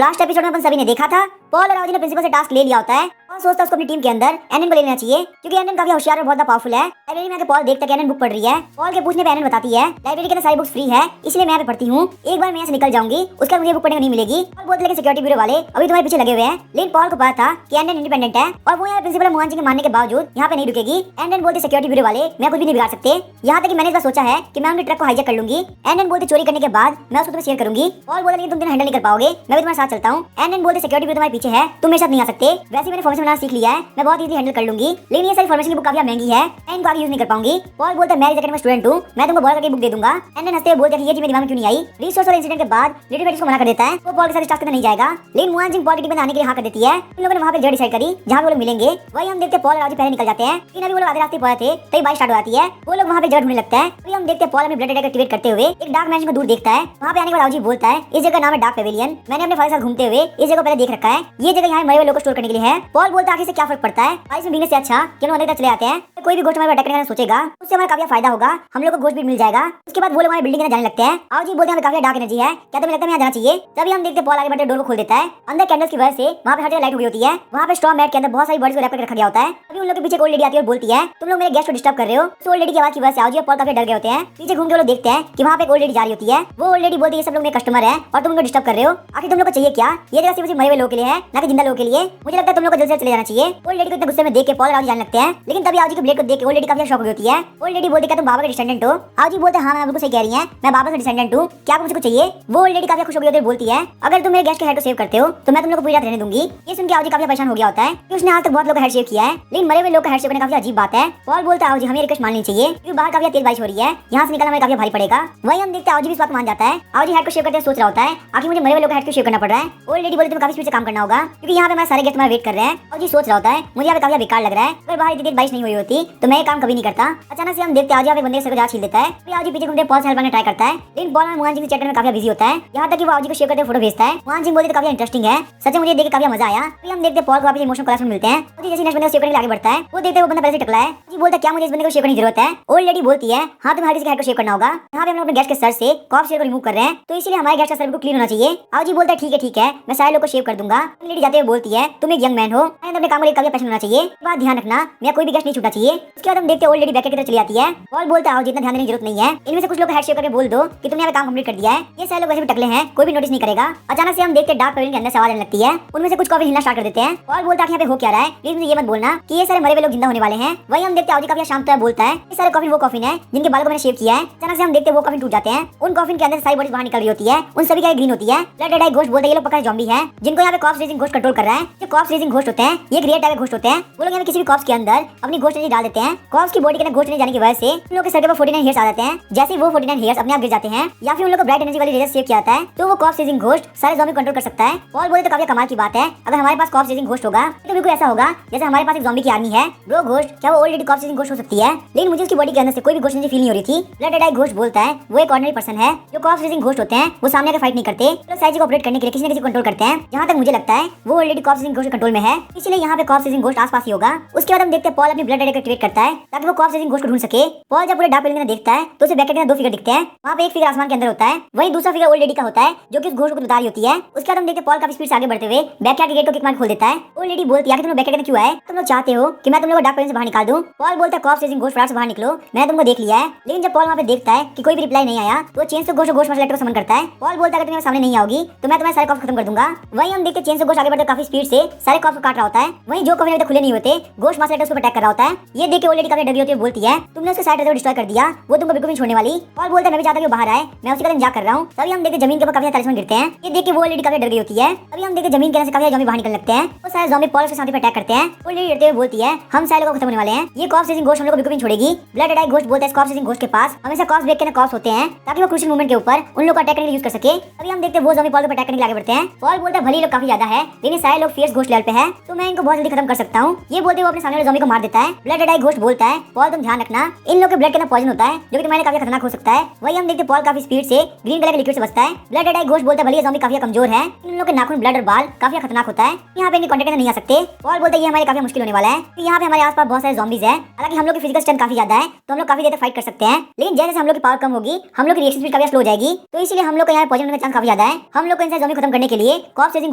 Last episode में अपन सभी ने देखा था पॉल और राउजी ने प्रिंसिपल से टास्क ले लिया होता है और सोचता है उसको अपनी टीम के अंदर एनएन को ले लेना चाहिए क्योंकि एनएन काफी होशियार और बहुत पावरफुल है। लाइब्रेरी में आके पॉल देखता है कि एनएन बुक पढ़ रही है। पॉल के पूछने पे एनएन बताती है लाइब्रेरी के अंदर सारी बुक्स फ्री है इसलिए मैं यहाँ पे पढ़ती हूँ, एक बार मैं यहाँ से निकल जाऊंगी उसके बाद मुझे बुक पढ़ने को नहीं मिलेगी। और बोलते लेकिन सिक्योरिटी ब्यूरो वाले अभी तुम्हारे पीछे लगे हुए हैं। लेकिन पॉल को पता था कि एनएन इंडिपेंडेंट है और वो यहाँ प्रिंसिपल मोहन जी के मानने के बावजूद यहाँ पे नहीं रुकेगी। एनएन बोलते सिक्योरिटी ब्यूरो वाले मैं कुछ भी नहीं बिगाड़ सकते, यहाँ तक कि मैंने इस बार सोचा है कि मैं उनके ट्रक को हाईजैक कर लूंगी। एनएन बोलते चोरी करने के बाद मैं उसको तुम्हें शेयर करूंगी। पॉल बोलते लेकिन तुम हैंडल नहीं कर पाओगे, मैं भी तुम्हारे साथ चलता हूँ। एनएन बोलते सिक्योरिटी ब्यूरो तुम्हारे पीछे है, तुम मेरे साथ नहीं आ सकते। वैसे मैंने फॉर्मेशन बनाना सीख लिया है, मैं बहुत इजीली हैंडल कर लूंगी। लेकिन ये सारी फॉर्मेशन की बुक काफी महंगी है, मैं इनको आगे यूज नहीं कर पाऊंगी। पॉल बोलता मैं जैकेट में स्टूडेंट हूँ, मैं तुमको बॉल करके बुक दे दूंगा। एनएन हंसते हुए बोलते ये चीज मेरे दिमाग में क्यों नहीं आई। रिसोर्स वाले इंसिडेंट के बाद लिटिल बेटिस को मना कर देता है, वो पॉल के साथ टास्क करने नहीं जाएगा। लेकिन मोहन सिंह पॉल की टीम में आने के लिए हाँ कर देती है। इन लोगों ने वहां पे जगह डिसाइड करी जहां वो लोग मिलेंगे। वही हम देखते पॉल और राजू पहले निकल जाते हैं, लेकिन अभी वो लोग आधे रास्ते पहुंचे थे तभी बारिश स्टार्ट हो जाती है। वो लोग वहां पे जगह ढूंढने लगता है। अभी हम देखते पॉल अपने ब्लड अटैक एक्टिवेट करते हुए एक डार्क मैजिक को दूर देखता है। वहां पे आने के बाद राजू बोलता है इस जगह का नाम है डार्क पेविलियन, मैंने अपने फादर के साथ घूमते हुए इस जगह पहले देख रखा है, ये जगह यहाँ मरे हुए लोग को स्टोर करने के लिए है। पॉल बोलता है आखिर से क्या फर्क पड़ता है, आइस में भीगने से अच्छा कि हम अंदर तक चले आते हैं। कोई भी गोश्त हमारे अटैक करने का सोचेगा उससे हमारा काफी फायदा होगा, हम लोग को गोश्त भी मिल जाएगा। उसके बाद वो लोग हमारी बिल्डिंग के अंदर जाने लगते हैं। आओ जी बोलते हैं काफी डार्क एनर्जी है, क्या तुम्हें लगता है यहाँ जाना चाहिए। तभी हम देखते पॉल आगे बढ़ते डोर को खोल देता है। अंदर कैंडल्स की वजह से वहाँ पे हर जगह लाइट हो गई होती है। वहाँ पे स्ट्रॉ मैट के अंदर बहुत सारी बॉडीज को रैप करके रखा गया होता है। अभी उन लोग के पीछे ओल्ड लेडी आती है और बोलती है तुम लोग मेरे गेस्ट को डिस्टर्ब कर रहे हो। तो ओल्ड लेडी की आवाज की वजह से आओ जी और पॉल काफी डर गए होते हैं। पीछे घूम के वो लोग देखते हैं कि वहाँ पे एक ओल्ड लेडी जा रही होती है। वो ओल्ड लेडी बोलती है ये सब लोग मेरे कस्टमर है और तुम उनको डिस्टर्ब कर रहे हो, आखिर तुम लोग को चाहिए क्या। ये जगह सिर्फ मरे हुए लोगों के लिए है ना कि जिंदा लोगों के लिए। मुझे लगता है तुम लोग को जल्दी से चले जाना चाहिए। ओल्ड लेडी को इतने गुस्से में देख के पॉल राउजी जाने लगते हैं। लेकिन तभी आओ जी के ब्लेड को देख के ओल्ड लेडी काफी शॉक हो गई होती है। ओल्ड लेडी बोलती है तुम बाबा के डिसेंडेंट हो। आओ जी बोलते हैं हाँ मैं बिल्कुल सही कह रही है, मैं बाबा का डिसेंडेंट हूँ, क्या आपको मुझे चाहिए। वो ओल्ड लेडी काफी खुश हो गई होती है, बोलती है अगर तुम मेरे गेस्ट के हेड को सेव करते हो तो मैं तुम लोग को पूरी रात रहने दूंगी। ये सुन के आओ जी काफी परेशान हो गया होता है कि उसने आज तक बहुत लोग का हेड शेव किया है, लेकिन मरे हुए लोग का हेड शेव करना काफी अजीब बात है। पॉल बोलता है आओ जी हमें रिक्वेस्ट माननी चाहिए क्योंकि बाहर काफी तेज बारिश हो रही है, यहाँ से निकलना हमें काफी भारी पड़ेगा। वही हम देखते हैं आओ जी भी इस बात मान जाता है। आओ जी हेड को शेव करते सोच रहा होता है आखिर मुझे मरे हुए लोग का हेड को शेव करना पड़ रहा है। ओल्ड लेडी बोलती है तुम्हें काफी स्पीड से काम करना होगा क्योंकि यहाँ पे हमारे सारे गेस्ट हमारा वेट कर रहे हैं। और जी सोच रहा होता है मुझे यहाँ पे काफी बेकार लग रहा है, अगर बाहर इतनी तेज बारिश नहीं हुई होती तो मैं ये काम कभी नहीं करता। अचानक से हम देखते हैं आज बंदे के सर को जहाँ छील देता है। फिर आज पीछे घूमते पॉल से हेल्प करने ट्राई करता है, लेकिन पॉल मोहन सिंह चैट में काफी बिजी होता है। यहाँ तक कि वो आज को शेयर करते फोटो भेजता है। मोहन सिंह बोलते तो काफी इंटरेस्टिंग है, सच में मुझे देख के काफी मजा आया। फिर हम देखते पॉल को वापस इमोशनल क्लास में मिलते हैं। जैसे नेक्स्ट बंदे को शेयर करने आगे बढ़ता है वो देखते वो बंदा पहले से टकला है। जी बोलता क्या मुझे इस बंदे को शेयर करने की जरूरत है। ओल्ड लेडी बोलती है हाँ तुम्हें हर किसी के हेड को शेयर करना होगा, यहाँ पे हम लोग अपने गेस्ट के सर से कॉप शेयर को रिमूव कर रहे हैं तो इसलिए हमारे गेस्ट का सर को क्लीन होना चाहिए। आओ जी बोलता है ठीक है मैं सारे लोग को शेव कर दूंगा। लेडी जाते हुए बोलती है तुम एक यंग मैन हो, अपने काम को काफी पैशन होना चाहिए, बात ध्यान रखना मेरा कोई भी गेस्ट नहीं छूटना चाहिए। उसके बाद हम देखते ओल्ड लेडी बैकेट की तरफ चली आती है। पॉल बोलता है जितना ध्यान देने की जरूरत नहीं है, इनमें से कुछ लोग हेड शेयर करके बोल दो कि तुमने यहाँ काम कंप्लीट कर दिया है, ये सारे लोग वैसे भी टकले हैं कोई भी नोटिस नहीं करेगा। अचानक से हम देखते डार्क पेविलियन के अंदर सवाल आने लगती है, उनमें से कुछ कॉफी हिलना स्टार्ट कर देते हैं। पॉल बोलता है यहाँ पे हो क्या रहा है, प्लीज मुझे ये मत बोलना कि ये सारे मरे हुए लोग जिंदा होने वाले हैं। वही हम देखते काफी शांत है, बोलता है ये सारे कॉफिन वो कॉफिन है जिनके बालों को मैंने शेव किया है। अचानक से हम देखते वो कॉफिन टूट जाते हैं, उन कॉफिन के अंदर सारी बॉडीज बाहर निकल रही होती है, उन सभी का ग्रीन होती है। ब्लड रेड आई घोस्ट बोलते हैं ये लोग पक्का ज़ॉम्बी है जिनको यहाँ पे कॉप्स रेजिंग घोस्ट कंट्रोल कर रहा है। जो कॉप्स रेजिंग घोस्ट होते हैं ये ग्रेट टाइप के घोस्ट होते हैं, वो लोग यहाँ किसी भी कॉप्स के अंदर अपनी घोस्ट एनर्जी डाल देते हैं। कॉप्स की बॉडी के अंदर घोस्ट एनर्जी जाने की वजह से उन लोग के सर के ऊपर 49 हेयर्स आ जाते हैं। जैसे वो 49 हेयर्स अपने आप गिर जाते हैं या फिर उन लोग को ब्राइट एनर्जी वाली रेजर सेव किया जाता है तो वो कॉप्स रेजिंग घोस्ट सारे ज़ॉम्बी कंट्रोल कर सकता है। पॉल बोलते तो काफी कमाल की बात है, अगर हमारे पास कॉप्स रेजिंग घोस्ट होगा तो बिल्कुल ऐसा होगा जैसे हमारे पास एक ज़ॉम्बी की आर्मी है। ब्रो घोस्ट क्या वो ऑलरेडी कॉप्स रेजिंग घोस्ट हो सकती है, लेकिन मुझे उसकी बॉडी के अंदर से कोई भी घोस्ट एनर्जी फील नहीं हो रही थी। ब्लड रेड आई घोस्ट बोलता है वो एक ऑर्डिनरी पर्सन है, जो कॉप्स रेजिंग घोस्ट होते हैं वो सामने आकर फाइट नहीं करते, तो साइज को ऑपरेट करने के लिए किसी न किसी कंट्रोल करते हैं। जहां तक मुझे लगता है वो already corpse raising ghost control में है, इसलिए यहाँ पे कॉप्स रेजिंग घोस्ट आसपास ही होगा। उसके बाद हम देखते हैं पॉल अपनी ब्लड रेड एक्टिवेट करता है ताकि वो कॉप्स रेजिंग घोस्ट को ढूंढ सके। पॉल जब पूरे डार्क पेविलियन में देखता है तो उसे ब्रैकेट के अंदर दो फिगर दिखते हैं, वहाँ पे एक फिगर आसमान के अंदर होता है, वही दूसरा फिगर ओल्ड लेडी का होता है जो कि उस घोस्ट को बता रही होती है। उसके बाद हम देखते हैं पॉल काफी स्पीड से आगे बढ़ते हुए बैकयार्ड के गेट को किक मार खोल देता है। ओल्ड लेडी बोलती है कि तुम बैकयार्ड में क्यों आए, तुम लोग चाहते हो कि मैं तुम लोग को डार्क पेविलियन से बाहर निकाल दूं। पॉल बोलता है कॉप्स रेजिंग घोस्ट फटाफट से बाहर निकलो, मैंने तुमको देख लिया है। लेकिन जब पॉल वहाँ पे देखता है कि कोई भी रिप्लाई नहीं आया तो चेंज से घोस्ट मास्टर को समन करता है। पॉल बोलता है अगर तुम सामने नहीं आओगी तो मैं तुम्हारे सारे कॉप्स खत्म कर दूंगा। वही हम देखते चेंज से घोस्ट आगे बढ़ते काफी स्पीड से सारे कॉप्स को काट रहा होता है। वही जो कॉफिन अभी तक खुले नहीं होते घोस्ट मास्टर उसको अटैक कर रहा होता है। ये देख के ओल्ड लेडी काफी डरी होती है, बोलती है तुमने उसके साइड डिस्ट्रॉय कर दिया, वो तुमको बिल्कुल नहीं छोड़ने वाली। पॉल बोलता है मैं भी चाहता हूं कि बाहर आए, मैं उसी का इंतजार कर रहा हूं। तभी हम देखते जमीन के ऊपर काफी तलिस्मान गिरते हैं, ये देख के वो लेडी काफी डर गई होती है। तभी हम देखते जमीन के अंदर से काफी ज़ॉम्बी बाहर निकलने लगते हैं, वो सारे ज़ॉम्बी पॉल के साथ पे अटैक करते हैं। वो लेडी डरते हुए बोलती है हम सारे लोग खत्म होने वाले हैं, ये कॉप्स रेजिंग घोस्ट हम लोग को बिल्कुल नहीं छोड़ेगी। ब्लड रेड आई घोस्ट बोलता है कॉप्स रेजिंग घोस्ट के पास हमेशा कॉप्स ब्रेक के कॉप्स होते हैं ताकि वो क्रूशियल मोमेंट के ऊपर उन लोग को अटैक करने के लिए यूज कर सके। तभी हम देखते वो ज़ॉम्बी पॉल को अटैक करने के लिए आगे बढ़ते हैं। पॉल बोलता है भले लोग काफी ज्यादा है लेकिन सारे लोग फियर्स घोस्ट लेवल पे है तो मैं इनको बहुत जल्दी खत्म कर सकता हूँ। ये बोलते वो अपने सामने वाले ज़ॉम्बी को मार देता है। ब्लड ब्लड रेड आई घोस्ट बोलता है, पॉल तुम ध्यान रखना, इन लोगों के ब्लड के अंदर पॉइजन होता है जो कि तुम्हारे काफी खतरनाक हो सकता है। वही हम देखते पॉल काफी स्पीड से ग्रीन कलर के लिक्विड से बचता है। ब्लड रेड आई घोस्ट बोलता है भले ये ज़ॉम्बी काफी कमजोर है, इन लोगों के नाखून, ब्लड और बाल काफी खतरनाक होता है, यहाँ पे इनके कांटेक्ट में नहीं आ सकते। पॉल बोलता है ये हमारे काफी मुश्किल होने वाला है, यहाँ पे हमारे आसपास बहुत सारे ज़ॉम्बीज हैं। हालांकि हम लोग की फिजिकल स्ट्रेंथ काफी ज्यादा है तो हम लोग काफी देर तक फाइट कर सकते हैं, लेकिन जैसे हम लोग की पावर कम होगी हम लोग की रिएक्शन स्पीड काफी स्लो हो जाएगी, तो इसलिए हम लोग को यहाँ पॉइजन होने का चांस काफी ज्यादा है। हम लोग को इनसे ज़ॉम्बी खत्म करने के लिए कॉर्प्स रेजिंग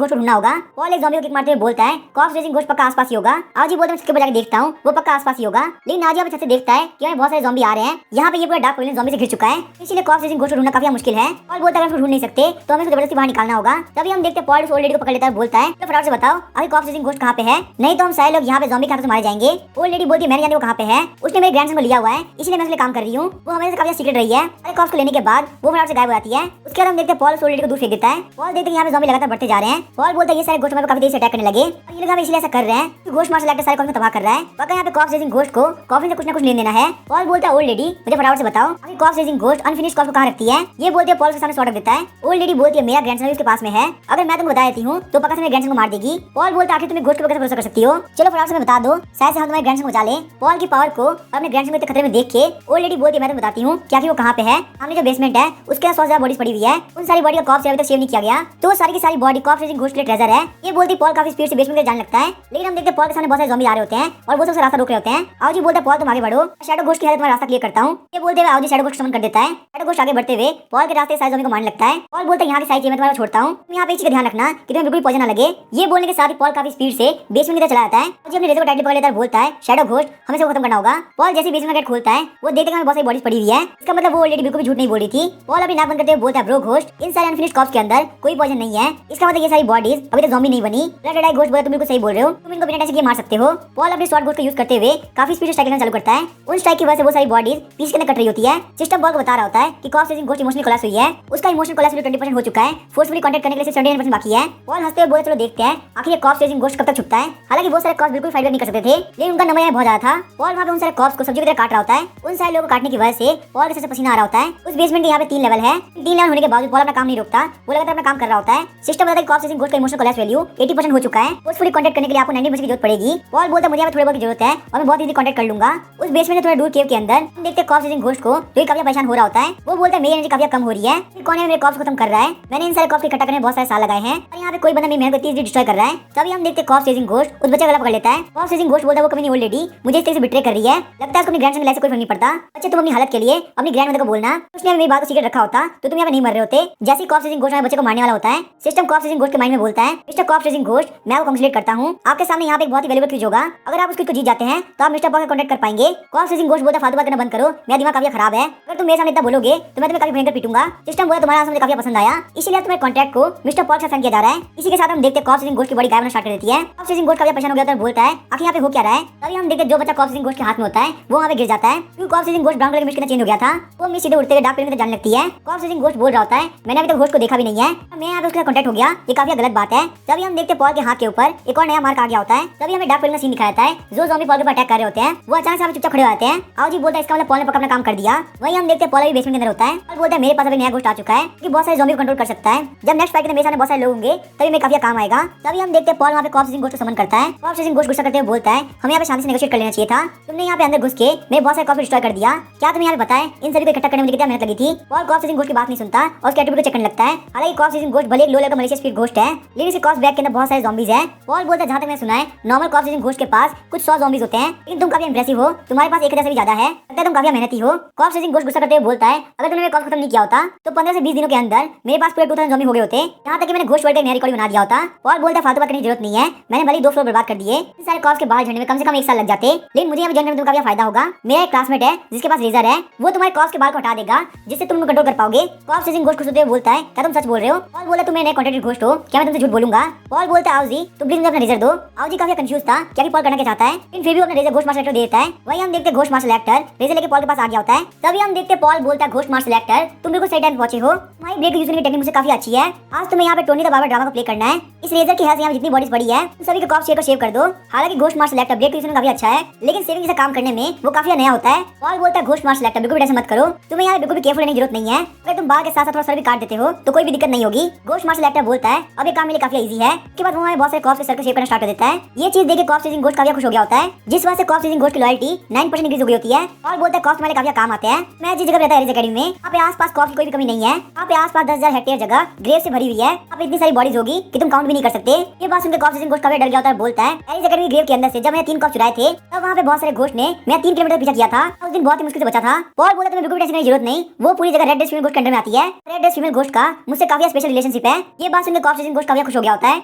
घोस्ट को ढूंढना होगा। पॉल एक ज़ॉम्बी को किक मारते हुए बोलता है कॉर्प्स रेजिंग घोस्ट पक्का आसपास ही होगा। आज ही बोलते मैं इसके बजाय देखता हूँ, वो पक्का आसपास ही होगा, लेकिन आज यहाँ पे देखता है कि बहुत सारे ज़ॉम्बी आ रहे हैं। यहाँ पे ये पूरा डार्क पवेलियन ज़ॉम्बी से घिर चुका है, इसलिए कॉर्प्स रेजिंग घोस्ट को ढूंढना काफी मुश्किल है। पॉल बोलता है अगर ढूंढ नहीं सकते तो हमें जबरदस्ती बाहर निकालना होगा। तभी हम देखते पॉल उस ओल्ड लेडी को पकड़ लेता है, बोलता है तो फटाफट से बताओ अभी कॉर्प्स रेजिंग घोस्ट कहाँ पे है, नहीं तो हम सारे लोग यहाँ पे ज़ॉम्बी के हाथों से मारे जाएंगे। ओल्ड लेडी बोलती है मैंने जाने वो कहाँ पे है, उसने मेरे ग्रैंडसन को लिया हुआ है इसलिए मैं उसके काम कर रही हूँ, वो हमें काफी सीक्रेट रही है। अरे कॉर्प्स को लेने के बाद वो फटाफट से गायब हो जाती है। उसके बाद हम देखते पॉल उस ओल्ड लेडी को दूर फेंक देता है। पॉल देखते यहाँ पे ज़ॉम्बी लगातार बढ़ते जा रहे हैं। पॉल बोलता है ये सारे घोस्ट हमें काफी देर से अटैक करने लगे और ये लोग इसलिए ऐसा कर रहे हैं कि घोस्ट मार्शल आर्ट सारे कॉफी तबाह कर रहा है। पक्का यहाँ पे कॉर्प्स रेजिंग घोस्ट को कॉफी से कुछ ना कुछ लेन देना है। पॉल बोलता है ओल्ड लेडी मुझे फटाफट से बताओ अभी corps raising ghost unfinished corps को कहाँ रखती है। ये बोलते हैं पॉल के सामने शॉट रख देता है। ओल्ड लेडी बोलती है मेरा ग्रैंडसन उसके पास में है, अगर मैं तुमको बता देती हूँ तो पक्का से मेरे ग्रैंडसन को मार देगी। पॉल बोलता है आखिर तुम घोस्ट को कैसे भरोसा कर सकती हो, चलो फटाफट से बता दो शायद से हम तुम्हारे ग्रैंडसन को बचा ले। पॉल की पावर को अपने ग्रैंडसन को खतरे में देख के ओल्ड लेडी बोलती है मैं तुम्हें बताती हूँ क्या वो कहाँ पे है। हमने जो बेसमेंट है उसके अंदर 100 से ज्यादा बॉडीज पड़ी हुई है, उन सारी बॉडी का कॉर्प्स अभी तक सेव नहीं किया गया, तो सारी की सारी बॉडी कॉर्प्स रेजिंग घोस्ट के ट्रेजर है। ये बोलती पॉल काफी स्पीड से बेसमेंट जाने लगता है, लेकिन हम देखते पॉल के सामने बहुत सारे ज़ॉम्बी आ रहे होते हैं और वो सब रास्ता रोक रहे होते हैं। आओ जी बोलता है पॉल तुम आगे बढ़ो, शैडो घोस्ट की हेल्प तुम्हारा रास्ता क्लियर करता हूँ। ये बोलते हुए आओ जी शैडो घोस्ट समन कर देता है। शैडो घोस्ट आगे बढ़ते हुए पॉल के रास्ते सारे ज़ॉम्बी को मारने लगता है। पॉल बोलता है यहाँ की सारी चीजें मैं तुम्हारा छोड़ता हूँ, तुम यहाँ पे इसी का ध्यान रखना कि तुम्हें बिल्कुल पॉइजन ना लगे। ये बोलने के साथ ही पॉल काफी स्पीड से बेसमेंट की तरफ चला जाता है और जी अपने रेजर को टाइटली पकड़ लेता है, बोलता है शैडो घोस्ट हमें सब खत्म करना होगा। पॉल जैसे बेसमेंट का गेट खोलता है वो देखते हैं बहुत सारी बॉडीज पड़ी हुई है, इसका मतलब वो ऑलरेडी बिल्कुल भी झूठ नहीं बोल रही थी। पॉल अपनी नाक बंद करते हुए बोलता है ब्रो घोस्ट इन सारे अनफिनिश्ड कॉर्प्स के अंदर कोई पॉइजन नहीं है, इसका मतलब ये सारी बॉडीज अभी तक ज़ॉम्बी नहीं बनी। ब्लड रेड आई घोस्ट बोलता है तुम बिल्कुल सही बोल रहे हो, तुम इनको बिना टच किए मार सकते हो। पॉल अपने शॉर्ट घोस्ट को यूज करते हुए काफी स्पीड से स्ट्राइक करना चालू करता है। उन स्ट्राइक की वजह से वो सारी बॉडीज पीस के अंदर कट रही होती है। सिस्टम पॉल को बता रहा होता है कि corps raising ghost emotionally collapse हुई है, उसका इमोशनल कोलैप्स 20% हो चुका है, फोर्सफुली कांटेक्ट करने के लिए 79% बाकी है। पॉल हंसते हुए बोलते चलो देखते हैं आखिर ये कॉर्प्स रेजिंग घोस्ट कब तक छुपता है। हालांकि वो सारे कॉर्प्स बिल्कुल फाइट नहीं कर सकते थे, लेकिन उनका नंबर बहुत ज्यादा था। पॉल वहां पे उन सारे कॉर्प्स को सब्जी की तरह काट रहा होता है। उन सारे लोगों को काटने की वजह से पॉल के सर से पसीना आ रहा होता है। उस बेसमेंट के यहाँ पे 3 लेवल है, 3 लेवल होने के बाद पॉल अपना काम नहीं रोकता, वो लगातार अपना काम कर रहा होता है। सिस्टम बताता है कि कॉर्प्स रेजिंग घोस्ट का इमोशनल कोलैप्स वैल्यू 80% हो चुका है, फोर्सफुली कांटेक्ट करने के लिए आपको 90% की जरूरत पड़ेगी। पॉल बोलता है मुझे यहाँ थोड़ी बहुत की जरूरत है और मैं बहुत इजीली कांटेक्ट कर लूंगा। उस बेसमेंट थोड़ा दूर केव के अंदर हम देखते हैं कॉर्प्स रेजिंग घोस्ट को जो काफी परेशान हो रहा होता है। वो बोलता है मेरी एनर्जी काफी कम हो रही है, कौन है मेरे कॉर्प्स खत्म कर रहा है, मैंने इन सारे कॉर्प्स इकट्ठा करने में बहुत सारे साल लगाए हैं और यहाँ पे कोई बंदा मेरी मेहनत को डिस्ट्रॉय कर रहा है। तभी हम देखते कॉर्प्स रेजिंग घोस्ट उस बच्चे का गला पकड़ लेता है। कॉर्प्स रेजिंग घोस्ट बोलता है वो कभी नहीं ओल्ड लेडी मुझे इस तरह से बिट्रे कर रही है, लगता है उसको अपनी ग्रैंडसन के लिए कोई फर्क नहीं पड़ता। बच्चे तुम अपनी हालत के लिए अपनी ग्रैंड मदर को बोलना, उसने मेरी बात को सीक्रेट रखा होता तो तुम यहाँ पे नहीं मर रहे होते। जैसे कॉर्प्स रेजिंग घोस्ट बच्चे को मारने वाला होता है, सिस्टम कॉर्प्स रेजिंग घोस्ट के माइंड में बोलता है मिस्टर कॉर्प्स रेजिंग घोस्ट मैं आपको कांग्रेचुलेट करता हूँ, आपके सामने यहाँ पे एक बहुत ही वैल्यूएबल क्विज होगा, अगर आप उस क्विज को जीत जाते हैं तो आप मिस्टर पॉल का कांटेक्ट कर पाएंगे। कॉर्प्स रेजिंग घोस्ट बोलता फालतू बात करना बंद करो, मेरा दिमाग काफी खराब है, अगर तुम मेरे सामने इतना बोलोगे तो मैं तुम्हें काफी भयंकर पीटूंगा। सिस्टम बोला तुम्हारा आंसर मुझे काफी पसंद आया, इसीलिए तुम्हारे कॉन्ट्रैक्ट को मिस्टर पॉल से साइन किया जा रहा है। इसी के साथ हम देखते हैं कॉर्प्स रेजिंग घोस्ट की बॉडी गायब होना स्टार्ट कर देती है। कॉर्प्स रेजिंग घोस्ट काफी परेशान हो गया और बोलता है आखिर यहाँ पे हो क्या रहा है। तभी हम देखते हैं जो बच्चा कॉर्प्स रेजिंग घोस्ट के हाथ में होता है वो वहाँ पे गिर जाता है, क्योंकि corps raising ghost brown colour की मिर्च चेंज हो गया था। वो मिर्च सीधे उड़ते हुए डार्क कलर में जाने लगती है। कॉर्प्स रेजिंग घोस्ट बोल रहा होता है मैंने अभी तक घोस्ट को देखा भी नहीं है, मैं यहाँ पे उसके साथ कॉन्टैक्ट हो गया, ये काफी गलत बात है। तभी हम देखते पॉल के हाथ के ऊपर एक और नया मार्क आ गया होता है। तभी हमें डार्क कलर का सीन दिखाया जाता है, जो ज़ॉम्बी पॉल के ऊपर अटैक कर रहे होते हैं वो अचानक से चुपचाप खड़े हो जाते हैं। आओ जी बोलता है इसका मतलब पॉल ने पक्का अपना काम कर दिया। वही हम देखते पॉल भी बेसमेंट के अंदर होता है और बोलता है मेरे पास अभी नया घोस्ट आ चुका है कि बहुत सारे ज़ॉम्बी को कंट्रोल कर सकता है। जब नेक्स्ट फाइट में मेरे सामने बहुत सारे लोग होंगे तभी मैं काफी काम आएगा। तभी हम देखते पॉल वहाँ पे कॉर्प्स रेजिंग घोस्ट को समन करता है। कॉर्प्स रेजिंग घोस्ट गुस्सा करते हुए बोलता है हमें यहाँ पे शांति से नेगोशिएट कर लेना चाहिए था, तुमने यहाँ पे अंदर घुस के मेरे बहुत सारे कॉर्प्स डिस्ट्रॉय कर दिया। क्या तुम्हें यहाँ पे बताएं इन सभी को इकट्ठा करने में कितना मेहनत लगी थी। पॉल कॉर्प्स रेजिंग घोस्ट की बात नहीं सुनता और उसके एट्रीब्यूट को चेक करने लगता है। हालांकि कॉर्प्स रेजिंग घोस्ट भले एक लो लेवल का मलेशियस स्पीड घोस्ट है, लेकिन इसके कॉर्प्स बैग के अंदर बहुत सारे ज़ॉम्बीज हैं। पॉल बोलता है जहाँ तक मैंने सुना है नॉर्मल कॉर्प्स रेजिंग घोस्ट के पास कुछ 100 ज़ॉम्बीज होते हैं, लेकिन तुम काफी इंप्रेसिव हो, तुम्हारे पास 1000 से भी ज्यादा है, लगता है तुम काफी मेहनती हो। कॉर्प्स रेजिंग घोस्ट गुस्सा करते हुए बोलता है अगर तुमने मेरे कॉर्प्स खत्म नहीं किया होता तो 15 से 20 दिनों के अंदर मेरे पास पूरे 2000 ज़ॉम्बी हो गए होते, यहाँ तक कि मैंने घोस्ट वर्ल्ड का नया रिकॉर्ड बना दिया होता। पॉल बोलता है फालतू बात करने की जरूरत नहीं है, मैंने भले 2 फ्लोर बर्बाद कर दिए, इन सारे कॉर्प्स के बाहर झड़ने में कम से कम 1 साल लग जाते, लेकिन मुझे यहाँ जानने में तुमको काफी फायदा होगा। मेरा एक क्लासमेट है जिसके पास रेजर है, वो तुम्हारे कॉर्प्स के बाल को हटा देगा जिससे तुम कंट्रोल कर पाओगे। कॉर्प्स रेजिंग घोस्ट खुश होते हुए बोलता है क्या तुम सच बोल रहे हो। पॉल बोलता है तुम मेरे कॉन्ट्रैक्टेड घोस्ट हो, क्या मैं तुमसे झूठ बोलूंगा। पॉल बोलता है आओ जी तुम प्लीज मुझे अपना रेजर दो। आओ जी काफी कंफ्यूज था क्या कि पॉल करना क्या चाहता है, लेकिन फिर भी अपना रेजर घोस्ट मार्शल एक्टर देता है। वही हम देखते घोस्ट मार्शल एक्टर रेजर लेके पॉल के पास आ गया होता है। तभी हम देखते पॉल बोलता है घोस्ट मार्शल एक्टर तुम बिल्कुल सही टाइम पे पहुंचे हो, तुम्हारी ब्रेक यूज करने की टेक्निक मुझे काफी अच्छी है। आज तुम्हें यहाँ पे टोनी द बार्बर ड्रामा को प्ले करना है। इस रेजर की हेल्प से यहाँ जितनी बॉडीज पड़ी है उन सभी के कॉर्प्स को शेव कर दो। हालांकि ghost martial actor break use करने काफी अच्छा है, लेकिन सेविंग जैसा काम करने में वो काफी नया होता है। पॉल बोलता है घोस्ट मार्शल एक्टर बिल्कुल भी ऐसा मत करो, तुम्हें यहाँ बिल्कुल भी केयरफुल रहने की जरूरत नहीं है, अगर तुम बाल के साथ साथ थोड़ा सर भी काट देते हो तो कोई भी दिक्कत नहीं होगी। घोस्ट मार्शल एक्टर बोलता है अब ये काम मेरे लिए काफी इजी है। उसके बाद वो हमें बहुत सारे कॉर्प्स के सर को शेव करना स्टार्ट कर देता है। ये ये चीज देख के कॉफ चेजिंग घोस्ट काव्या खुश हो गया होता है, जिस वजह से कॉफ चेजिंग घोस्ट की लॉयल्टी 9% इंक्रीज हो गई होती है और बोलता है कॉफ तुम्हारे काव्या काम आते हैं। मैं जिस जगह रहता है एरिज एकेडमी में, यहाँ पे आसपास कॉफ की कोई भी कमी नहीं है। यहाँ पे आसपास 10,000 हेक्टेयर जगह ग्रेव से भरी हुई है। यहाँ पे इतनी सारी बॉडीज होगी कि तुम काउंट भी नहीं कर सकते। ये बात सुनकर कॉफ चेजिंग घोस्ट काव्या डर गया होता है, बोलता है एरिज एकेडमी ग्रेव के अंदर से जब मैंने 3 कॉफ चुराए थे तब वहाँ पे बहुत सारे घोस्ट ने मैं 3 किलोमीटर पीछा किया था। उस दिन बहुत ही मुश्किल से बचा था। पॉल बोला तुम्हें बिल्कुल टेंशन की जरूरत नहीं, वो पूरी जगह रेड ड्रेस फीमेल घोस्ट के अंडर में आती है। रेड ड्रेस फीमेल घोस्ट का मुझसे काफी स्पेशल रिलेशनशिप है। ये बात सुनकर कॉफ चेजिंग घोस्ट काव्या खुश हो गया होता है।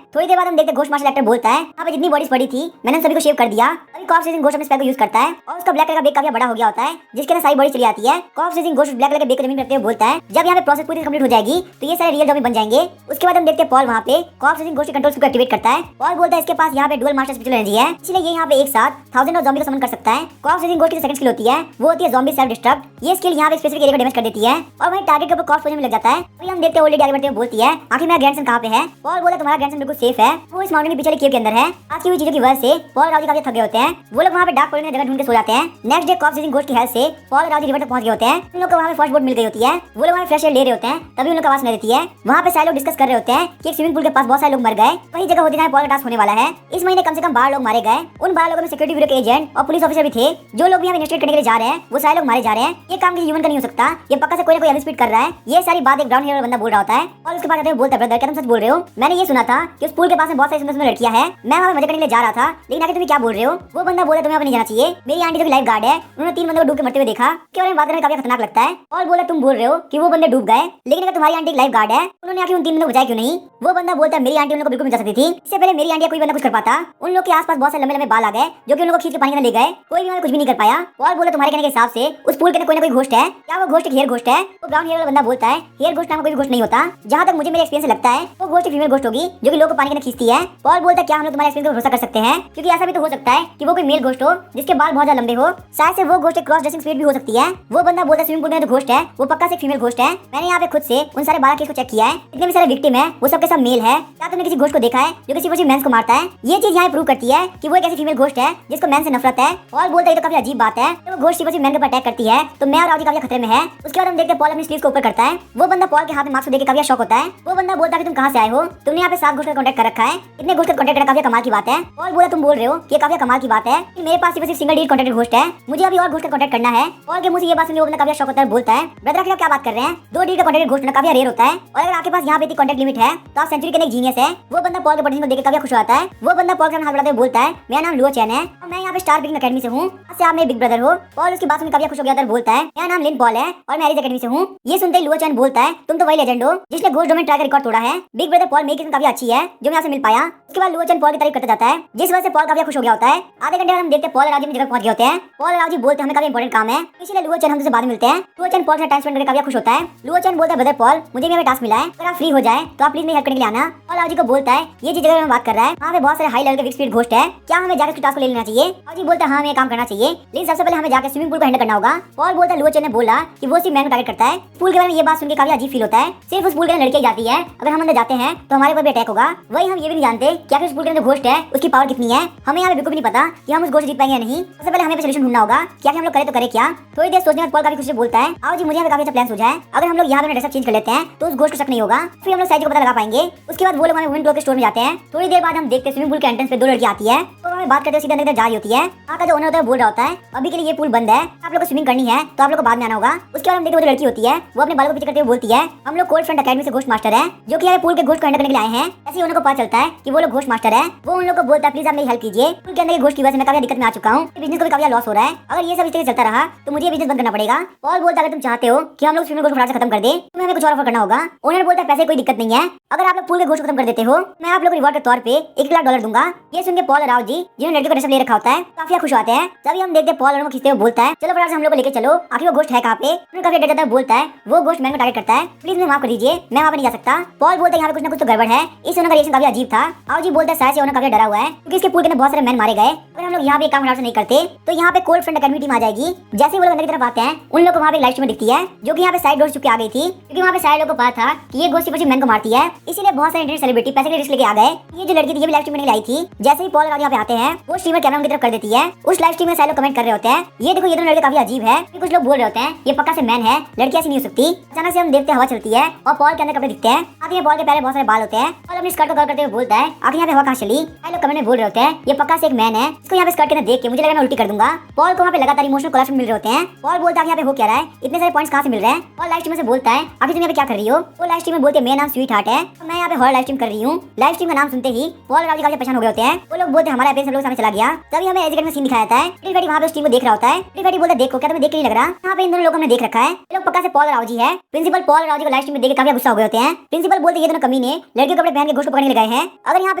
थोड़ी देर बाद हम देखते घोस्ट मार्शल एक्टर बोलता है यहाँ पे जितनी बॉडीज पड़ी थी मैंने सभी को शेव कर दिया। अभी कॉफ चेजिंग घोस्ट अपने स्पेल को यूज करता है और उसका ब्लैक कलर का बेग काफी बड़ा हो गया होता है, जिसके अंदर सारी बॉडी चली आती है। कॉफ चेजिंग घोस्ट ब्लैक कलर के बेग को जमीन पर रखते हुए बोलता है जब यहाँ पे प्रोसेस पूरी कंप्लीट हो जाएगी तो ये सारे रियल जॉम्बी बन जाएंगे। उसके बाद हम देखते हैं पॉल वहाँ पे कॉफ चेजिंग घोस्ट के कंट्रोल्स को एक्टिवेट करता है। पॉल बोलता है इसके पास यहाँ पे डुअल मास्टर स्पिरिचुअल एनर्जी है, इसलिए ये यहाँ पे एक साथ 1000 और जॉम्बी को समन कर सकता है। कॉफ चेजिंग घोस्ट की सेकंड स्किल होती है वो होती है ज़ॉम्बी सेल्फ डिस्ट्रक्ट। ये स्किल यहाँ पे स्पेसिफिक एरिया को डैमेज कर देती है और वहीं टारगेट के ऊपर कॉफ पोजीशन में लग जाता है। अभी हम देखते हैं ओल्ड लेडी आगे बढ़ते हुए बोलती है आखिर मेरा ग्रैंडसन कहाँ पे है। पॉल बोला तुम्हारा ग्रैंडसन बिल्कुल सेफ है, वो इस माउंटेन के पीछे केव के अंदर है। आज की हुई चीजों की वजह से पॉल और राउजी काफी थक गए होते हैं। वो लोग वहाँ पे डार्क पॉइंट में जगह ढूंढ के सो जाते हैं। नेक्स्ट डे कॉफ चेजिंग घोस्ट की हेल्प से पॉल और राउजी रिवर तक पहुंच गए होते हैं। उन लोग को वहाँ पे फर्स्ट बोट मिल गई होती है। वो लोग वहाँ फ्रेश एयर ले रहे होते हैं, तभी उन लोग आवाज सुनाई देती है। वहाँ पे सारे लोग डिस्कस कर रहे होते हैं कि एक स्विमिंग पूल के पास बहुत सारे लोग मर गए, वही जगह होती है पॉल का टास्क होने वाला है। इस महीने कम से कम 12 लोग मारे गए। उन 12 लोगों में सिक्योरिटी ब्यूरो के एजेंट और पुलिस ऑफिसर भी थे। जो लोग भी यहाँ इन्वेस्टिगेट करने के लिए जा रहे हैं वो सारे लोग मारे जा रहे हैं। ये काम किसी ह्यूमन का नहीं हो सकता, ये पक्का से कोई ना कोई एलिस्पीड कर रहा है। ये सारी बात एक ब्राउन हेयर बंदा बोल रहा होता है और उसके पास आते हुए बोलता है ब्रदर क्या तुम सच बोल रहे हो? मैंने ये सुना था कि उस पूल के पास में बहुत सारी सुंदर सुंदर लड़कियां हैं। मैं वहाँ मजे करने के लिए जा रहा था, लेकिन आगे तुम क्या बोल रहे हो? वो बंदा बोला तुम्हें यहाँ नहीं जाना चाहिए। मेरी आंटी जो लाइफ गार्ड है उन्होंने 3 बंदों को डूब के मरते हुए देखा। के बारे में बात करना काफी खतरनाक लगता है। और बोला तुम बोल रहे हो कि वो बंदे डूब गए, लेकिन अगर तुम्हारी आंटी लाइफ गार्ड है उन्होंने आखिर उन 3 बंदों को बचाया क्यों नहीं? वो बंदा बोलता है मेरी आंटी उनको बिल्कुल बचा सकती थी। इससे पहले मेरी आंटी कोई बंदा कुछ कर पाता। उन लोग के आसपास बहुत सारे लंबे लंबे बाल आ गए जो कि उन लोगों को खींच के पानी में ले गए। कोई भी वहाँ कुछ भी नहीं कर पाया। और बोला तुम्हारे कहने के हिसाब से उस पूल के अंदर कोई ना कोई घोस्ट है। क्या वो घोस्ट एक हेयर घोस्ट है? वो ब्राउन हेयर वाला बंदा बोलता है हेयर घोस्ट नाम का कोई घोस्ट नहीं होता। जहाँ तक मुझे मेरे एक्सपीरियंस से लगता है वो घोस्ट फीमेल घोस्ट होगी जो कि लोगों को पानी के अंदर खींचती है। और बोलता है क्या हम लोग तुम्हारे एक्सपीरियंस पर भरोसा कर सकते हैं? क्योंकि ऐसा भी तो हो सकता है कि वो कोई मेल घोस्ट हो जिसके बाल बहुत ज्यादा लंबे हो। शायद से वो घोस्ट एक क्रॉस ड्रेसिंग स्पीड भी हो सकती है। वो बंदा बोलता है स्विमिंग पूल में जो घोस्ट है वो पक्का से फीमेल घोस्ट है। मैंने यहाँ पे खुद से उन सारे 12 केस को चेक किया है। इतने भी सारे विक्टिम है वो सबके सब मेल है। क्या तुमने किसी घोस्ट को देखा है जो किसी वजह मेंस को मारता है? ये चीज यहाँ प्रूव करती है कि वो एक ऐसी फीमेल घोस्ट है जिसको मेन से नफरत है। और बोलता है तो काफी अजीब बात है, तो वो घोस्ट शिवजी मैन के ऊपर अटैक करती है तो मैं और राउजी काफी खतरे में है। उसके बाद हम देखते हैं पॉल अपनी स्लीव्स को ऊपर करता है। वो बंदा पॉल के हाथ में मास्क देख के काफी शौक होता है। वो बंदा बोलता है कि तुम कहाँ से आए हो? तुमने यहाँ पे 7 घोस्ट का कॉन्टेक्ट कर रखा है। इतने घोस्ट का कॉन्टेक्ट करना काफी कमाल की बात है। पॉल बोला तुम बोल रहे हो कि काफी कमाल की बात है कि मेरे पास सिर्फ सिंगल डील कॉन्टेक्ट घोस्ट है, मुझे अभी और घोस्ट का कॉन्टेक्ट करना है। पॉल के मुंह से ये बात सुन वो बंदा काफी शौक होता है। बोलता है ब्रदर आखिर क्या बात कर रहे हैं? 2 डील का कॉन्टेक्ट घोस्ट होना काफी रेयर होता है और अगर आपके पास यहाँ पे इतनी कॉन्टेक्ट लिमिट है तो आप सेंचुरी के एक जीनियस है। वो बंदा पॉल के पोटेंशियल को देख के काफी खुश होता है। वो बंदा पॉल के हाथ बढ़ाते हुए बोलता है मेरा नाम लुओ चैन है और मैं यहाँ पे स्टार बिगिन अकेडमी से हूँ। आज आप मेरे बिग ब्रदर हो। पॉल उसकी बात सुन काफी खुश हो गया और बोलता है मेरा नाम लिन पॉल है और मैं एरिज अकेडमी से हूँ। ये सुनते ही लुओ चैन बोलता है तुम तो वही लेजेंड हो जिसने घोस्ट डोमेन ट्राई का रिकॉर्ड तोड़ा है। बिग ब्रदर पॉल मेरी काफी अच्छी है जो मैं यहाँ से मिल पाया। उसके बाद लुओ चैन पॉल की तारीफ करता जाता है जिस वजह से पॉल काफी खुश हो गया होता है। आधे घंटे बाद हम देखते हैं पॉल और राजी में जगह पहुंच गए होते हैं। पॉल और राजी बोलते हैं हमें काफी इंपॉर्टेंट काम है, इसलिए लुओ चैन हमसे बाद में मिलते हैं। लुओ चैन पॉल से टाइम स्पेंड करके काफी खुश होता है। लुओ चैन बोलता है ब्रदर पॉल मुझे भी टास्क मिला है, अगर आप फ्री हो जाए तो आप प्लीज मेरी हेल्प करने के लिए आना। और राजी को बोलता है ये जिस जगह में बात कर रहा है वहाँ पे बहुत सारे हाई लेवल के स्पीड घोस्ट है, क्या हमें जाकर टास्क को ले लेना चाहिए? राजी बोलता है हाँ हमें काम करना चाहिए, लेकिन सबसे पहले हमें जाकर स्विमिंग पूल को हैंडल करना होगा। पॉल बोलता है लुओ चैन ने बोला कि वो सिर्फ मैन को टारगेट करता है। पूल के बारे में ये बात सुनकर काफी अजीब फील होता है। सिर्फ उस पूल के अंदर लड़कियां जाती है, अगर हम अंदर जाते हैं तो हमारे ऊपर भी अटैक होगा। वही हम ये भी नहीं जानते कि आखिर उस पूल के अंदर घोस्ट है उसकी पावर कितनी है। हमें यहाँ पे बिल्कुल भी नहीं पता कि हम उस घोस्ट जीत पाएंगे या नहीं। सबसे पहले हमें सोल्यूशन ढूंढना होगा कि हम लोग करें तो करें क्या। थोड़ी देर सोचने में पॉल काफी खुशी से बोलता है आओ जी मुझे काफी अच्छा प्लान सूझा है, अगर हम लोग यहाँ पे ड्रेसअप चेंज कर लेते हैं तो उस घोस्ट को शक नहीं होगा, फिर हम लोग साइज को पता लगा पाएंगे। उसके बाद वो लोग हमें वुमेन क्लॉथ के स्टोर में जाते हैं। थोड़ी देर बाद हम देखते हैं स्विमिंग पूल के एंट्रेंस पे 2 लड़की आती है तो हमें बात करते हुए सीधा अंदर जा रही होती है। वहाँ का जो ओनर होता है बोल रहा होता है अभी के लिए ये पूल बंद है, आप लोग को स्विमिंग करनी है तो आप लोग को बाद में आना होगा। उसके बाद हम देखते हैं वो लड़की होती है वो अपने बालों को पीछे करते हुए बोलती है हम लोग कोल्ड फ्रंट अकेडमी से घोस्ट मास्टर है जो कि यहाँ पूल के घोस्ट को हैंडल करने के लिए आए हैं। ऐसे ही उनको पता चलता है कि वो लोग घोस्ट मास्टर है। वो उन लोग को बोलता है प्लीज आप मेरी हेल्प कीजिए, पूल के अंदर के घोस्ट की वजह से मैं काफी दिक्कत में आ चुका हूँ, बिजनेस को भी काफी लॉस हो रहा है, अगर ये सब इस तरह चलता रहा तो मुझे बिजनेस बंद करना पड़ेगा। पॉल बोलता है अगर तुम चाहते हो कि हम लोग स्विमिंग को फटाफट से खत्म कर दे तो हमें कुछ और ऑफर करना होगा। ओनर बोलता है पैसे कोई दिक्कत नहीं है, अगर आप लोग पूल के घोस्ट खत्म कर देते हो मैं आप लोग को रिवॉर्ड के तौर पे $1,00,000 दूंगा। ये सुन के पॉल और राव जी जिन्होंने लड़की को ड्रेसअप ले रखा होता है काफी खुश आते हैं। तभी हम देखते हैं पॉल और खींचते हुए बोलता है चलो फटाफट से हम लोग को लेके चलो, आखिर वो घोस्ट है कहाँ पे? उन्हें काफी डर जाता है। बोलता है वो घोस्ट मैन को टारगेट करता है, प्लीज मुझे माफ कर दीजिए मैं वहाँ पे नहीं जा सकता। पॉल बोलता है यहाँ पे कुछ ना कुछ तो गड़बड़ है। इस ओनर का रिएक्शन काफी अजीब था। आओ जी बोलता है शायद से ओनर काफी डरा हुआ है क्योंकि इसके पूल के अंदर बहुत सारे मैन मारे गए, अगर हम लोग यहाँ पे काम फटाफट से नहीं करते तो यहाँ पे कोल्ड फ्रंट अकेडमी टीम आ जाएगी। जैसे वो लोग अंदर की तरफ आते हैं उन लोग को वहाँ पे लाइव स्ट्रीम दिखती है जो कि यहाँ पे साइड डोर चुप के आ गई थी क्योंकि वहाँ पे सारे लोगों को पता था कि ये घोस्ट सिर्फ मैन को मारती है, इसीलिए बहुत सारे इंटरनेट सेलिब्रिटी पैसे के रिस्क लेके आ गए। ये जो लड़की थी ये भी लाइव स्ट्रीम आई थी। जैसे ही पॉल यहाँ पे आते हैं वो स्ट्रीमर कैमरा की तरफ कर देती है। उस लाइव स्ट्रीम में सारे लोग कमेंट कर रहे होते हैं ये देखो ये दोनों लड़के काफी अजीब है। कुछ लोग बोल रहे होते हैं ये पक्का से मैन है, लड़की ऐसी नहीं हो सकती। अचानक से हम देखते हैं हवा चलती है और पॉल के अंदर कपड़े दिखते हैं। आगे पॉल के पैर बहुत सारे बाल होते हैं और अपनी स्कर्ट को कवर करते हुए बोलता है आगे यहाँ पे हवा कहाँ चली। लोग कमेंट बारे में बोल रहे होते हैं ये पक्का से एक मैन है, इसको यहाँ पे स्कर्ट के अंदर देख के मुझे लगा मैं उल्टी कर दूंगा। पॉल को वहाँ पे लगातार इमोशनल कोलैप्स मिल रहे होते हैं। पॉल बोलता है यहाँ पे हो क्या रहा है, इतने सारे पॉइंट्स कहाँ से मिल रहे हैं। पॉल लाइव स्ट्रीम से बोलता है आखिर तुम यहाँ पे क्या कर रही हो। वो लाइव स्ट्रीम में बोलते हैं मेरा नाम स्वीट हार्ट है, मैं यहाँ पे हॉरर लाइव स्ट्रीम कर रही हूँ। लाइव स्ट्रीम का नाम सुनते ही पॉल और राहुल काफी परेशान हो गए होते हैं। वो लोग बोलते हैं हमारा पेन सब लोग सामने चला गया। तभी हमें एजिकेट में सीन दिखाया जाता है। फैटी वहाँ पे उस टीम को देख रहा होता है। फैटी बोलता है देखो क्या तुम्हें देख के नहीं लग रहा, यहाँ पे इन दोनों लोगों ने देख रखा है। ये लोग पक्का से पॉल और राव जी है। प्रिंसिपल पॉल और राव जी को लाइव स्ट्रीम में देख के काफी गुस्सा हो गए होते हैं। प्रिंसिपल बोलते हैं ये दोनों कमीने लड़कियों के कपड़े पहन के गोश्त को पकड़ने लगाए हैं। अगर यहाँ पे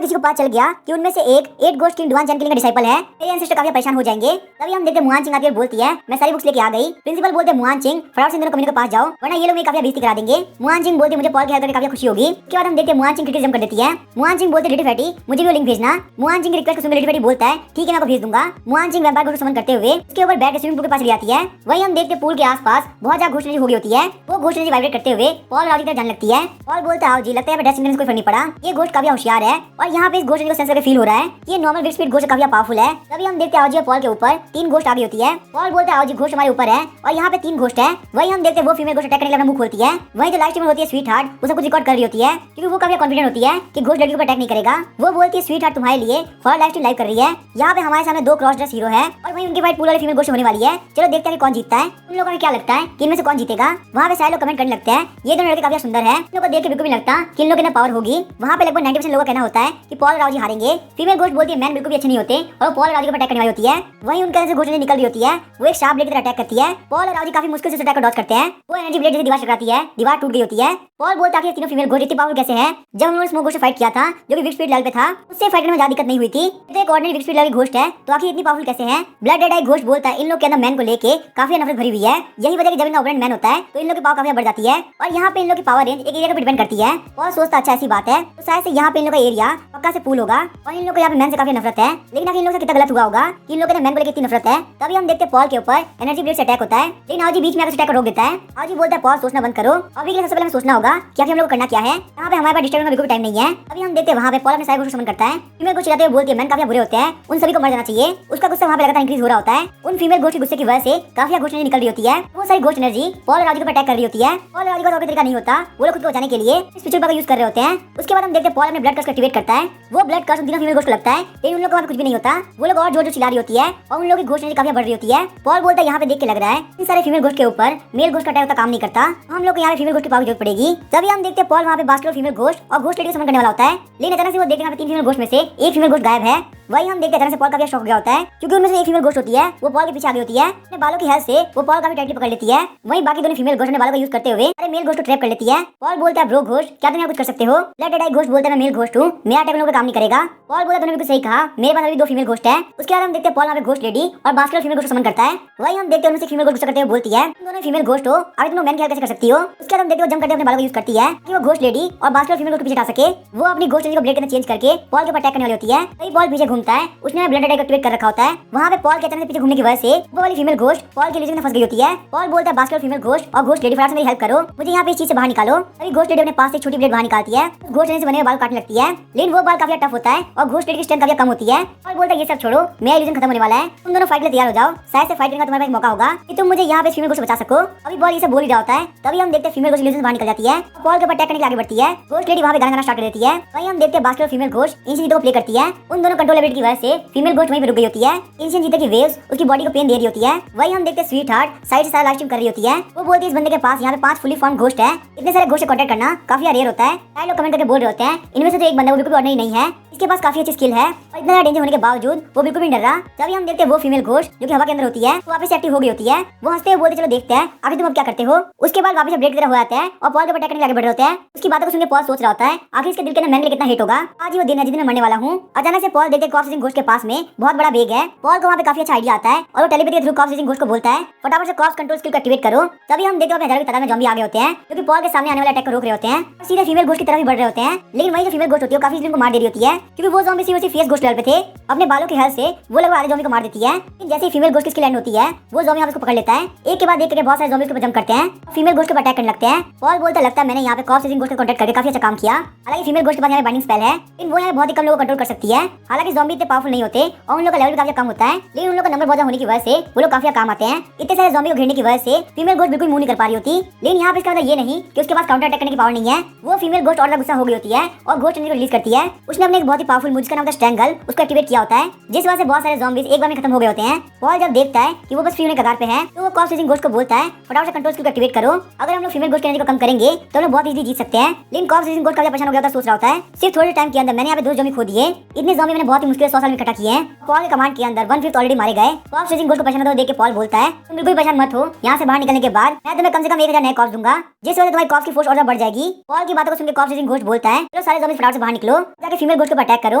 किसी को पता चल गया कि उनमें से एक 8 गोश्त किंग डुआन चैन का डिसाइपल है, मेरे एंसेस्टर काफी परेशान हो जाएंगे। तभी हम देखते हैं मुआन चिंग आती है और बोलती है मैं सारी बुक्स लेके आ गई। प्रिंसिपल बोलते हैं मुआन चिंग फटाफट से इन दोनों कमीने के पास जाओ वरना ये लोग मेरी काफी बेइज्जती करा देंगे। मुआन चिंग बोलते मुझे पॉल की हेल्प करके काफी खुशी होगी। उसके बाद हम देखते हैं मुआन चिंग क्रिटिसिज्म कर देती है। मुआन चिंग बोलते लिटिल फैटी मुझे भी वो लिंक भेजना। मुआन चिंग की रिक्वेस्ट को सुनकर लिटिल फैटी बोलता है ठीक है मैं आपको भेज दूंगा। मुआन चिंग वैम्पायर को समन करते हुए उसके ऊपर बैठ के स्विमिंग पूल के पास ले जाती है। वहीं हम देखते पूल के आसपास बहुत ज्यादा घोषणा हो गई होती है। वो घोषणा वाइब्रेट करते हुए पॉल राव की तरफ जाने लगती है। पॉल बोलता है जी लगता है ड्रेसिंग में कोई फर्क नहीं पड़ा, ये घोस्ट काफी होशियार है और यहाँ पे इस घोषणा को सेंस करके फील हो रहा है ये नॉर्मल विग स्पीड घोस्ट काफी पावरफुल है। तभी हम देखते हैं आवजी और पॉल के ऊपर 3 घोस्ट आ गई होती है। पॉल बोलता है आवजी घोस्ट हमारे ऊपर है और यहाँ पे 3 घोस्ट है। वही हम देखते हैं वो फीमेल घोस्ट अटैक करने के लिए मुंह खोलती है। वही जो लाइव स्ट्रीम होती है स्वीट हार्ट वो सब कुछ रिकॉर्ड कर रही होती है क्योंकि वो काफी कॉन्फिडेंट होती है कि घोस्ट लड़कियों पर अटैक नहीं करेगा। वो बोलती है स्वीट हार्ट तुम्हारे लिए हॉरर लाइव स्ट्रीम लाइव कर रही है। यहाँ पे हमारे सामने 2 क्रॉस ड्रेस हीरो है और वही उनकी फाइट पूल वाले फीमेल घोस्ट होने वाली है। चलो देखते हैं कौन जीतता है। उन लोगों को क्या लगता है कि इनमें से कौन जीतेगा। वहाँ पे सारे लोग कमेंट करने लगते हैं ये दोनों लड़के काफी सुंदर है। इन लोगों को देख के बिल्कुल भी लगता कि इन लोगों के पावर होगी। वहाँ पे लगभग 90% लोगों का कहना होता है कि Paul Rao ji हारेंगे। Female ghost बोलती है मैन बिल्कुल भी अच्छे नहीं होते और पॉल राव जी को अटैक करने वाली होती है। वहीं उनके अंदर से घोस्ट निकल रही होती है। वो एक शार्प ब्लेड की तरह अटैक करती है। पॉल और राव जी काफी मुश्किल से अटैक को डॉज करते हैं। वो एनर्जी ब्लेड जैसे दीवार टकराती है, दीवार टूट गई होती है। पॉल बोलता है कि तीनों फीमेल घोस्ट इतनी पावरफुल कैसे हैं। जब हम लोगों ने स्मोक घोस्ट से फाइट किया था जो कि विग स्पीड लेवल पे था उससे फाइट में ज्यादा दिक्कत नहीं हुई थी। तो एक ऑर्डिनरी विग स्पीड लेवल घोस्ट है तो आखिर इतनी पावरफुल कैसे हैं। ब्लड रेड आई घोस्ट बोलता है इन लोग के अंदर मैन को लेके काफी नफरत भरी हुई है। यही वजह कि जब इनका ओपोनेंट मैन होता है तो इन लोग की पावर काफी बढ़ जाती है और यहाँ पे इन लोग की पावर रेंज एक एरिया पर डिपेंड करती है। पॉल सोचता अच्छा ऐसी बात है तो शायद से यहाँ पे इन लोग का एरिया पक्का से पूल होगा और इन लोग को यहाँ पे मैन से काफी नफरत है। लेकिन आखिर इन लोग से कितना गलत हुआ होगा कि इन लोगों ने मैन को लेकर इतनी नफरत है। तभी हम देखते पॉल के ऊपर एनर्जी ब्लेड से अटैक होता है लेकिन आजी बीच में आकर अटैक रोक देता है। आजी बोलता है पॉल सोचना बंद करो अभी के लिए सबसे पहले हमें सोचना होगा कि हम लोग करना क्या है। यहाँ पे हमारे पास डिस्टर्ब का बिल्कुल टाइम नहीं है। अभी हम देखते हैं वहाँ पे पॉल अपने सारे को समन करता है। फीमेल को चिल्लाते हुए बोलती है मैन काफी बुरे होते हैं उन सभी को मर जाना चाहिए। उसका गुस्सा वहाँ पे लगातार इंक्रीज हो रहा होता है। उन फीमेल घोस्ट के गुस्से की वजह से काफी घोस्ट एनर्जी निकल रही होती है। वो सारी घोस्ट एनर्जी पॉल और राजू को अटैक कर रही होती है। पॉल और राजू का कोई तरीका नहीं होता, वो लोग खुद को बचाने के लिए इस पिक्चर का यूज कर रहे होते हैं। उसके बाद हम देखते हैं पॉल अपने ब्लड कर्स को एक्टिवेट करता है। वो ब्लड कर्स उन तीनों फीमेल घोस्ट को लगता है लेकिन उन लोग को कुछ भी नहीं होता। वो लोग और जोर जोर चिल्ला रही होती है और उन लोगों की घोस्ट एनर्जी काफी बढ़ रही होती है। पॉल बोलता है यहाँ पे देख के लग रहा है इन सारे फीमेल घोस्ट के ऊपर मेल घोस्ट का अटैक होता काम नहीं करता, हम लोग को यहाँ पे फीमेल घोस्ट की पावर जरूरत पड़ेगी। तभी हम देखते हैं पॉल वहाँ पे बास्केट फीमेल घोस्ट और घोस्ट लेडी को समन करने वाला होता है लेकिन अचानक से वो देखते हैं 3 फीमेल घोस्ट में से एक फीमेल घोस्ट गायब है। वही हम देखते हैं अचानक से पॉल काफी शॉक हो गया होता है क्योंकि उनमें से एक फीमेल घोस्ट होती है वो पॉल के पीछे आ गई होती है। अपने बालों की हेल्प से वो पॉल काफी टाइटली पकड़ लेती है। वहीं बाकी दोनों फीमेल घोस्ट अपने बालों का यूज करते हुए अरे मेल घोस्ट को ट्रैप कर लेती है। पॉल बोलता है ब्रो घोस्ट क्या तुम यहाँ कुछ कर सकते हो। ब्लड रेड आई घोस्ट बोलता है मैं मेल घोस्ट हूँ, मेरा अटैक लोगों का काम नहीं करेगा। पॉल बोला तुमने बिल्कुल सही कहा, मेरे पास अभी 2 फीमेल घोस्ट है। उसके बाद हम देखते हैं पॉल यहाँ पे घोस्ट लेडी और बास्केट फीमेल घोस्ट समन करता है। वही हम देखते हैं उनमें से फीमेल घोस्ट करते हुए बोलती है तुम दोनों फीमेल घोस्ट हो अभी तुम मैन की हेल्प कैसे कर सकती हो। उसके बाद हम देखते हैं जम करते अपने बालों का यूज करती है कि वो घोस्ट लेडी और बास्केट फीमेल घोस्ट को पीछे हटा सके। वो अपनी घोस्ट एनर्जी को ब्लेड के अंदर चेंज करके पॉल के ऊपर अटैक करने वाली होती है। तभी पॉल पीछे घूमता है, उसने ब्लड अटैक एक्टिवेट कर रखा होता है। वहाँ पे पॉल के अचानक से पीछे घूमने की वजह से वो वाली फीमेल घोस्ट पॉल के लीजन में फंस गई होती है। पॉल बोलता है बास्केट फीमेल घोस्ट और घोस्ट लेडी फटाफट से मेरी हेल्प करो, मुझे यहाँ पे इस चीज से बाहर निकालो। तभी घोस्ट लेडी अपने पास से एक छोटी ब्लेड बाहर निकालती है। घोस्ट लेडी से बने हुए बाल काटने लगती है लेकिन वो बाल काफी टफ होता है और घोस्ट लेडी की स्ट्रेंथ काफी कम होती है। पॉल बोलता है ये सब छोड़ो, मेरा इल्यूजन खत्म होने वाला है, तुम दोनों फाइट के लिए तैयार हो जाओ, शायद से फाइट करने का तुम्हारे पास मौका होगा कि तुम मुझे यहाँ पे फीमेल घोस्ट बचा सको। अभी पॉल ये सब बोल ही रहा होता है तभी हम देखते हैं फीमेल घोस्ट इल्यूजन बाहर निकल जाती है। पॉल के ऊपर अटैक करने के आगे बढ़ती है। घोस्ट लेडी वहाँ पे गाना स्टार्ट कर देती है। वहीं हम देखते हैं बास्केट फीमेल घोस्ट इन चीजों को प्ले करती है। उन दोनों कंट्रोल एबिलिटी की वजह से फीमेल घोस्ट वहीं पे रुक गई होती है। इंसियन जीते की वेव्स उसकी बॉडी को पेन दे रही होती है। वही हम देखते हैं स्वीट हार्ट साइड से सारा लाइव स्ट्रीम कर रही होती है। वो बोलती है इस बंदे के पास यहाँ पे 5 फुली फॉर्म घोस्ट है, इतने सारे घोस्ट से कांटेक्ट करना काफी रेयर होता है। सारे लोग कमेंट करके बोल रहे होते हैं इनमें से तो एक बंदा वो बिल्कुल ऑर्डिनरी नहीं है, इसके पास काफी अच्छी स्किल है और इतना ज्यादा डेंजर होने के बावजूद वो बिल्कुल भी डर रहा। तभी हम देखते हैं वो फीमेल घोस्ट जो कि हवा के अंदर होती है वो वापस एक्टिव हो गई होती है। वो हंसते हुए बोलते चलो देखते हैं आखिर तुम अब क्या करते हो। उसके बाद वापस ब्रेक की तरह हो जाता है और पॉल के अटैक करने के आगे बढ़ रहे होते हैं। उसकी बातों को सुनकर पॉल सोच रहा होता है आखिर इसके दिल के अंदर मैंने कितना हिट होगा, आज ही वो दिन है जिस दिन मैं मरने वाला हूँ। अचानक से पॉल देखते कॉफ सीजिंग घोस्ट के पास में बहुत बड़ा बैग है। पॉल को वहाँ पे काफी अच्छा आइडिया आता है और वो टेलीपैथी के थ्रू कॉफ सीजिंग घोस्ट को बोलता है फटाफट से कॉफ कंट्रोल स्किल को एक्टिवेट करो। तभी हम देखते हैं हजारों की तादाद में ज़ॉम्बी आ गए होते हैं जो कि पॉल के सामने आने वाले अटैक को रोक रहे होते हैं और सीधे फीमेल घोस्ट की तरफ ही बढ़ रहे होते हैं। लेकिन वही जो फीमेल घोस्ट होती है काफी को मार दे रही होती है क्योंकि वो ज़ॉम्बी सिर्फ फेस घोस्ट लेवल पे थे अपने बालों की हेल्प से वो लगभग आधे ज़ॉम्बी को मार देती है। जैसे ही फीमेल घोस्ट की स्किल एंड होती है, वो ज़ॉम्बी उसको पकड़ लेता है। एक के बाद एक करके बहुत सारे ज़ॉम्बीज़ के ऊपर जंप करते हैं, फीमेल घोस्ट को अटैक करने लगते हैं। पॉल बोलता लगता है मैंने यहाँ पे कॉर्प्स चेजिंग घोस्ट को कॉन्टैक्ट करके काफी अच्छा काम किया। हालांकि फीमेल घोस्ट के पास यहाँ बाइंडिंग स्पेल है, लेकिन वो यहाँ बहुत ही कम लोगों को कंट्रोल कर सकती है। हालांकि ज़ॉम्बी इतने पावरफुल नहीं होते और उन लोगों का लेवल भी काफी कम होता है, लेकिन उन लोगों का नंबर बहुत होने की वजह से वो लोग काफी काम आते हैं। इतने सारे ज़ॉम्बी को घेरने की वजह से फीमेल घोस्ट बिल्कुल मूव नहीं कर पा रही होती। लेकिन यहाँ पे इसका मतलब ये नहीं कि उसके पास काउंटर अटैक करने की पावर नहीं है। वो फीमेल घोस्ट और गुस्सा हो गई होती है और घोस्ट एनर्जी को रिलीज करती है। उसने अपने एक बहुत ही पावरफुल मूव जिसका नाम था स्ट्रैंगल उसको एक्टिवेट किया होता है, जिस वजह से बहुत सारे ज़ॉम्बीज एक बार में खत्म हो गए होते हैं। पॉल जब देखता है कि वो बस फ्री होने कगार पे है, तो वो कॉर्प्स चेजिंग घोस्ट को बोलता है फटाफट से कंट्रोल स्किल को एक्टिवेट करो। अगर हम लोग फीमेल घोस्ट की एनर्जी को कम करेंगे तो हम लोग बहुत इजीली जीत सकते हैं। लेकिन कॉर्प्स चेजिंग घोस्ट का परेशान हो गया था, सोच रहा होता है सिर्फ थोड़े टाइम के अंदर मैंने यहाँ पे 2 ज़ॉम्बी खो दिए। इतने ज़ॉम्बी मैंने बहुत ही मुश्किल से 100 साल में इकट्ठा किए हैं। पॉल के कमांड के अंदर 1/5 ऑलरेडी मारे गए। कॉर्प्स चेजिंग घोस्ट को परेशान होता देख के पॉल बोलता है तुम बिल्कुल परेशान मत हो, यहाँ से बाहर निकलने के बाद मैं तुम्हें कम से कम 1000 नए कॉर्प्स दूंगा, जिस वजह से तुम्हारी कॉर्प्स की फोर्स और बढ़ जाएगी। पॉल की बातों को सुनकर कॉर्प्स चेजिंग घोस्ट बोलता है चलो सारे ज़ॉम्बी फटाफट से बाहर निकलो, जाके फीमेल घोस्ट को अटैक करो।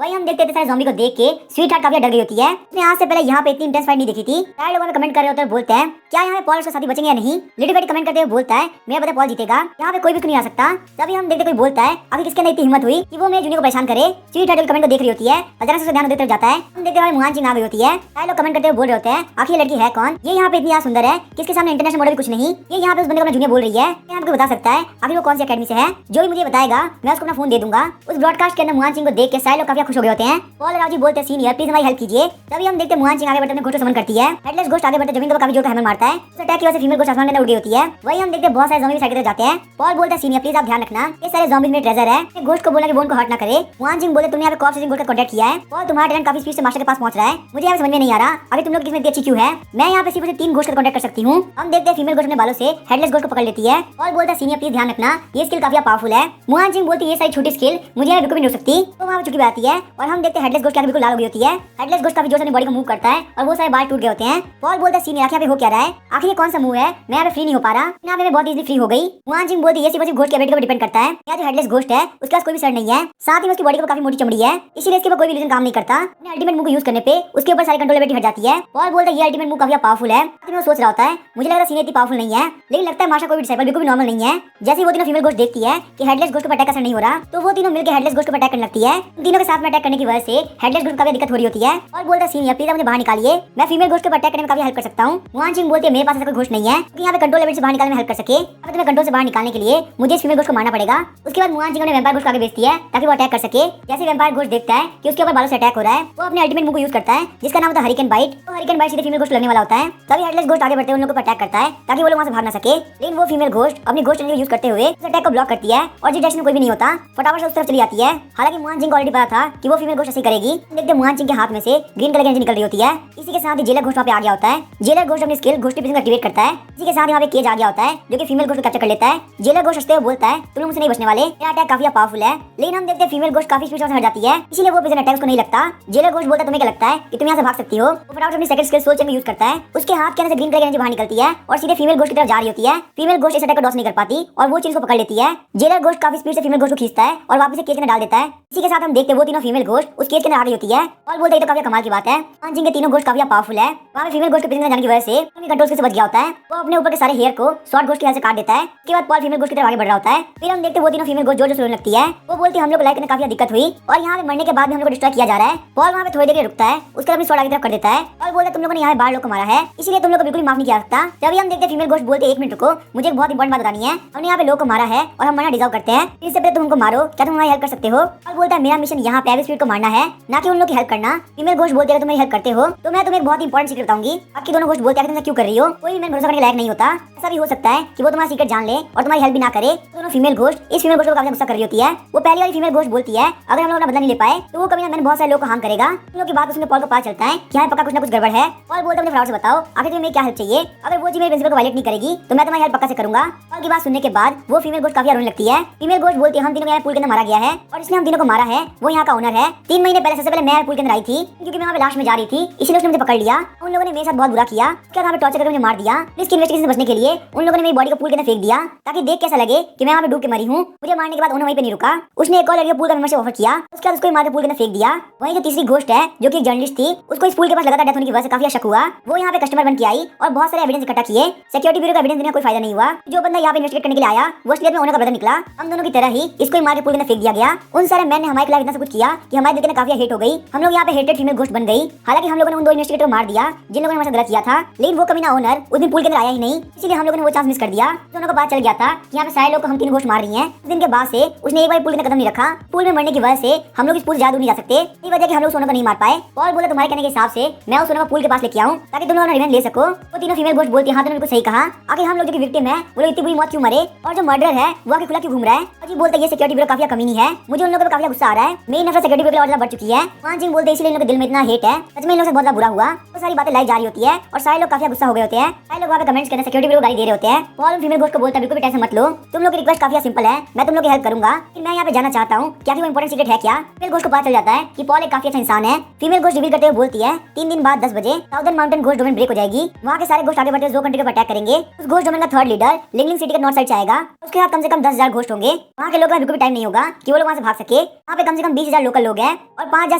वही हम देखते थे सारे ज़ॉम्बी को देख के स्वीट हार्ट काफी डर गई होती है। उसने आज से पहले यहाँ पे इतनी इंटेंस फाइट नहीं देखी थी। सारे लोगों ने कमेंट कर रहे होते हैं, बोलते हैं क्या यहाँ पे पॉल उसके साथी बचेंगे या नहीं। लिटिल बेटी कमेंट करते हुए बोलता है मेरा पता पॉल जीतेगा, यहाँ पे कोई भी नहीं आ सकता। तभी हम देखते कोई बोलता है अभी किसके अंदर इतनी हिम्मत हुई कि वो मेरे जूनियर को परेशान करे। स्वीट हार्ट कमेंट को देख रही होती है, अचानक से ध्यान उधर तरफ जाता है। हम देखते हैं मुहान सिंह आ गई होती है। सारे लोग कमेंट करते हुए बोल रहे होते हैं आखिर ये लड़की है कौन, ये यहाँ पे इतनी सुंदर है कि इसके सामने इंटरनेशनल मॉडल भी कुछ नहीं। ये यहाँ पे उस बंदे को जूनियर बोल रही है, मैं आपको बता सकता है आखिर वो कौन सी अकेडमी से है। जो भी मुझे बताएगा मैं उसको अपना फोन दे दूंगा। उस ब्रॉडकास्ट के अंदर मुहान सिंह को देख के सारे लोग काफी खुश हो गए होते हैं। पॉल और राजू बोलते हैं सीनियर प्लीज हमारी हेल्प कीजिए। तभी हम देखते हैं मुहान सिंह आगे बढ़ते घोस्ट को समन करती है। हेडलेस घोस्ट आगे बढ़ते जमीन पर काफी जोर का हैमर मारता है। उस अटैक की वजह से फीमेल घोस्ट आसमान में उड़ गई होती है। वही हम देखते हैं बहुत सारे ज़ॉम्बी साइड की तरफ जाते हैं। पॉल बोलता है सीनियर प्लीज आप ध्यान रखना, ये सारे ज़ॉम्बीज में ट्रेजर है। घोस्ट को बोला कि वो उनको हर्ट ना करे। मुहान सिंह बोले तुमने यहाँ पे कॉर्प्स चेजिंग घोस्ट का कांटेक्ट किया है और तुम्हारा टैलेंट काफी स्पीड से मास्टर के पास पहुंच रहा है। मुझे यहाँ समझ में नहीं आ रहा अभी तुम लोग किसमें इतनी अच्छी क्यों है। मैं यहाँ पे सिर्फ 3 घोस्ट का कांटेक्ट कर सकती हूँ। हम देखते हैं फीमेल घोस्ट अपने बालों से हेडलेस घोस्ट को पकड़ लेती है और बोलता है सीनियर प्लीज ध्यान रखना ये स्किल काफी पावरफुल है। मुहान सिंह बोलती है ये सारी छोटी स्किल मुझे बिल्कुल भी नहीं हो सकती। तो वहाँ चुकी आती है और हम देखते हैं हेडलेस घोस्ट की आंखें बिल्कुल लाल हो गई होती है। हेडलेस घोस्ट काफी जोर से अपनी बॉडी को मूव करता है और वो सारे बाल टूट गए होते हैं। पॉल बोलता है सीनियर आखिर यहाँ पे हो क्या रहा है, आखिर ये कौन सा मूव है, मैं यहाँ पे फ्री नहीं हो पा रहा। यहाँ पे मैं बहुत इजीली फ्री हो गई। मुहान सिंह बोलती है ये सिर्फ घोस्ट के एबिलिटी पर डिपेंड करता है। यहाँ जो हेडलेस घोस्ट है उसके पास कोई भी सर नहीं है, साथ ही उसकी बॉडी को काफी मोटी चमड़ी है, इसीलिए इसके ऊपर कोई भी इल्यूजन काम नहीं करता। अपने अल्टीमेट मूव को यूज करने पे उसके ऊपर सारी कंट्रोल एबिलिटी हट जाती है। पॉल बोलता है ये अल्टीमेट मूव काफी पावरफुल है। वो सोच रहा होता है मुझे लग रहा है सीनियर इतनी पावरफुल नहीं है, लेकिन लगता है माशा कोई भी डिसाइपल बिल्कुल भी नॉर्मल नहीं है। जैसे वो तीनों फीमेल घोस्ट देखती है कि हेडलेस घोस्ट पर अटैक असर नहीं हो रहा, तो वो तीनों मिलकर हेडलेस घोस्ट पर अटैक करने लगती है। तीनों के साथ में अटैक करने की वजह से हेडलेस घोस्ट को काफी दिक्कत हो रही होती है। और बोलता है सीनियर प्लीज मुझे बाहर निकालिए, मैं फीमेल घोस्ट पर अटैक करने में काफी हेल्प कर सकता हूँ। मुहान सिंह बोलती है मेरे पास ऐसा कोई घोस्ट नहीं है कि यहाँ पे कंट्रोल एबिलिटी से बाहर निकालने में हेल्प कर सके। अब तुम्हें कंट्रोल से बाहर निकालने के लिए मुझे इस फीमेल घोस्ट को मारना पड़ेगा। उसके बाद मुहान सिंह ने वैम्पायर घोस्ट आगे भेजती है ताकि वो अटैक कर सके। जैसे वैम्पायर घोस्ट देखता है कि उसके ऊपर बालों से अटैक हो रहा है, वो अपने अल्टीमेट मूव को यूज करता है जिसका नाम होता है हरिकेन बाइट। तो हरिकेन बाइट सीधे फीमेल घोस्ट लगने वाला होता है। तभी हेडलेस घोस्ट आगे बढ़ते हुए उन लोगों पर अटैक करता है ताकि वो लोग वहां से भाग ना सके। लेकिन वो फीमेल घोस्ट अपनी घोस्ट एनर्जी यूज करते हुए उस अटैक को ब्लॉक करती है और जिस डायरेक्शन में कोई भी नहीं होता फटाफट से उस तरफ चली जाती है। हालांकि मुहान सिंह को ऑलरेडी पता था कि वो फीमेल घोस्ट ऐसे करेगी। देखते मुहान सिंह के हाथ में से ग्रीन कलर की एनर्जी निकल रही होती है। इसी के साथ ही जेलर घोस्ट वहां पे आ गया होता है। जेलर घोस्ट अपनी स्किल घोस्ट को एक्टिवेट करता है। इसी के साथ यहाँ पे केज आ गया होता है जो कि फीमेल घोस्ट को कैप्चर कर लेता है। जेलर घोस्ट हंसते हुए बोलता है तुम लोग मुझसे नहीं बचने वाले, मेरा अटैक काफी पावरफुल है। लेकिन हम देखते हैं फीमेल घोस्ट काफी स्पीड से हट जाती है, इसीलिए वो प्रिजन अटैक उसको नहीं लगता। जेलर घोस्ट बोलता है तुम्हें क्या लगता है कि तुम यहाँ से भाग सकती हो। वो फटाफट अपनी सेकंड स्किल सोल चेन में यूज करता है। उसके हाथ के अंदर से ग्रीन कलर की एनर्जी बाहर निकलती है और सीधे फीमेल घोस्ट की तरफ जा रही होती है। फीमेल घोस्ट इस अटैक को डॉस नहीं कर पाती और वो चीज को पकड़ लेती है। जेलर घोस्ट काफी स्पीड से फीमेल घोस्ट को खींचता है और वापस से केज के अंदर डाल देता है। इसी के साथ हम देखते हैं वो तीनों फीमेल घोस्ट उस केज के अंदर आ गई होती है और बोलते हैं तो काफी कमाल की बात है, मुहान सिंह के तीनों घोस्ट काफी पावरफुल है। वहाँ पे फीमेल घोस्ट के प्रिजन जाने की वजह से कंट्रोल से बच गया होता है। वो अपने ऊपर के सारे हेयर को शॉर्ट घोस्ट की हेल्प से काट देता है। उसके बाद पॉल फीमेल घोस्ट की तरफ आगे बढ़ रहा होता है। फिर हम देखते हैं वो तीनों फीमेल घोस्ट जोर से रोने लगती है। वो बोलती है हम लोग को लाइफ में काफी दिक्कत हुई और यहाँ पे मरने के बाद भी हम लोग को डिस्ट्रॉय किया जा रहा है। पॉल वहाँ पे थोड़ी देर के लिए रुकता है, उसके बाद अपनी स्वॉर्ड आगे तरफ कर देता है और बोलता है तुम लोगों ने यहाँ बाहर लोग को मारा है, इसलिए तुम लोग को बिल्कुल माफ नहीं किया सकता। तभी हम देखते हैं फीमेल घोस्ट बोलते हैं 1 मिनट रुको, मुझे एक बहुत इंपॉर्टेंट बात बतानी है। हमने यहाँ पे लोग को मारा है और हम मरना डिजर्व करते हैं, इससे पहले तुम हमको मारो, क्या तुम हमारी हेल्प कर सकते हो। और बोलता है मेरा मिशन यहाँ पे स्पीड को मारना है, ना कि उन लोग की हेल्प करना। फीमेल घोस्ट बोलते हैं तुम मेरी हेल्प करते हो तो मैं तुम्हें एक बहुत इंपॉर्टेंट सीक्रेट बताऊंगी। बाकी दोनों घोस्ट बोलते हैं तुम क्यों कर रही हो, कोई भी मैं भरोसा करने के लायक नहीं होता। ऐसा भी हो सकता है कि वो तुम्हारा सीक्रेट जान ले और तुम्हारी हेल्प भी ना करे। दोनों फीमेल घोस्ट इस फीमेल घोस्ट को काफी गुस्सा कर रही होती है। वो पहली वाली फीमेल घोस्ट बोलती है अगर हम लोग अपना बदला नहीं ले पाए तो वो कभी ना मैंने बहुत सारे लोग को हार्म करेगा। उन लोग की बात सुनकर पॉल को पता चलता है कि यहाँ पक्का कुछ ना कुछ गड़बड़ है। पॉल बोलता है मुझे फटाफट से बताओ आखिर तुम्हें क्या हेल्प चाहिए, अगर वो चीज मेरे प्रिंसिपल को वायलेट नहीं करेगी तो मैं तुम्हारी हेल्प पक्का से करूंगा। पॉल की बात सुनने के बाद वो फीमेल घोस्ट काफी रोने लगती है। फीमेल घोस्ट बोलती है हम तीनों को पूल के अंदर मारा गया है और इसने हम तीनों को मारा है वो यहाँ का ओनर है। 3 महीने पहले सबसे पहले मैं पूल के अंदर आई थी क्योंकि मैं वहाँ पे लास्ट में जा रही थी, इसलिए उसने मुझे पकड़ लिया। उन लोगों ने मेरे साथ बहुत बुरा किया, क्या वहाँ पे टॉर्चर करके मुझे मार दिया। इसकी इन्वेस्टिगेशन से बचने के लिए लिए उन लोगों ने मेरी बॉडी को पूल के अंदर फेंक दिया ताकि देख कैसा लगे कि मैं वहाँ पे डूब के मरी हूँ। मुझे मारने के बाद उन्होंने वहीं पे नहीं रुका, उसने एक और लड़की को पूल का मेंबरशिप ऑफर किया, उसके बाद उसको मार के पूल के अंदर फेंक दिया। वहीं जो तीसरी घोस्ट है जो कि एक जर्नलिस्ट थी, उसको इस पूल के पास लगातार डेथ होने की वजह से काफी शक हुआ। वो यहाँ पे कस्टमर बन के आई और बहुत सारे एविडेंस इकट्ठा किए। सिक्योरिटी ब्यूरो का एविडेंस देने का कोई फायदा नहीं हुआ। जो बंदा यहाँ पे इन्वेस्टिगेट करने के लिए आया वो असलियत में ओनर का ब्रदर निकला। हम दोनों की तरह ही इसको मार के पूल के अंदर फेंक दिया गया। उन सारे मैन ने हमारे खिलाफ इतना सब कुछ किया कि हमारे दिल में काफी हेट हो गई। हम लोग यहाँ पे हेटेड फीमेल घोस्ट बन गई। हालांकि हम लोगों ने उन दो इन्वेस्टिगेटर को मार दिया जिन लोगों ने हमारे साथ गलत किया था, लेकिन वो कमीना ओनर उस दिन पूल के अंदर आया ही नहीं, इसीलिए हम लोगों ने वो चांस मिस कर दिया। दोनों को पता चल गया था कि यहाँ पे सारे लोग को हम 3 घोस्ट मार रही हैं। उस दिन के बाद से उसने एक बार पूल के अंदर कदम नहीं रखा। पूल में मरने की वजह से हम लोग इस पूल से ज्यादा दूर नहीं जा सकते। इसी वजह कि हम लोग सोना को नहीं मार पाए। पॉल बोला तुम्हारे कहने के हिसाब से मैं उस सोना को पूल के पास लेके आऊं ताकि तुम लोग रिवेंज ले सको। वो तीनों फीमेल घोस्ट बोलती हैं हाँ तुमने बिल्कुल सही कहा। आगे हम लोग जो विक्टिम है वो लोग इतनी बुरी मौत क्यों मरे और जो मर्डर है वो आगे खुला क्यों घूम रहा है। अजी बोलते ये सिक्योरिटी ब्यूरो काफी कमीनी है। मुझे उन लोगों पे काफी गुस्सा आ रहा है। मेरी नफरत सिक्योरिटी ब्यूरो और ज्यादा बढ़ चुकी है। मान सिंह बोलते इसलिए इन लोगों के दिल में इतना हेट है। सच में इन लोगों से बहुत बुरा हुआ। तो सारी बातें लाई जा रही होती है और सारे लोग काफी गुस्सा हो गए होते हैं। सारे लोग वहाँ पे कमेंट्स करने सिक्योरिटी ब्यूरो गाली दे रहे होते हैं। पॉल फीमेल घोस्ट को बोलता है बिल्कुल भी टेंशन मत लो, तुम लोग की रिक्वेस्ट काफी सिंपल है, मैं तुम लोग की हेल्प करूंगा कि मैं यहाँ पे जाना चाहता हूँ, क्या वो इंपॉर्टेंट सीक्रेट है क्या। फीमेल घोस्ट को पता चल जाता है कि पॉल एक काफी अच्छा इंसान है। फीमेल घोस्ट रिवील करते हुए बोलती है 3 दिन बाद 10 बजे southern mountain ghost domain break हो जाएगी। वहाँ के सारे घोस्ट आगे बढ़ते जो कंट्री पर अटैक करेंगे। उस घोस्ट डोमेन का थर्ड लीडर लिंगलिंग सिटी के नॉर्थ साइड से आएगा। उसके साथ कम से कम 10,000 घोस्ट होंगे। वहाँ के लोगों का बिल्कुल भी टाइम नहीं होगा कि वो लोग वहाँ से भाग सके। वहाँ पे कम से कम 20,000 लोकल लोग हैं और 5,000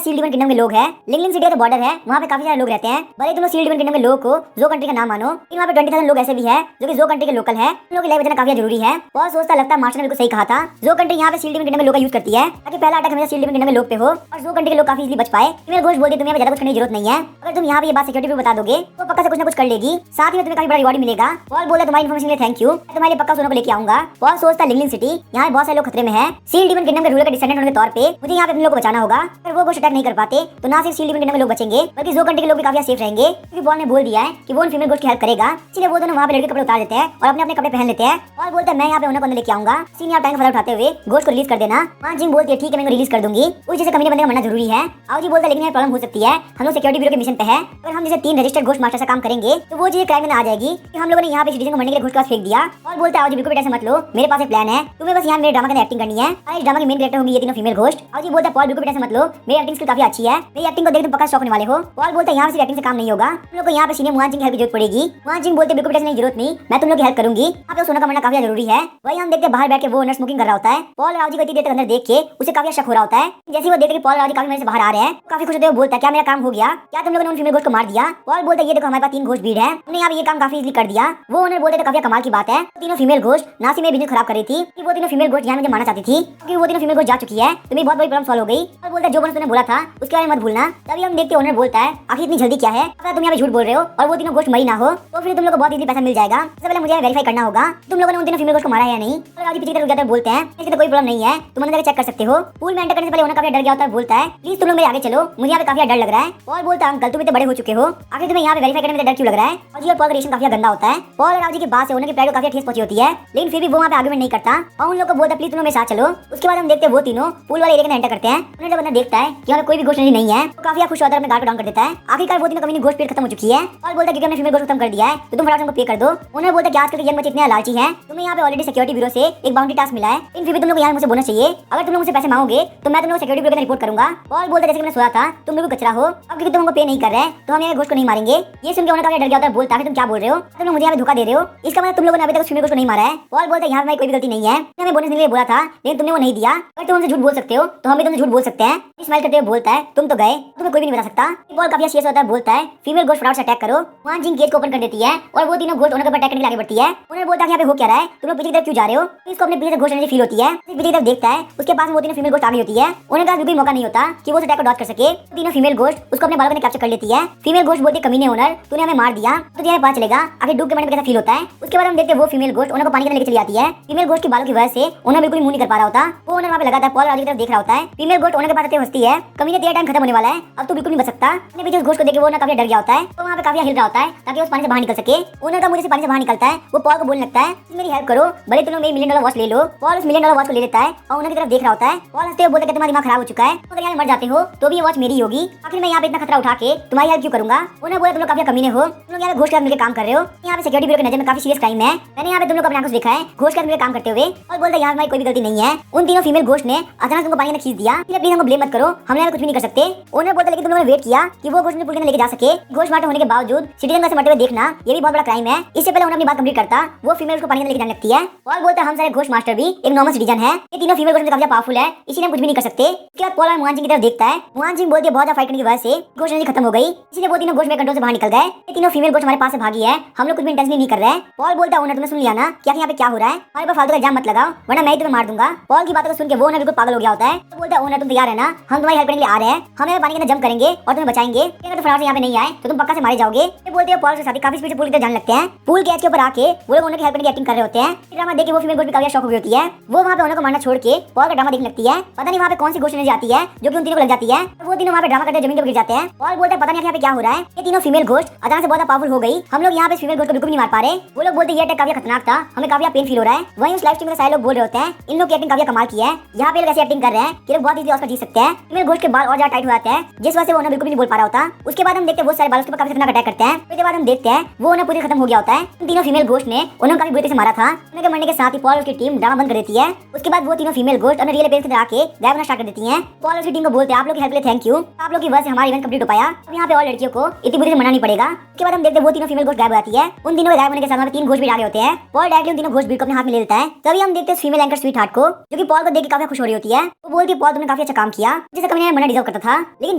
सील डिवन किंगडम के लोग हैं। लिंगलिंग सिटी का बॉर्डर है, वहाँ पे काफी सारे लोग रहते हैं। भले तुम लोग सील डिवन किंगडम के लोग को जो कंट्री का नाम मानो, लेकिन वहाँ पे 20,000 लोग ऐसे भी है जो कि जो कंट्री के लोकल है। उन लोगों की लाइफ बचाना काफी जरूरी है। बहुत सोचता लगता है मार्शल ने बिल्कुल सही कहा था। जो कंट्री यहाँ पे सील डिवन किंगडम में लोग का यूज करती है ताकि पहला अटैक हमेशा सील डिवन किंगडम में लोग पे हो और जो कंट्री के लोग काफी इजीली बच पाए। फीमेल घोस्ट बोलती है तुम्हें ज्यादा कुछ करने की जरूरत नहीं है। अगर तुम यहाँ पे ये बात सिक्योरिटी पे बता दोगे तो पक्का से कुछ ना कुछ कर लेगी, साथ ही में तुम्हें काफी बड़ा रिवॉर्ड मिलेगा। पॉल बोला तुम्हारी इन्फॉर्मेशन के लिए थैंक यू, मैं तुम्हारे लिए पक्का सोना को लेके आऊंगा। पॉल सोचता लिंगलिंग सिटी यहाँ बहुत सारे लोग खतरे में है। सील डिवन किंगडम के रूलर के डिसेंडेंट होने के तौर पे मुझे यहाँ पे अपने लोग को बचाना होगा। अगर वो घोस्ट अटैक नहीं कर पाते तो ना सिर्फ सील डिवन किंगडम में लोग बचेंगे बल्कि जो कंट्री के लोग भी काफी सेफ रहेंगे, क्योंकि पॉल ने बोल दिया है कि वो उन फीमेल घोस्ट की हेल्प करेगा। इसलिए वो दोनों वहाँ पे लड़के कपड़े उतार देते हैं और अपने अपने कपड़े पहन लेते हैं। पॉल बोलता है मैं यहाँ पे उन्हें लेके आऊंगा। सीन यहाँ टाइम का फायदा उठाते हुए घोस्ट को रिलीज कर देना। मान जिंग बोलती है ठीक है मैं रिलीज कर दूंगी। उस जैसे कमीने बंदे का मरना जरूरी है। आओ जी बोलता है लेकिन ये प्रॉब्लम हो सकती है, हम लोग सिक्योरिटी ब्यूरो के मिशन पे है। अगर हम जैसे 3 रजिस्टर्ड घोस्ट मास्टर से काम करेंगे तो वो चीज क्राइम में आ जाएगी कि हम लोगों ने यहाँ पे सिटीजन को मरने के लिए घोस्ट का फेंक दिया। और बोलता है आओ जी बिल्कुल टेंशन मत लो, मेरे पास एक प्लान है, तुम्हें बस यहाँ मेरे ड्रामा के अंदर एक्टिंग करनी है और इस ड्रामा की मेन कैरेक्टर होंगी ये तीनों फीमेल घोस्ट। आओ जी बोलता है पॉल बिल्कुल टेंशन मत लो, मेरी एक्टिंग स्किल काफी अच्छी है, मेरी एक्टिंग को देख तुम पक्का शौक होने वाले हो। पॉल बोलता है यहाँ से एक्टिंग से काम नहीं होगा, तुम लोग को यहाँ पे सीनियर मुआन सिंह की हेल्प की जरूरत पड़ेगी। मुआन सिंह बोलते बिल्कुल टेंशन की जरूरत नहीं, मैं तुम लोग की हेल्प करूंगी। आप लोग सोना का मरना काफी जरूरी है। वही हम देखते बाहर बैठ के वो ओनर स्मोकिंग कर रहा होता है। पॉल राव जी को इतनी देर तक अंदर देख के उसे काफी शक हो रहा होता है। जैसे वो देख के पॉल राव जी काफी मेरे से बाहर आ रहे हैं, काफी खुश होते हुए बोलता है क्या मेरा काम हो गया, क्या तुम लोगों ने उन फीमेल घोस्ट को मार दिया। पॉल बोलता है ये देखो हमारे पास 3 घोस्ट भीड़ है, तुमने यहाँ ये काम काफी इजीली कर दिया। वो ओनर बोलते तो काफी कमाल की बात है। तीनों फीमेल घोस्ट नासी में बिजनेस खराब कर रही थी कि वो तीनों फीमेल घोस्ट यहाँ मुझे मारना चाहती थी, क्योंकि वो तीनों फीमेल घोस्ट जा चुकी है तो मेरी बहुत बड़ी प्रॉब्लम सॉल्व हो गई। और बोलता है जो बोनस तूने बोला था उसके बारे में मत भूलना। तभी हम देखते ओनर बोलता है आखिर इतनी जल्दी क्या है, अगर तुम यहाँ पे झूठ बोल रहे हो और वो तीनों घोस्ट मरी ना हो तो फिर तुम लोग को बहुत इजीली पैसा मिल जाएगा। सबसे पहले मुझे वेरीफाई करना होगा तुम लोगों ने उन तीनों फीमेल घोस्ट को मारा है या नहीं। और राजी पीछे रुक जाते हैं, बोलते हैं इसकी तो कोई प्रॉब्लम नहीं है, तुम अंदर चेक कर सकते हो। पूल में एंटर करने से पहले ओनर काफी डर गया होता है, बोलता है प्लीज तुम लोग मेरे आगे चलो, मुझे यहाँ पे काफी डर लग रहा है। और बोलता है अंकल तुम इतने बड़े हो चुके हो, आखिर तुम्हें यहाँ पे वेरीफाई करने में डर क्यों लग रहा है। और जी और पॉल का रिलेशन काफी गंदा होता है। पॉल और राजी की बात से ओनर की प्राइड को काफी ठेस पहुंची होती है, लेकिन फिर भी वो वहाँ पे आर्गुमेंट नहीं करता और उन लोग को बोलता प्लीज तुम मेरे साथ चलो। उसके बाद हम देखते हैं वो तीनों पूल वाले एरिया में एंटर करते हैं। उन्हें जब अंदर देखता है कि वहाँ कोई भी घोस्ट नहीं है तो काफी खुश होता है, अपने गार्ड को डाउन कर देता है। आखिरकार वो तीनों कमीनी घोस्ट पीरियड खत्म हो चुकी है। और बोलता है क्योंकि हमने फीमेल घोस्ट खत्म कर दिया है तो तुम फटाफट हमको पे कर दो। उन्हें बोलता है कि आजकल के यंग बच्चे इतने लालची हैं, तुम्हें यहाँ पे ऑलरेडी सिक्योरिटी ब्यूरो से एक बाउंड्री टास्क मिला है, इन फिर भी तुम लोग यहाँ मुझे बोनस चाहिए। अगर तुम लोग मुझसे पैसे मांगोगे तो मैं तुम लोग सिक्योरिटी ब्यूरो के रिपोर्ट करूंगा। और बोलता है जैसे मैंने सोचा था तुम लोग कचरा हो, अब क्योंकि तुम हमको पे नहीं कर रहे तो हम यहाँ घोस्ट को नहीं मारेंगे। ये सुनकर उन्हें काफी डर गया होता है, बोलता है तुम क्या बोल रहे हो, तुम लोग मुझे यहाँ पे धोखा दे रहे हो, इसका मतलब तुम लोगों ने अभी तक फीमेल घोस्ट को नहीं मारा है। पॉल बोलता है यहाँ पे कोई भी गलती नहीं है, हमें बोनस देने के लिए बोला था लेकिन तुमने वो नहीं दिया। अगर तुम हमसे झूठ बोल सकते हो तो हम भी तुमसे झूठ बोल सकते हैं। स्माइल करते हुए बोलता है तुम तो गए, तुम्हें कोई भी नहीं बता सकता। पॉल काफी सीरियस होता है, बोलता है फीमेल घोस्ट फटाफट से अटैक करो। वहाँ जिंग गेट को ओपन कर देती है और वो तीनों घोस्ट ओनर को अटैक करने के लिए आगे बढ़ती है। उन्हें बोलता है यहाँ पे हो क्या रहा है, तुम लोग पीछे की तरफ क्यों जा रहे हो। इसको अपने पीछे से घोस्ट एनर्जी फील होती है, पीछे की तरफ देखता है उसके पास वो तीनों फीमेल घोस्ट आ गई होती है। उन्हें का बिल्कुल मौका नहीं होता कि वो अटैक को डॉज कर सके। तीनों फीमेल घोस्ट उसको अपने बालों में कैप्चर कर लेती है। फीमेल घोस्ट बोलती है कमीने ओनर तूने हमें मार दिया तो तुम्हें पता चलेगा आखिर डूब के मरने में कैसा फील होता है। उसके बाद हम देखते हैं वो फीमेल घोस्ट ओनर को पानी के अंदर लेके चली आती है। फीमेल घोस्ट के बालों की वजह से ओनर बिल्कुल मुंह नहीं कर पा रहा होता। वो ओनर वहाँ पे लगा था, पॉल राजू की तरफ देख रहा होता है। फीमेल घोस्ट ओनर के पास आते हंसती है, कमीने तेरा टाइम खत्म होने वाला है, अब तू बिल्कुल नहीं बच सकता। अपने पीछे उस घोस्ट को देख के वो ना काफी डर गया होता है तो वहाँ पे काफी हिल रहा होता है ताकि उस पानी से बाहर निकल सके। ओनर का मुझे से पानी से बाहर निकलता है, वो पॉल को बोलने लगता है मेरी हेल्प करो, भले तुम लोग मेरी $1 मिलियन वॉच ले लो। पॉल उस $1 मिलियन वॉच को ले लेता है और ओनर की तरफ देख रहा होता है। पॉल हंसते हुए बोलता है तुम्हारा दिमाग खराब हो चुका है, अगर यहाँ मर जाते हो तो भी ये वॉच मेरी होगी, आखिर मैं यहाँ पे इतना खतरा उठा के तुम्हारी हेल्प क्यों करूंगा। उन्हें बोला तुम लोग काफी कमीने हो, तुम लोग यहाँ पे घोस्ट के साथ मिलकर काम कर रहे हो, यहाँ पे सिक्योरिटी ब्यूरो की नजर में काफी सीरियस क्राइम है, मैंने यहाँ पे तुम लोग अपने आंखों से देखा है घोस्ट के साथ मिलकर काम करते हुए। और बोलता है यहाँ हमारी कोई भी गलती नहीं है। उन तीनों फीमेल घोस्ट ने अचानक तुमको पानी में खींच दिया। प्लीज हमको ब्लेम मत करो, हमने कुछ भी नहीं कर सकते। ओनर बोलता लेकिन तुम लोगों ने वेट किया कि वो घोस्ट ने पुल के अंदर लेके जा सके। घोस्ट मार्टर होने के बावजूद सिटीजन का से मरते हुए देखना ये भी बहुत बड़ा क्राइम है। इससे पहले उन्होंने अपनी बात कंप्लीट करता, वो फीमेल को पानी में लेके जाने लगती है। पॉल बोलता है हम सारे घोस्ट मास्टर भी एक नॉर्मल सिटीजन है, ये तीनों फीमेल घोस्ट काफी पावरफुल है, इसीलिए हम कुछ भी नहीं कर सकते। उसके बाद पॉल मुआन सिंह की तरफ देखता है। मुआन सिंह बोलती है बहुत फाइट करने की वजह से घोस्ट एनर्जी खत्म हो गई, इसलिए वो तीनों घोस्ट मेरे कंट्रोल से बाहर निकल गए। ये तीनों फीमेल घोस्ट हमारे पास से भागी है, हम लोग कुछ भी इंटेंशनली नहीं कर रहे हैं। पॉल बोलता है ओनर तुमने सुन लिया ना क्या यहाँ पे क्या हो रहा है, हमारे पास फालतू का इल्जाम मत लगाओ वरना मैं ही तुम्हें मार दूंगा। पॉल की बातों को सुन के वो ओनर बिल्कुल पागल हो गया होता है। तो बोलता है ओनर तुम तैयार है ना, हम तुम्हारी हेल्प करने के लिए आ रहे हैं, हम पानी के अंदर जंप करेंगे और तुम्हें बचाएंगे। अगर तो फटाफट से यहाँ पे नहीं आए तो तुम पक्का से मारे जाओगे। ये बोलते हैं पॉल के साथ काफी स्पीड से पूल की तरफ जाने लगते हैं। पूल के एज के ऊपर आके वो लोग ओनर की हेल्प करने की एक्टिंग कर रहे होते हैं। ड्रामा देख के वो फीमेल घोस्ट काफी शॉक हो गई होती है। वो वहाँ पे ओनर को मारना छोड़ के पॉल का ड्रामा देखने लगती है। पता नहीं वहाँ पे कौन सी घोस्ट एनर्जी आती है जो कि उन तीनों को लग जाती है। वो तीनों वहाँ पे ड्रामा करते जमीन पर गिर जाते हैं। पॉल बोलता है पता नहीं यहाँ पे क्या हो रहा है, ये तीनों फीमेल घोस्ट अचानक से बहुत पावरफुल हो गई, हम लोग यहाँ पे फीमेल घोस्ट को बिल्कुल नहीं मार पा रहे। वो लोग बोलते हैं ये अटैक काफी खतरनाक था, हमें काफी पेन फील हो रहा है। वहीं उस लाइव स्ट्रीम में सारे लोग बोल रहे होते हैं इन लोग की एक्टिंग काफी कमाल की है, यहाँ पे लोग ऐसी एक्टिंग कर रहे हैं कि लोग बहुत इजीली ऑस्कर जीत सकते हैं। फीमेल घोस्ट के बाल और ज्यादा टाइट हो जाते हैं जिस वजह से वो उन्हें बिल्कुल नहीं बोल पा रहा होता। उसके बाद हम देखते हैं वो सारे बाल उसके ऊपर काफी खतरनाक अटैक करते हैं। उसके बाद हम देखते हैं वो उन्हें पूरी खत्म हो गया होता है। उन तीनों फीमेल घोस्ट ने उन्हें काफी बुरी से मारा था। उनके मरने के साथ ही पॉल और उसकी टीम ड्रामा बंद कर देती है। उसके बाद वो तीनों फीमेल घोस्ट और रियल अपेयरेंस के अंदर आके गायब होना स्टार्ट कर देती हैं। पॉल और उसकी टीम को बोलते हैं आप लोग की हेल्प के लिए थैंक यू, आप लोग की वजह से हमारा इवेंट कंप्लीट हो पाया, अब यहाँ पे और लड़कियों को इतनी बुरी से मरना नहीं पड़ेगा। उसके बाद हम देखते हैं वो तीनों फीमेल घोस्ट गायब हो जाती है। उन तीनों के गायब होने के साथ वहाँ पे तीन घोस्ट भी डाले होते हैं। पॉल डायरेक्टली उन तीनों घोस्ट बीट को अपने हाथ में ले लेता है। तभी हम देखते हैं फीमेल एंकर स्वीट हार्ट को जो कि पॉल को देख के काफी खुश हो रही होती है। वो बोलती है पॉल तुमने काफी अच्छा काम किया, जिसे कभी मरना डिजर्व करता था। लेकिन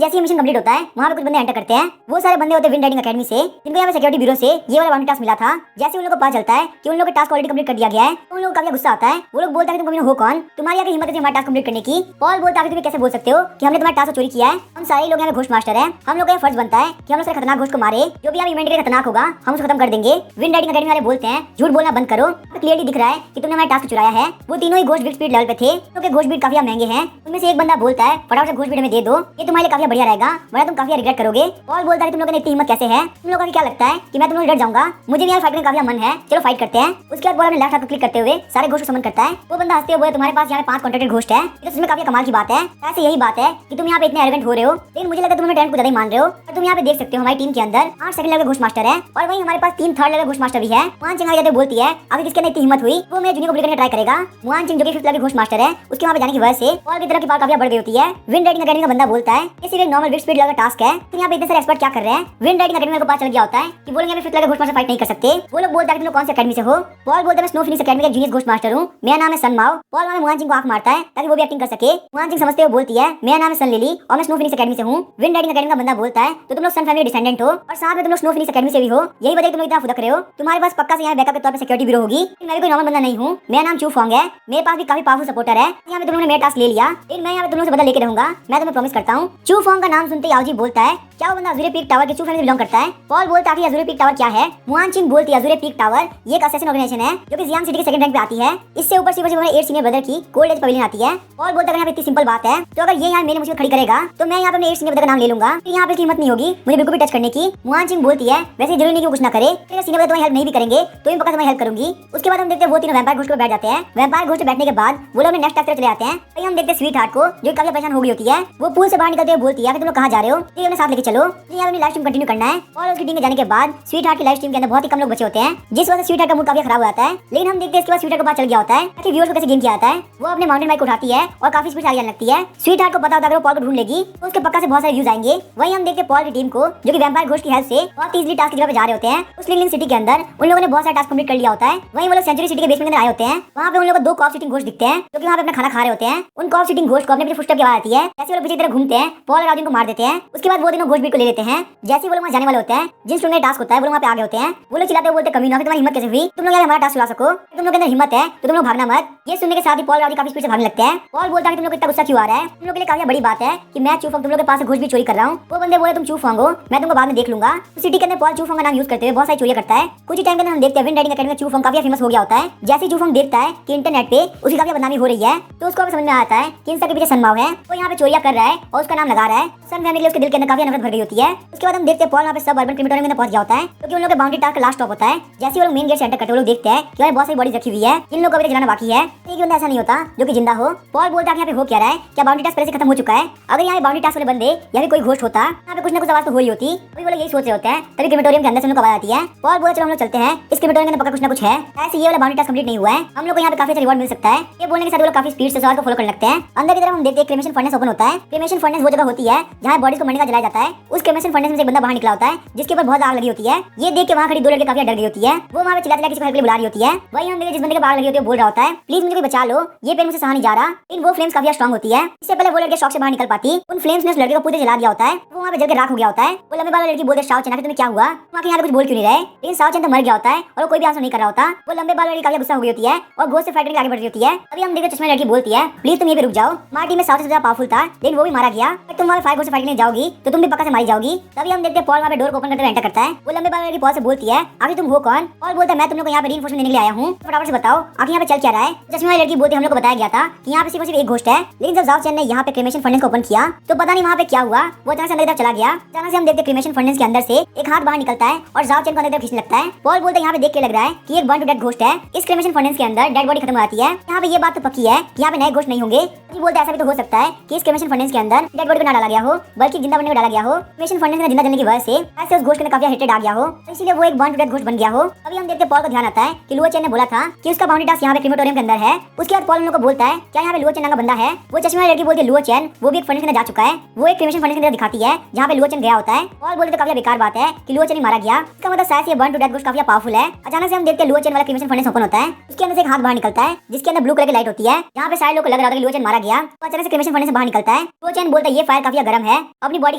जैसे ही मिशन कंप्लीट होता है वहाँ पे कुछ बंदे एंटर करते हैं। वो सारे बंदे होते हैं विंड राइडिंग अकेडमी से, जिनको यहाँ पे सिक्योरिटी ब्यूरो से ये वाला बाउंड्री टास्क मिला था। जैसे उन लोगों को पता चलता है कि उन लोगों का टास्क ऑलरेडी कंप्लीट कर दिया गया है तो उन लोगों को काफी गुस्सा आता है। वो लोग बोलता है कि तुम कभी हो कौन, तुम्हारी आगे हिम्मत है हमारा टास्क कंप्लीट करने की। पॉल बोलता है तुम्हें कैसे बोल सकते हो कि हमने तुम्हारा टास्क चोरी किया है, हम सारे लोग यहाँ घोस्ट मास्टर हैं, हम लोग का फर्ज बनता है कि हम लोग खतरनाक घोस्ट को मारे, जो भी आप इवेंट के लिए खतरनाक होगा हम उसको खत्म कर देंगे। विंड राइडिंग अकेडमी वाले बोलते हैं झूठ बोलना बंद करो, क्लियरली दिख रहा है कि तुमने हमारा टास्क चुराया है। वो तीनों ही घोस्ट बीट स्पीड लेवल पे थे, क्योंकि घोस्ट बीट काफी महंगे हैं। उनमें से एक बंदा बोलता है फटाफट से घोस्ट बीट में दे दो, ये तुम्हारे लिए काफी बढ़िया रहेगा वरना तुम काफी रिग्रेट करोगे। पॉल बोलता है तुम लोगों ने इतनी हिम्मत कैसे है, तुम लोगों को क्या लगता है कि मैं तुम लोग डर जाऊंगा, मुझे भी यहाँ फाइट करने का काफी मन है, चलो फाइट करते हैं। उसके बाद पॉल अपने लेफ्ट हाथ को क्लिक करते हुए सारे घोस्ट को समन करता है। वो बंदा हंसते हुए तुम्हारे पास यहाँ 5 कॉन्ट्रैक्टेड घोस्ट है, तो इसमें काफी कमाल की बात है। ऐसे यही बात है कि तुम यहाँ पे इतने एरोगेंट हो रहे हो, लेकिन मुझे लगता है तुम हमें टैलेंट को ज्यादा ही मान रहे हो। और तुम यहाँ पे देख सकते हो हमारी टीम के अंदर 8 सेकंड लेवल घोस्ट मास्टर है और वहीं हमारे पास 3 थर्ड लेवल घोस्ट मास्टर भी है। मुआन सिंह आगे बोलती है अगर किसके अंदर इतनी हिम्मत हुई वो मेरे जूनियर को करने ट्राई करेगा। मुआन सिंह जो कि 5th लेवल घोस्ट मास्टर है उसके वहाँ पे जाने की वजह से पॉल की तरफ की पावर काफी बढ़ गई होती है। विंड राइडिंग अकेडमी का बंदा बोलता है ये सिर्फ एक नॉर्मल स्पीड लेवल का टास्क है, तो यहाँ पे इतने सारे एक्सपर्ट क्या कर रहे हैं। विंड राइडिंग अकेडमी को पता चल गया होता है कि वो लोग यहाँ पे 5th level ghost master fight नहीं कर सकते। वो लोग बोलता है तुम लोग कौन सी अकेडमी से हो। पॉल बोलता है मैं स्नो फिनिक्स अकेडमी का जूनियर घोस्ट मास्टर हूँ, मेरा नाम है सन माओ। पॉल वहाँ मुआन सिंह को आंख मारता है ताकि वो भी एक्टिंग कर सके। मुआन सिंह समझते हुए बोलती है मेरा नाम है सन लिली और मैं स्नो फिनिक्स अकेडमी से हूँ। विंड राइडिंग अकेडमी का बंदा बोलता है तो तुम लोग सन फैमिली डिसेंडेंट हो और साथ में तुम लोग स्नो फिनिक्स अकेडमी से भी हो, यही वजह तुम लोग इतना फुदक रहे हो। तुम्हारे पास पक्का से यहाँ बैकअप के तौर पर सिक्योरिटी ब्यूरो होगी। मैं भी कोई नॉर्मल बंदा नहीं हूँ, मेरा नाम चू फोंग है, मेरे पास भी काफी पावरफुल सपोर्टर है। यहाँ पे तुम लोगों ने मेरा टास्क ले लिया, लेकिन मैं यहाँ पे तुम लोगों से बदला लेके रहूंगा, मैं तुम्हें प्रॉमिस करता हूँ। चू फोंग का नाम सुनते ही याओजी बोलता है क्या वो बंदा अजूरे पीक टावर के चू फैमिली बिलोंग करता है। पॉल बोलता है कि अजूरे पीक टावर क्या है। मुआन चिंग बोलती है अजूरे पीक टावर ये एक असैसिन ऑर्गेनाइजेशन है जो कि जियांग सिटी के सेकंड रैंक पे आती है। इससे ऊपर सिर्फ 8 सीनियर ब्रदर की कोल्ड एज पवेलियन आती है। पॉल बोलता है यहाँ पे इतनी सिंपल बात है तो अगर ये यहाँ मेरे मुझे खड़ी करेगा तो मैं यहाँ पे अपने 8 सीनियर ब्रदर का नाम ले लूंगा, फिर यहाँ पे हिम्मत नहीं होगी मुझे बिल्कुल भी टच करने की। मुआन चिंग बोलती है वैसे जरूरी नहीं कि कुछ ना करे, फिर सीनियर ब्रदर तुम्हारी हेल्प नहीं भी करेंगे तो पक्का तुम्हारी हेल्प करूंगी। उसके बाद हम देखते हैं वो तीनों वैम्पायर घोस्ट पे बैठ जाते हैं। वैम्पायर घोस्ट पे बैठने के बाद वो लोग नेक्स्ट टास्क चले जाते हैं। वहीं हम देखते हैं स्वीट हार्ट को जो काफी परेशान हो गई होती है। वो पूल से बाहर निकलते हुए बोलती है तुम लोग कहाँ जा रहे हो, ये अपने साथ लेके चलो, ये अपनी लाइव स्ट्रीम कंटिन्यू करना है। और उसकी टीम के जाने के बाद स्वीट हार्ट की लाइव स्ट्रीम के अंदर बहुत ही कम लोग बचे होते हैं, जिस वजह से स्वीट हार्ट का मूड काफी खराब हो जाता है। लेकिन हम देखते हैं इसके बाद स्वीट हार्ट को पता चल गया होता है कि व्यूअर्स को कैसे गेम किया जाता है। वो अपने माउंटेन बाइक उठाती है और काफी स्पीड से आगे जाने लगती है। स्वीट हार्ट को पता होता है अगर वो पॉल को ढूंढ लेगी तो उसके पक्का से बहुत सारे व्यूज आएंगे। वहीं हम देखते हैं पॉल की टीम को जो कि वैम्पायर घोस्ट की हेल्प से बहुत इजीली टास्क की जगह पे जा रहे होते हैं। उस लिंगलिंग सिटी के अंदर उन लोगों ने बहुत सारे टास्क कंप्लीट कर लिया होता है। वहीं वो लोग सेंचुरी सिटी के बेसमेंट में आए होते हैं। वहाँ पे उन लोगों को 2 कॉप सिटिंग घोस्ट दिखते हैं जो कि वहाँ पे अपना खाना खा रहे होते हैं। उन कॉप सिटिंग घोस्ट को अपने पीछे फुटस्टेप की आवाज आती है, जैसे वो लोग पीछे की तरफ घूमते हैं पॉल और राउडिन को मार देते हैं। उसके बाद वो तीनों घोस्ट बीट को ले लेते हैं। जैसे वो लोग वहाँ जाने वाले होते हैं जिन स्टूडेंट में टास्क होता है वो लोग वहाँ पे आगे होते हैं। वो लोग चिल्लाते हुए बोलते कमीना तुम्हारी हिम्मत कैसे हुई, तुम लोग हमारा टास्क चुरा सको, तुम लोग के अंदर हिम्मत है तो तुम लोग भागना मत। ये सुनने के साथ ही पॉल राउडी काफी स्पीड से भागने लगते हैं। पॉल बोलता है तुम लोग इतना गुस्सा क्यों आ रहा है, तुम लोग के लिए काफी बड़ी बात है कि मैं चूफोंग तुम लोग के पास से घोस्ट भी चोरी कर रहा हूँ। वो बंदे बोले तुम चूफोंग हो, मैं तुमको बाद में देख लूंगा। तो सिटी के अंदर पॉल चूफोंग का नाम यूज करते हुए बहुत सारी चोरियां करता है। कुछ ही टाइम के अंदर हम देखते हैं विंड राइडिंग अकेडमी में चूफोंग काफी फेमस हो गया होता है। जैसे ही चूफोंग देखता है कि इंटरनेट पे उसकी काफी बदनामी हो रही है तो उसको समझ में आता है कि इन सबके पीछे सनमाओ है, वो यहाँ पे चोरियां कर रहा है और उसका नाम लगा रहा है। सन फैमिली उसके दिल के अंदर काफी नफरत तुरंत भर गई होती है। उसके बाद हम देखते हैं पॉल वहाँ पे सब अर्बन क्रिमिटोरियम में पहुंच गया होता है, क्योंकि उन लोगों के बाउंड्री टास्क का लास्ट स्टॉप होता है। जैसे ही वो लोग मेन गेट से एंटर करते हैं, वो लोग देखते हैं कि बहुत सारी बॉडीज रखी हुई है, इन लोगों को अभी जलाना बाकी है। एक बंदा ऐसा नहीं होता जो कि जिंदा हो। पॉल बोलता है यहाँ पे हो क्या रहा है, क्या बाउंड्री टास्क पहले से खत्म हो चुका है? अगर यहाँ बाउंड्री टास्क वाले बंदे या फिर कोई घोस्ट होता, यहाँ पे कुछ ना कुछ आवाज तो हो ही होती। अभी वो लोग यही सोच रहे होते हैं, तभी क्रिमिटोरियम के अंदर से उनको आवाज आती है। पॉल बोला चलो हम लोग चलते हैं, इस क्रिमिटोरियम के अंदर पक्का कुछ ना कुछ है। ऐसे ये वाला बाउंड्री टास्क कंप्लीट नहीं हुआ है, हम लोग को यहाँ पे काफी अच्छा रिवॉर्ड मिल सकता है। ये बोलने के साथ वो लोग काफी स्पीड से सवाल को फॉलो करने लगते हैं। अंदर की तरफ हम देखते हैं क्रिमेशन फर्नेस ओपन होता है। क्रिमेशन फर्नेस वो जगह होती है जहाँ बॉडीज को मरने का जलाया जाता है। उस क्रिमेशन फर्नेस में से एक बंदा बाहर निकला होता है, जिसके ऊपर बहुत आग लगी होती है। ये देख के वहाँ खड़ी दो लड़के काफी डर गई होती है। वो वहाँ पे चिल्ला किसी को हेल्प के लिए बुला रही होती है। वही हम देखे जिस बंदे के आग लगी होती है बोल रहा होता है, प्लीज मुझे कोई बचा लो, ये पेन मुझसे सहा नहीं जा रहा। इन वो फ्लेम्स काफी स्ट्रांग होती है। इससे पहले वो लड़के शॉक से बाहर निकल पाती, उन फ्लेम्स ने उस लड़के को पूरे जला दिया होता है। वो वहाँ पे जल के राख हो गया होता है। वो लंबे बाल लड़की बोलते शाओ चेन तुम्हें क्या हुआ, वहाँ यहाँ पे कुछ बोल क्यों नहीं रहे? लेकिन शाओ चेन तो मर गया होता है और कोई भी आंसर नहीं कर रहा होता। वो लंबे बाल लड़की काफी गुस्सा हो गई होती है और घोस्ट से फाइट करके आगे बढ़ रही होती है। अभी हम देखते चश्मे लड़की बोलती है, प्लीज तुम ये पे रुक जाओ। मार्टी में शाओ से ज्यादा पावरफुल था, लेकिन वो भी मारा गया। तुम वहाँ फाइट से फाइट करने जाओगी तो तुम भी पक्का से मारी जाओगी। तभी हम देखते हैं पॉल वहाँ पे डोर को ओपन करते हुए एंटर करता है। वो लंबे बाल लड़की पॉल से बोलती है, आखिर तुम हो कौन? पॉल बोलता है मैं तुम लोग को यहाँ पे रीइंफोर्समेंट देने के लिए आया हूँ, फटाफट से बताओ आखिर यहाँ पे चल क्या रहा है? चश्मे वाली लड़की बोलती है, हम लोग को बताया गया था कि यहाँ पे सिर्फ एक घोस्ट है, लेकिन जब जाओ चैन ने यहाँ पे क्रिमेशन फर्नेस को ओपन किया तो पता नहीं वहाँ पे क्या हुआ, वो अचानक से अंदर की तरफ चला गया। अचानक से हम देखते क्रिमेशन फर्नेस के अंदर से एक हाथ बाहर निकलता है और जाओ चैन को अंदर खींचने लगता है। पॉल बोलता है यहाँ पे देख के लग रहा है कि एक बर्न टू डेड घोस्ट है। इस क्रिमेशन फर्नेस के अंदर डेड बॉडी खत्म हो जाती है। यहाँ पे ये बात तो पक्की है कि यहाँ पे नए घोस्ट नहीं होंगे। बोलते हैं ऐसा भी तो हो सकता है कि इस क्रिमेशन फर्नेस के अंदर डेड बॉडी को ना डाला गया हो, बल्कि जिंदा बनने को डाला गया हो। क्रिमेशन फर्नेस में जिंदा जलने की वजह से ऐसे उस घोस्ट के काफी हेटेड आ गया हो, इसलिए वो एक बर्न टू डेड घोस्ट बन गया हो। अभी हम देखते पॉल को ध्यान आता है कि लुओ चेन ने बोला था कि उसका बाउंड्री टास्क यहाँ पे क्रिमेटोरियम के अंदर है। उसके बाद पॉल उन लोगों को बोलता है क्या यहाँ पे लुओ चेन नाम का बंदा है? वो चश्मे वाली लड़की बोलती है लुओ चेन वो भी एक फर्नेस के अंदर जा चुका है, वो एक क्रिमेशन फर्नेस के अंदर दिखाती है जहाँ पे लुओ चेन गया होता है। पॉल बोलते तो काफी बेकार बात है कि लुओ चेन ही मारा गया, इसका मतलब शायद ये बर्न टू डेड घोस्ट काफी पावरफुल है। अचानक से हम देखते हैं लुओ चेन वाला क्रिमेशन फर्नेस ओपन होता है। उसके अंदर से एक हाथ बाहर निकलता है जिसके अंदर ब्लू कलर की लाइट होती है। यहाँ पे सारे लोग को लग रहा था कि लुओ चेन मारा गया। अचानक से क्रिमेशन फर्नेस से बाहर निकलता है। लुओ चेन बोलता है ये फायर काफी गर्म है, अपनी बॉडी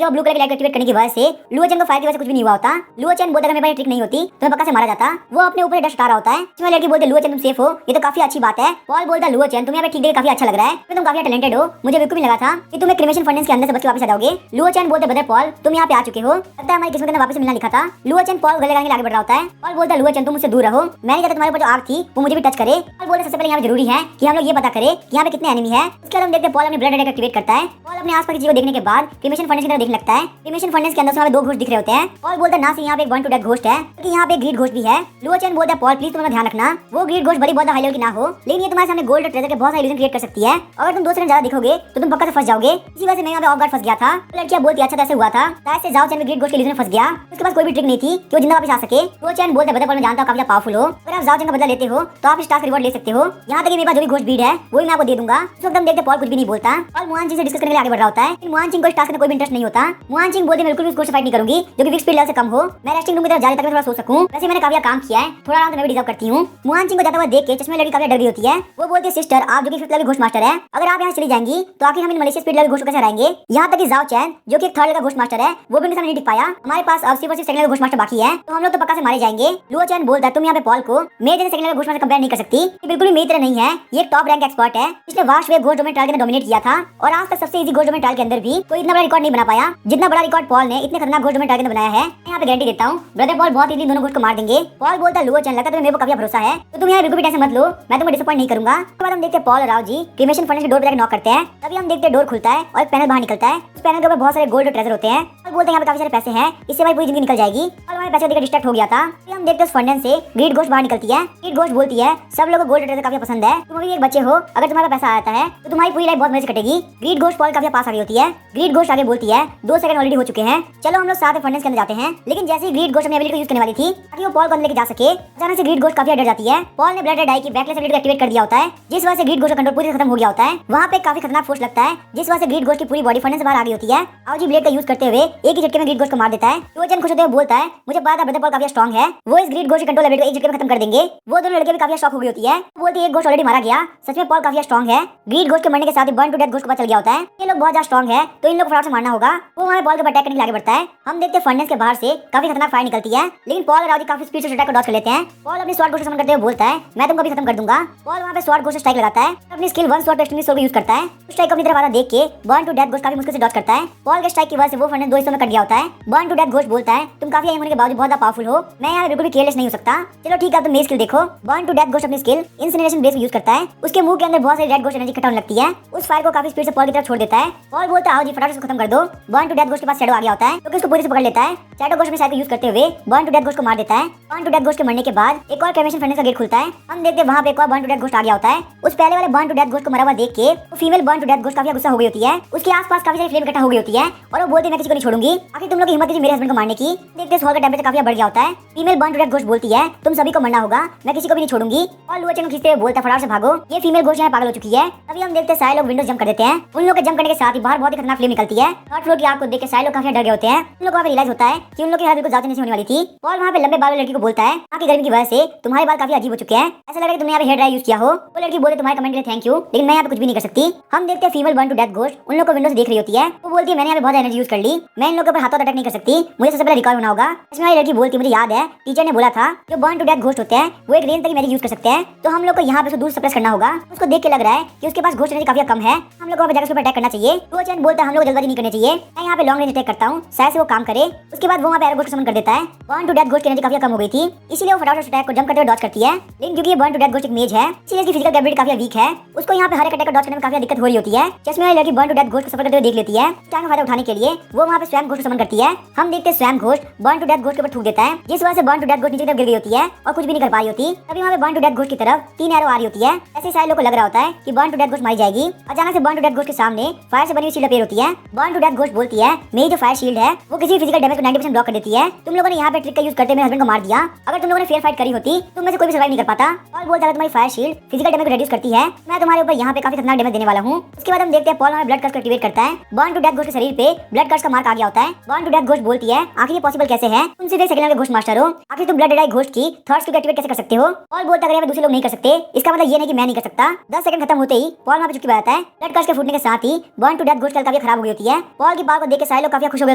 का ब्लू कलर की लाइट एक्टिवेट करने की वजह से लुओ चेन को फायर की वजह से कुछ भी नहीं हुआ होता। लुओ चेन बोलता है मेरे पास ट्रिक नहीं होती तो मैं पक्का से मारा जाता। वो अपने ऊपर डस्ट उतार रहा होता है। इसमें लड़की बोलते लुओ चेन तुम सेफ हो, ये तो काफी अच्छी बात है। पॉल बोलता है लुओ चेन तुम यहाँ पे ठीक है, काफी अच्छा लग रहा है, तुम काफी टैलेंटेड हो, मुझे बिल्कुल भी लगा था कि तुम एक क्रिमेशन फर्नेस के अंदर से बच के वापस आ जाओगे। लुओ चेन बोलते ब्रदर पॉल तुम यहाँ पे आ चुके हो, लगता है हमारी किस्मत ने वापस मिलना लिखा था। लुओ चेन पॉल गले लगाने आगे बढ़ रहा होता है। पॉल बोलता है लुओ चेन तुम मुझसे दूर रहो, मैं नहीं चाहता तुम्हारे ऊपर जो आग थी वो मुझे भी टच करे। पॉल बोलते सबसे पहले यहाँ पे जरूरी है कि हम लोग ये पता करें कि यहाँ पे कितने एनिमी है। उसके बाद हम देखते हैं पॉल अपने ब्लड रेड एक्टिवेट करता है। पॉल अपने आसपास की चीजों को देखने के बाद क्रिमेशन फर्नेस की तरफ देखने लगता है। क्रिमेशन फर्नेस के अंदर से दो घोस्ट दिख रहे होते हैं। पॉल बोलता है ना सिर्फ यहाँ पे एक बर्न टू डेड घोस्ट है बल्कि यहाँ पे ग्रीड घोस्ट भी है। लुओ चेन बोलता है पॉल प्लीज तुम ध्यान रखना, वो ग्रीड घोस्ट बड़ी बहुत हाई लेवल की ना हो, लेकिन ये तुम्हारे सामने गोल्ड और ट्रेजर के बहुत सारे इल्यूजन क्रिएट कर सकती है। अगर तुम 2 सेकंड ज्यादा दिखोगे तो तुम पक्का से फंस जाओगे। इसी वजह से मैं यहाँ पे ऑफ गार्ड फंस गया था। लड़कियां बोलती अच्छा ऐसे हुआ था, शायद से जाओ चैन में ग्रीड घोस्ट के इल्यूजन फंस गया, उसके पास कोई भी ट्रिक नहीं थी कि वो जिंदा वापस आ सके। लुओ चेन बोलते बदले पॉल मैं जानता हूं काफी पावरफुल हो, अगर आप जाओ चैन का बदला लेते हो तो आप इस टास्क रिवॉर्ड ले सकते हो। यहाँ तक कि मेरे पास जो भी घोस्ट ब्रीड है वो भी मैं आपको दे दूंगा। इस वक्त हम देखते पॉल कुछ भी नहीं बोलता और मुआन सिंह से डिस्कस करने के लिए आगे बढ़ रहा होता है। लेकिन मुआन सिंह को इस टास्क में कोई भी इंटरेस्ट नहीं होता। मुआन सिंह बोलते बिल्कुल भी घोस्ट फाइट नहीं करूंगी जो कि वीक स्पीड लेवल से कम हो, मैं रेस्टिंग रूम की तरफ जाने तक मैं थोड़ा सो सकूं। वैसे मैंने काफी काम किया है, थोड़ा आराम तो मैं भी डिजर्व करती हूँ। मुआन सिंह को जाता हुआ देख के चश्मे लड़की काफी डर गई होती है। वो बोलती है सिस्टर आप जो कि 5th लेवल घोस्ट मास्टर है, अगर आप यहाँ चली जाएंगी तो आखिर हम in Malaysia speed level ghost कैसे हराएंगे? यहाँ तक कि जाओ चैन जो कि 3rd लेवल का घोस्ट मास्टर है वो भी उनके सामने नहीं टिक पाया। हमारे पास अब सिर्फ 2nd लेवल घोस्ट मास्टर बाकी है, तो हम लोग तो पक्का से मारे जाएंगे। लुओ चैन बोलता है तुम यहाँ पे पॉल को मेरे जैसे 2nd level ghost master compare नहीं कर सकती, ये बिल्कुल भी मेरी तरह नहीं है, ये टॉप रैंक एक्सपर्ट है। इसने vast wave ghost domain trial के अंदर डोमिनेट किया था और आज तक सबसे इजी घोस्ट डोमेन ट्रायल के अंदर भी कोई इतना बड़ा रिकॉर्ड नहीं बना पाया जितना बड़ा रिकॉर्ड पॉल ने इतने खतरनाक घोस्ट डोमेन ट्रायल के अंदर बनाया है। मैं यहाँ पे गारंटी देता हूँ ब्रदर पॉल बहुत इजीली दोनों घोस्ट को मार देंगे। पॉल बोलता है लुओ चैन लगता है तुम्हें मेरे को काफी भरोसा है, तो तुम यहाँ बिल्कुल भी टेंशन मत लो, मैं तुमको डिसअपॉइंट नहीं करूंगा। उसके बाद हम देखते हैं पॉल और राव जी क्रिमेशन फर्नेस के डोर पे जाकर नॉक करते हैं। तभी हम देखते हैं डोर खुलता है और एक पैनल बाहर निकलता है। उस पैनल के ऊपर बहुत सारे गोल्ड और ट्रेजर होते हैं। पॉल बोलते हैं यहाँ पे काफी सारे पैसे हैं, इससे भाई पूरी जिंदगी निकल जाएगी। और हमारे पैसे देखकर डिस्ट्रैक्ट हो गया था। फिर हम देखते हैं उस फंडन से ग्रीड घोस्ट बाहर निकलती है। ग्रीड घोस्ट बोलती है सब लोगों को गोल्ड और ट्रेजर काफी पसंद है, तुम अभी एक बच्चे हो, अगर तुम्हारा पैसा आता है तो तुम्हारी पूरी लाइफ बहुत मजे से कटेगी। ग्रीड घोस्ट पॉल काफी पास आ गई होती है। ग्रीड घोस्ट आगे बोलती है 2 सेकंड ऑलरेडी हो चुके हैं, चलो हम लोग साथ में फंडेंस के अंदर जाते हैं। लेकिन जैसे ही ग्रीड घोस्ट अपनी एबिलिटी को यूज करने वाली थी ताकि वो पॉल को अंदर लेके जा सके, अचानक से ग्रीड घोस्ट काफी डर जाती है। पॉल ने ब्लड रेड आई की बैकलेस एबिलिटी को एक्टिवेट कर दिया होता है, जिस वजह से ग्रीड घोस्ट का कंट्रोल पूरी तरह खत्म हो गया होता है। वहां पे काफी खतरनाक फोर्स लगता है, जिस वजह से ग्रीड घोस्ट की पूरी बॉडी फंडेंस से बाहर आ गई होती है। आउजी ब्लेड का यूज करते हुए एक ही झटके में ग्रीड घोस्ट को मार देता है। लुओ चैन खुश होते हुए बोलता है मुझे पता था ब्रदर पॉल काफी स्ट्रांग है, वो इस ग्रीड घोस्ट की कंट्रोल एबिलिटी को एक झटके में खत्म कर देंगे। वो दोनों लड़के भी काफी शॉक हो गई होती है, बोलती है एक घोस्ट ऑलरेडी मारा गया, सच में पॉल काफी स्ट्रांग है। ग्रीड घोस्ट के मरने के साथ ही बर्न टू डेथ घोस्ट को पता चल गया होता है ये लोग बहुत ज्यादा स्ट्रांग है, तो इन लोग को फटाफट से मारना होगा। वो हमारे पॉल के अटैक करने के लिए आगे बढ़ता है। हम देखते हैं फर्नेस के बाहर से काफी खतरनाक फायर निकलती है, लेकिन पॉल और राउजी काफी स्पीड से अटैक को डॉज कर लेते हैं। पॉल अपनी स्वॉर्ड घोस्ट समन करते हुए बोलता है मैं तुमको भी खत्म कर दूंगा। पॉल वहां पे स्वॉर्ड घोस्ट स्ट्राइक लगाता है, अपनी स्किल 1 स्वॉर्ड एक्सटेंडिंग सोल को यूज करता है। उस स्ट्राइक को अपनी तरफ आता देख के बर्न टू डेथ घोस्ट काफी मुश्किल से डॉज करता है। पॉल के स्ट्राइक की वजह से वो फर्नेस 2 हिस्सों में कट गया होता है। बर्न टू डेथ घोस्ट बोलता है तुम काफी एम होने के बावजूद बहुत ज्यादा पावरफुल हो, मैं यहाँ बिल्कुल भी केयरलेस नहीं हो सकता। चलो ठीक है तुम मेरी स्किल देखो। बर्न टू डेथ घोस्ट अपनी स्किल इंसिनरेशन ब्लेज यूज करता है। उसके मुंह के अंदर बहुत सारी रेड घोस्ट एनर्जी इकट्ठा होने लगती है। उस फायर को काफी स्पीड से पॉल की तरफ छोड़ देता है। पॉल बोलता है आओ जी फटाफट से खत्म कर दो। बर्न टू डेथ घोस्ट के पास शैडो आ गया होता है क्योंकि उसको पूरी से पकड़ लेता है। शैडो घोस्ट अपनी साइड को यूज करते हुए बर्न टू डेथ घोस्ट को मार देता है। बर्न टू डेथ घोस्ट के मरने के बाद एक और क्रेमेशन फर्नेस का गेट खुलता है। हम देखते हैं वहां पे एक और बर्न टू डेथ घोस्ट आ गया होता है। उस पहले वाले बर्न टू डेथ घोस्ट को मरा हुआ देख के वो female burn to death ghost काफी गुस्सा हो गई होती है। उसके आसपास काफी सारी फ्लेम इकट्ठा हो गई होती है और वो बोलती है मैं किसी को नहीं छोड़ूंगी, आखिर तुम लोग की हिम्मत कैसी मेरे हस्बैंड को मारने की। देखते हैं हॉल का टेंपरेचर काफी बढ़ गया होता है। Female burn to death ghost बोलती है तुम सभी को मरना होगा, मैं किसी को भी नहीं छोड़ूंगी। और लुओ चेंग खींचते हुए बोलता है फटाफट से भागो, ये फीमेल घोस्ट यहाँ पागल हो चुकी है। तभी हम देखते हैं सारे लोग विंडोज जंप कर देते हैं। उन लोग के जंप करने के साथ ही बाहर बहुत ही खतरनाक फ्लेम निकलती है। थर्ड फ्लोर की आग को देख के सारे लोग काफी डर गए होते हैं। उन लोग को रियलाइज होता है कि उन लोग की हालत बिल्कुल ज्यादा नहीं होने वाली थी। और वहाँ पे लंबे बाल वाली लड़की को बोलता है आगे गर्मी की वजह से तुम्हारे बाल काफी अजीब हो चुके हैं, ऐसा लग रहा है तुमने यहाँ पे हेयर ड्रायर यूज किया हो। वो लड़की बोले तुम्हारे कमेंट के लिए थैंक यू, लेकिन मैं यहाँ पे कुछ भी नहीं कर सकती। हम देखते हैं female burn to death ghost उन लोग को विंडो से देख रही होती है। वो बोलती है मैंने यहाँ पे बहुत एनर्जी यूज कर ली, मैं इन लोगों के ऊपर हाथों अटैक नहीं कर सकती, मुझे सबसे पहले रिकॉर्ड होना होगा। इसमें वाली लड़की बोलती है मुझे याद है टीचर ने बोला था जो बर्न टू डेथ घोस्ट होते हैं वो एक रेंज तक मैजिक यूज कर सकते हैं, तो हम लोग को यहाँ पे दूर सप्रेस करना होगा। उसको देख के लग रहा है कि उसके पास घोस्ट एनर्जी काफी कम है, हम लोग को जाकर अटैक करना चाहिए। तो चैन बोलता है हम लोग जल्दबाजी नहीं करनी चाहिए, मैं यहाँ पे लॉन्ग रेंज अटैक करता हूँ, शायद से वो काम करे। उसके बाद वो वहाँ पे एरो घोस्ट समन कर देता है। बर्न टू डेथ घोस्ट की एनर्जी काफी कम हो गई थी, इसीलिए वो फटाफट अटैक को जंप करते हुए डॉज करती है। लेकिन क्योंकि ये बर्न टू डेथ घोस्ट एक मेज है इसलिए इसकी फिजिकल कैपेबिलिटी काफी वीक है। उसको यहाँ पे हर एक अटैक को डॉज करने में काफी दिक्कत हो रही होती है। चश्मे वाली लड़की बर्न टू डेथ घोस्ट को सफर करते हुए देख लेती है। टाइम का फायदा उठाने के लिए वो वहाँ पे स्वयं घोस्ट समन करती है। हम देखते हैं स्वयं ghost burn to death ghost के ऊपर थूक देता है, जिस वजह से बर्न टू डेथ घोस्ट नीचे की तरफ गिर गई होती है और कुछ भी नहीं कर पाई होती। तभी वहाँ पे बर्न टू डेथ घोस्ट की तरफ 3 एरो आ रही होती है। ऐसे सारे लोग को लग रहा होता है कि बर्न टू डेथ घोस्ट मारी जाएगी। अचानक से बर्न टू डेथ घोस्ट के सामने फायर से बनी हुई शील्ड अपीयर होती है। बर्न टू डेथ घोस्ट बोलती है मेरी जो फायर शील्ड है वो किसी फिजिकल डैमेज को 90% ब्लॉक कर देती है। तुम लोगों ने यहाँ पे ट्रिक का यूज करते मेरे हस्बैंड को मार दिया, अगर तुम लोगों ने फेयर फाइट करी होती तो मैं से कोई भी सर्वाइव नहीं कर पाता। और बोलता है तुम्हारी फायर शील्ड फिजिकल डैमेज को रिड्यूस करती है, मैं तुम्हारे ऊपर यहाँ पे काफी खतरनाक डैमेज देने वाला हूँ। उसके बाद हम देखते हैं पॉल हमें ब्लड कर्स को एक्टिवेट करता है। बर्न टू डेथ घोस्ट के शरीर पे ब्लड कर्स का मार्क आ गया होता है। बर्न टू डेथ घोस्ट बोलती है आखिर ये पॉसिबल कैसे है, तुम सिर्फ एक सेकंड के घोस्ट मास्टर हो, आखिर तुम ब्लड घोस्ट की थर्ड्स को एक्टिवेट कैसे कर सकते हो। पॉल बोलता है अगर दूसरे लोग नहीं कर सकते इसका मतलब ये नहीं कि मैं नहीं कर सकता। 10 सेकंड खत्म होते ही पॉल वहाँ पे चुटकी बजाता है। ब्लड कर्स के फूटने के साथ ही बर्न टू डेथ घोस्ट की काफी खराब हो गई होती है। पॉल की पावर को देख के सारे लोग काफी खुश हो गए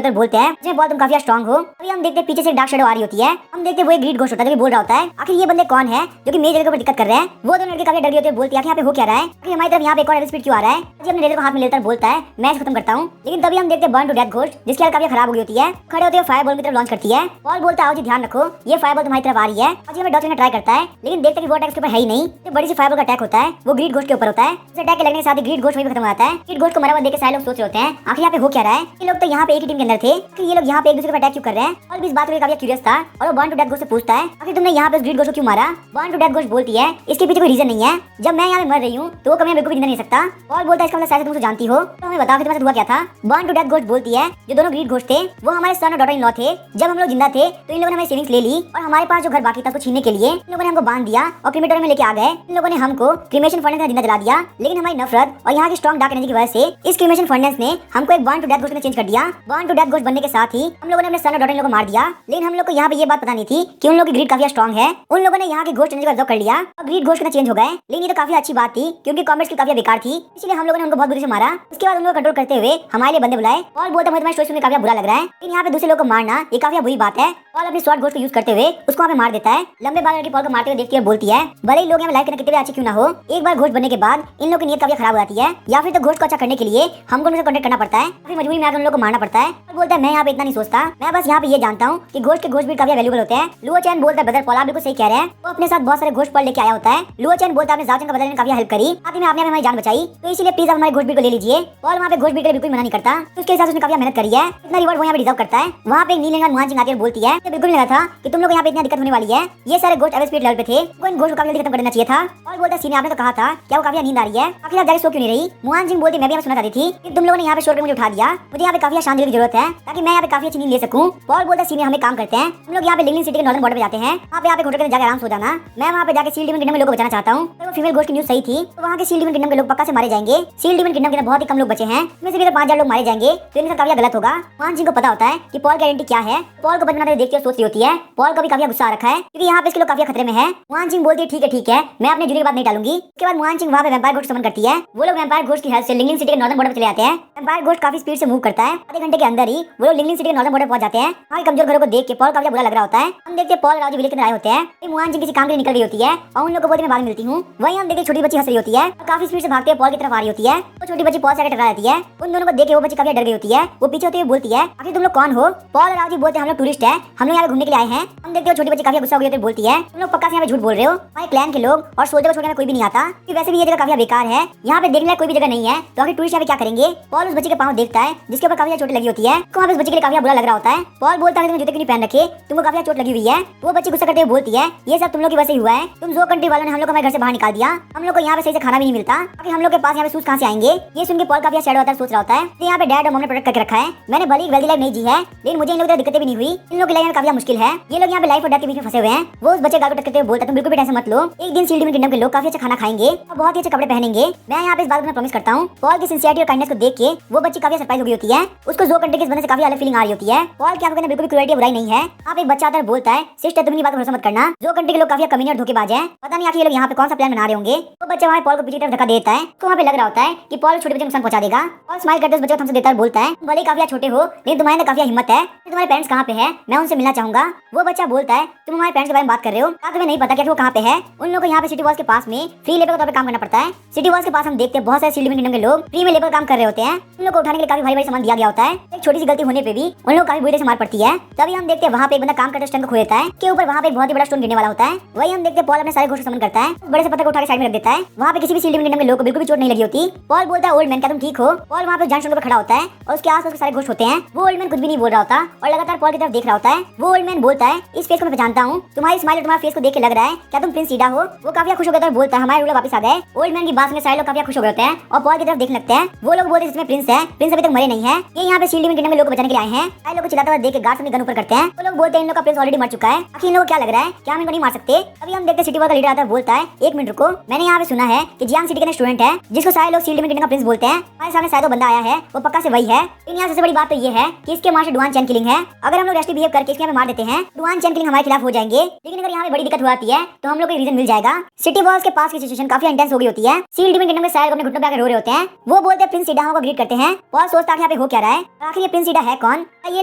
और बोलते हैं जय पॉल तुम काफी स्ट्रांग हो। अभी हम देखते हैं पीछे से एक डार्क शैडो आ रही होती है। हम देखते हैं वो एक ग्रीड घोस्ट होता है जो बोल रहा होता है आखिर ये बंदे कौन है जो कि मेरे जगह पर दिक्कत कर रहे हैं। वो दोनों लड़के काफी डर गए होते हैं, बोलती है यहाँ पे हो क्या रहा है, आखिर हमारी तरफ यहाँ पे एक और स्पीड क्यों आ रहा है। जी अपने रेजर को हाथ में लेकर बोलता है मैच खत्म करता हूँ। लेकिन तभी हम देखते हैं बर्न टू डेथ घोस्ट जिसकी हालत काफी खराब हो गई होती है, खड़े होते हुए फायर बॉल की तरफ लॉन्च करती है। पॉल बोलता है आओ जी ध्यान रखो ये फायर बॉल तुम्हारी तरफ आ रही है। और जी हमें डॉच करने ट्राई करता है लेकिन देखते हैं कि वो अटैक उसके ऊपर है ही नहीं, जो बड़ी सी फायर बॉल का अटैक होता है वो ग्रीड घोस्ट के ऊपर होता है। उस अटैक के लगने के साथ ही ग्रीड घोस्ट वहीं खत्म हो जाता है। ग्रीड घोस्ट को मरा हुआ देख के सारे लोग सोच रहे होते हैं आखिर यहाँ पे हो क्या रहा है, ये लोग तो यहाँ पे एक ही टीम के अंदर थे, आखिर ये लोग यहाँ पे एक दूसरे पर अटैक क्यों कर रहे हैं। और इस बात में काफी क्यूरियस था और वो बर्न टू डेथ घोस्ट से पूछता है आखिर तुमने यहाँ पे ग्रीड घोस्ट को क्यों मारा। बर्न टू डेथ घोस्ट बोलती है इसके पीछे कोई रीजन नहीं है, जब मैं यहाँ पे मर रही हूँ तो वो कभी बिल्कुल जिंदा नहीं सकता। और बोलता है इसका मतलब शायद तुम जानती हो तो हमें बताओ कि तुम्हारे साथ हुआ क्या था। बर्न टू डेथ घोस्ट बोलती है जो दोनों ग्रीड घोस्ट थे वो हमारे सन और डॉटर इन लॉ थे, जब हम लोग जिंदा थे तो इन लोगों ने हमारी सेविंग्स ले ली और हमारे पास जो घर बाकी था उसको छीनने के लिए इन लोगों ने हमको बांध दिया और क्रीमेटोरियम में लेके आ गए। इन लोगों ने हमको क्रीमेशन फर्नेस में जिंदा जला दिया, लेकिन हमारी नफरत और यहाँ की स्ट्रॉन्ग डार्क एनर्जी की वजह से इस क्रीमेशन फर्नेस ने हमको एक बर्न टू डेथ घोस्ट में चेंज कर दिया। बर्न टू डेथ घोस्ट बनने के साथ ही हम लोगों ने अपने सन और डॉटर इन लोगों को मार दिया। लेकिन हम लोग को यहाँ पे ये बात पता नहीं थी कि उन लोगों की ग्रीड काफी स्ट्रॉन्ग है। उन लोगों ने यहाँ की घोस्ट एनर्जी को एब्जॉर्ब कर लिया और ग्रीड घोस्ट में चेंज हो गए। लेकिन ये तो काफी अच्छी बात थी क्योंकि कॉमेट्स की काफी बेकार थी, इसलिए हम लोगों ने उनको बहुत बुरी से मारा। उसके बाद उन लोगों को कंट्रोल करते हुए हमारे लिए बंदे बुलाए। और बोलता मुझे तुम्हारी स्टोरी सुनकर काफी बुरा लग रहा है, लेकिन यहाँ पे दूसरे लोगों को मारना ये काफी बुरी बात है। पॉल अपनी स्वॉर्ड घोस्ट को यूज करते हुए उसको वहाँ पे मार देता है। लंबे बाल लड़की पॉल को मारते हुए देखती है और बोलती है भले ही लोग यहाँ लाइफ करने कितने भी अच्छे क्यों ना हो, एक बार घोस्ट बनने के बाद इन लोगों की नीयत काफी खराब हो जाती है, या फिर तो घोस्ट को अच्छा करने के लिए हमको उनसे कॉन्टेक्ट करना पड़ता है, फिर मजबूरी में आकर उन लोगों को मारना पड़ता है। और बोलता है मैं यहाँ पे इतना नहीं सोचता, मैं बस यहाँ पे ये जानता हूँ कि घोस्ट के घोस्ट भी काफी वैल्यूबल होते हैं। लुओ चैन बोलता है ब्रदर पॉल आप बिल्कुल सही कह रहे हैं, वो अपने साथ बहुत सारे घोस्ट पॉल लेके आया होता है। लुओ चैन बोलता है जाओ चैन का बदले में काफी हेल्प करी, आखिर में आपने हमारी जान बचाई, तो इसलिए प्लीज आप हमारे घोस्ट को ले लीजिए। पॉल वहाँ पे घोस्ट भी बिल्कुल मना नहीं करता, उसके हिसाब से उसने काफी मेहनत करी है, इतना रिवॉर्ड वो यहाँ पे डिजर्व करता है। वहाँ पे नीले मुहान सिंह आती है और बोलती है बिल्कुल नहीं लगा था कि तुम लोग यहाँ पे इतनी दिक्कत होने वाली है, ये सारे घोस्ट एवरेज स्पीड लेवल पे थे, वो इन घोस्ट को काफी जल्दी खत्म कर देना चाहिए था। और बोलता है सीने आपने तो कहा था क्या वो काफी नींद आ रही है, आखिर आप जाके सो क्यों नहीं रही। मुहान सिंह बोलती मैं भी यहाँ सुना चाहती थी कि तुम लोगों ने यहाँ पे शोर कर मुझे उठा दिया, मुझे यहाँ पे काफी शांति की जरूरत है ताकि मैं यहाँ पे काफी अच्छी नींद ले सकूं। पॉल बोलता है सीने हमें काम करते हैं, हम लोग यहाँ पे लिंगलिंग सिटी के नॉर्दर्न बॉर्डर पे जाते हैं, वहाँ पे होटल के जाकर आराम सो जाना। मैं वहाँ पे जाकर सील डीमन किंगडम के लोग बचाना चाहता हूँ। तो फीमेल घोस्ट की न्यूज सही थी, तो वहाँ के सील डीमन किंगडम के लोग पक्का से मारे जाएंगे। सील डीमन किंगडम के बहुत ही कम लोग बचे हैं, इनमें से भी 5000 लोग मारे जाएंगे, तो इनका काफी गलत होगा। मुहान सिंह को पता होता है कि पॉल की आइडेंटिटी क्या है, पॉल को बदनाम देखते हुए सोच रही होती है। पॉल का भी काफी गुस्सा आ रखा है क्योंकि यहाँ पे इसके लोग काफी खतरे में है। मुहान सिंह बोलती है ठीक है मैं अपने जुड़ी की बात नहीं टालूंगी। उसके बाद मुहान सिंह वहाँ पे वैम्पायर घोस्ट समन करती है। वो लोग वैम्पायर घोस्ट की हेल्प से लिंगलिंग सिटी के नॉर्दर्न बॉर्डर पे चले जाते हैं। वैम्पायर घोस्ट काफी स्पीड से मूव करता है, आधे घंटे के अंदर ही वो लोग लिंगलिंग सिटी के नॉर्दर्न बॉर्डर पहुंच जाते हैं। वहाँ कमजोर घरों को देख के पॉल काफी बुरा लग रहा होता है। हम देखते हैं पॉल राजू विलेज के अंदर आए होते हैं। मुहान सिंह किसी काम के लिए निकल रही होती है और उन लोगों को बोलती मैं बाद में मिलती हूँ। वहीं हम देखते छोटी बच्ची हंस रही होती है और काफी स्पीड से भागते पॉल की तरफ आ रही होती है। वो छोटी बच्ची पॉल से टकरा जाती है। उन दोनों को देख के वो बच्ची काफी डर गई होती है। वो पीछे होते हुए बोलती है आखिर तुम लोग कौन हो। पॉल और राजू बोलते हैं हम लोग टूरिस्ट है, हम लोग यहाँ पे घूमने के लिए आए हैं। हम देखते हो छोटी बच्ची काफी गुस्सा हो गई होती है, बोलती है तुम लोग पक्का से यहाँ पे झूठ बोल रहे हो, हमारे क्लैन के लोग और सोल्जर को छोड़ने में कोई भी नहीं आता, वैसे भी ये जगह काफी बेकार है, यहाँ पे देखने लायक कोई भी जगह नहीं है, तो आखिर टूरिस्ट यहाँ पे क्या करेंगे। पॉल उस बच्ची के पाँव देखता है जिसके ऊपर काफी चोट लगी होती है। वहाँ पे उस बच्चे के लिए काफी बुरा लग रहा होता है। पॉल बोलता है तुमने जूते क्यों नहीं पहन रखे, तुमको काफी चोट लगी हुई है। वो बच्ची गुस्सा करते हुए बोलती है ये सब तुम लोग की वजह से हुआ है, तुम जो कंट्री वालों ने हम लोग को हमारे घर से बाहर निकाल दिया, हम लोग को यहाँ पे सही से खाना भी नहीं मिलता, बाकी हम लोग के पास यहाँ पे सूज कहाँ से आएंगे। ये सुन के पॉल काफी सैड होता है, सोच रहा होता है यहाँ पे डैड और मॉम ने प्रोटेक्ट करके रखा है, मैंने भले ही वेल्दी लाइफ नहीं जी है लेकिन मुझे इन लोगों की दिक्कतें भी नहीं हुई, इन लोगों की लाइफ काफी मुश्किल है, ये लोग यहाँ पे लाइफ और डेथ के बीच में फंसे हुए हैं। वो उस बच्चे गाल को टकराते हुए बोलता है तुम बिल्कुल भी टेंशन मत लो, एक दिन सील्ड किंगडम के लोग काफी अच्छा खाना खाएंगे और बहुत ही अच्छे कपड़े पहनेंगे, मैं यहाँ पे इस बात को प्रॉमिस करता हूँ। पॉल की सिंसियरिटी और काइंडनेस को देख के वो बच्ची काफी सरप्राइज हो गई होती है, उसको जो कंट्री के इस बंदे से काफी अलग फीलिंग आ रही होती है। पॉल की आंखों में बिल्कुल भी क्रूरटी बुराई नहीं है। आप एक बच्चा आता है बोलता है सिस्टर तुम बात भरोसा मत करना, जो कंट्री के लोग काफी कमीने और धोखेबाज हैं, पता नहीं आखिर ये लोग यहाँ पे कौन सा प्लान बना रहे होंगे। वो बच्चा वहाँ पॉल को पीछे तरफ धक्का देता है, तो वहाँ पे लग रहा होता है कि पॉल छोटे बच्चे नुकसान पहुंचा देगा। पॉल स्माइल करते उस बच्चे को थम्स अप देता है, बोलता है भले काफी छोटे हो लेकिन तुम्हारे काफी हिम्मत है, तुम्हारे पेरेंट्स कहाँ पे है, मैं उनसे मिलना चाहूंगा। वो बच्चा बोलता है तुम हमारे पेरेंट्स के बारे में बात कर रहे हो, क्या तुम्हें नहीं पता कि वो कहाँ पे है। उन लोगों को यहाँ पे सिटी वॉल्स के पास में फ्री लेबर के तौर पर काम करना पड़ता है। सिटी वॉल्स के पास हम देखते हैं बहुत सारे सील्ड किंगडम के लोग फ्री में लेबर काम कर रहे होते हैं, उन लोग को उठाने के लिए काफी भारी भारी सामान दिया गया होता है। एक छोटी सी गलती होने पे भी उन लोग काफी बुरी तरह से मार पड़ती है। तभी हम देखते हैं वहाँ पे एक बंदा काम करते स्टोन को खो देता है, के ऊपर वहाँ पे बहुत ही बड़ा स्टोन गिरने वाला होता है। वही हम देखते हैं पॉल अपने सारे घोष समन करता है, बड़े से पत्थर को उठा के साइड में रख देता है। वहाँ पे किसी भी सील्ड किंगडम के लोग को बिल्कुल भी चोट नहीं लगी होती। पॉल बोलता है ओल्ड मैन क्या तुम ठीक हो। पॉल वहाँ पे जान स्टोन पर खड़ा होता है और उसके आसपास सारे घोष होते हैं। वो ओल्ड मैन कुछ भी नहीं बोल रहा होता और लगातार पॉल की तरफ देख रहा होता है। वो ओल्ड मैन बोलता है इस फेस को मैं पहचानता हूँ, तुम्हारी स्माइल और तुम्हारे फेस को देख के लग रहा है क्या तुम प्रिंस ईडा हो। वो काफी खुश हो गया और बोलता है हमारे रूलर वापस आ गए। ओल्ड मैन की बात सुनकर सारे लोग काफी खुश हो गए होते हैं और पॉल की तरफ देखने लगते हैं। वो लोग बोलते हैं इसमें प्रिंस है, प्रिंस अभी तक मरे नहीं है, ये यहाँ पे सील्ड किंगडम के लोग बचाने के लिए आए हैं। सारे लोग को चिल्लाते हुए देख के गार्ड्स अपनी गन ऊपर करते हैं। वो लोग बोलते हैं इन लोग का प्रिंस ऑलरेडी मर चुका है, आखिर इन लोगों को क्या लग रहा है क्या हम इनको नहीं मार सकते। अभी हम देखते सिटी वॉल का लीडर आता है, बोलता है एक मिनट रुको, मैंने यहाँ पे सुना है कि जियांग सिटी का स्टूडेंट है जिसको सारे लोग सील्ड किंगडम का प्रिंस बोलते हैं, हमारे सामने शायद वो बंदा आया है, वो पक्का से वही है। इन यहाँ सबसे बड़ी बात तो ये है कि इसके मास्टर डुआन चैन किलिंग है, अगर हम लोग रेस्टी बिहेव करके इसके यहाँ पे मार देते हैं डुआन चैन किलिंग हमारे खिलाफ हो जाएंगे, लेकिन अगर यहाँ पे बड़ी दिक्कत हो आती है तो हम लोग को रीजन मिल जाएगा। सिटी वॉल्स के पास की सिचुएशन काफी इंटेंस हो गई होती है। सील्ड किंगडम के सारे अपने घुटनों पे आकर रो रहे होते हैं। वो बोलते हैं प्रिंस ईडा को ग्रीट करते हैं। पॉल सोचता है यहाँ पे हो क्या रहा है, आखिर ये प्रिंस ईडा है कौन। ये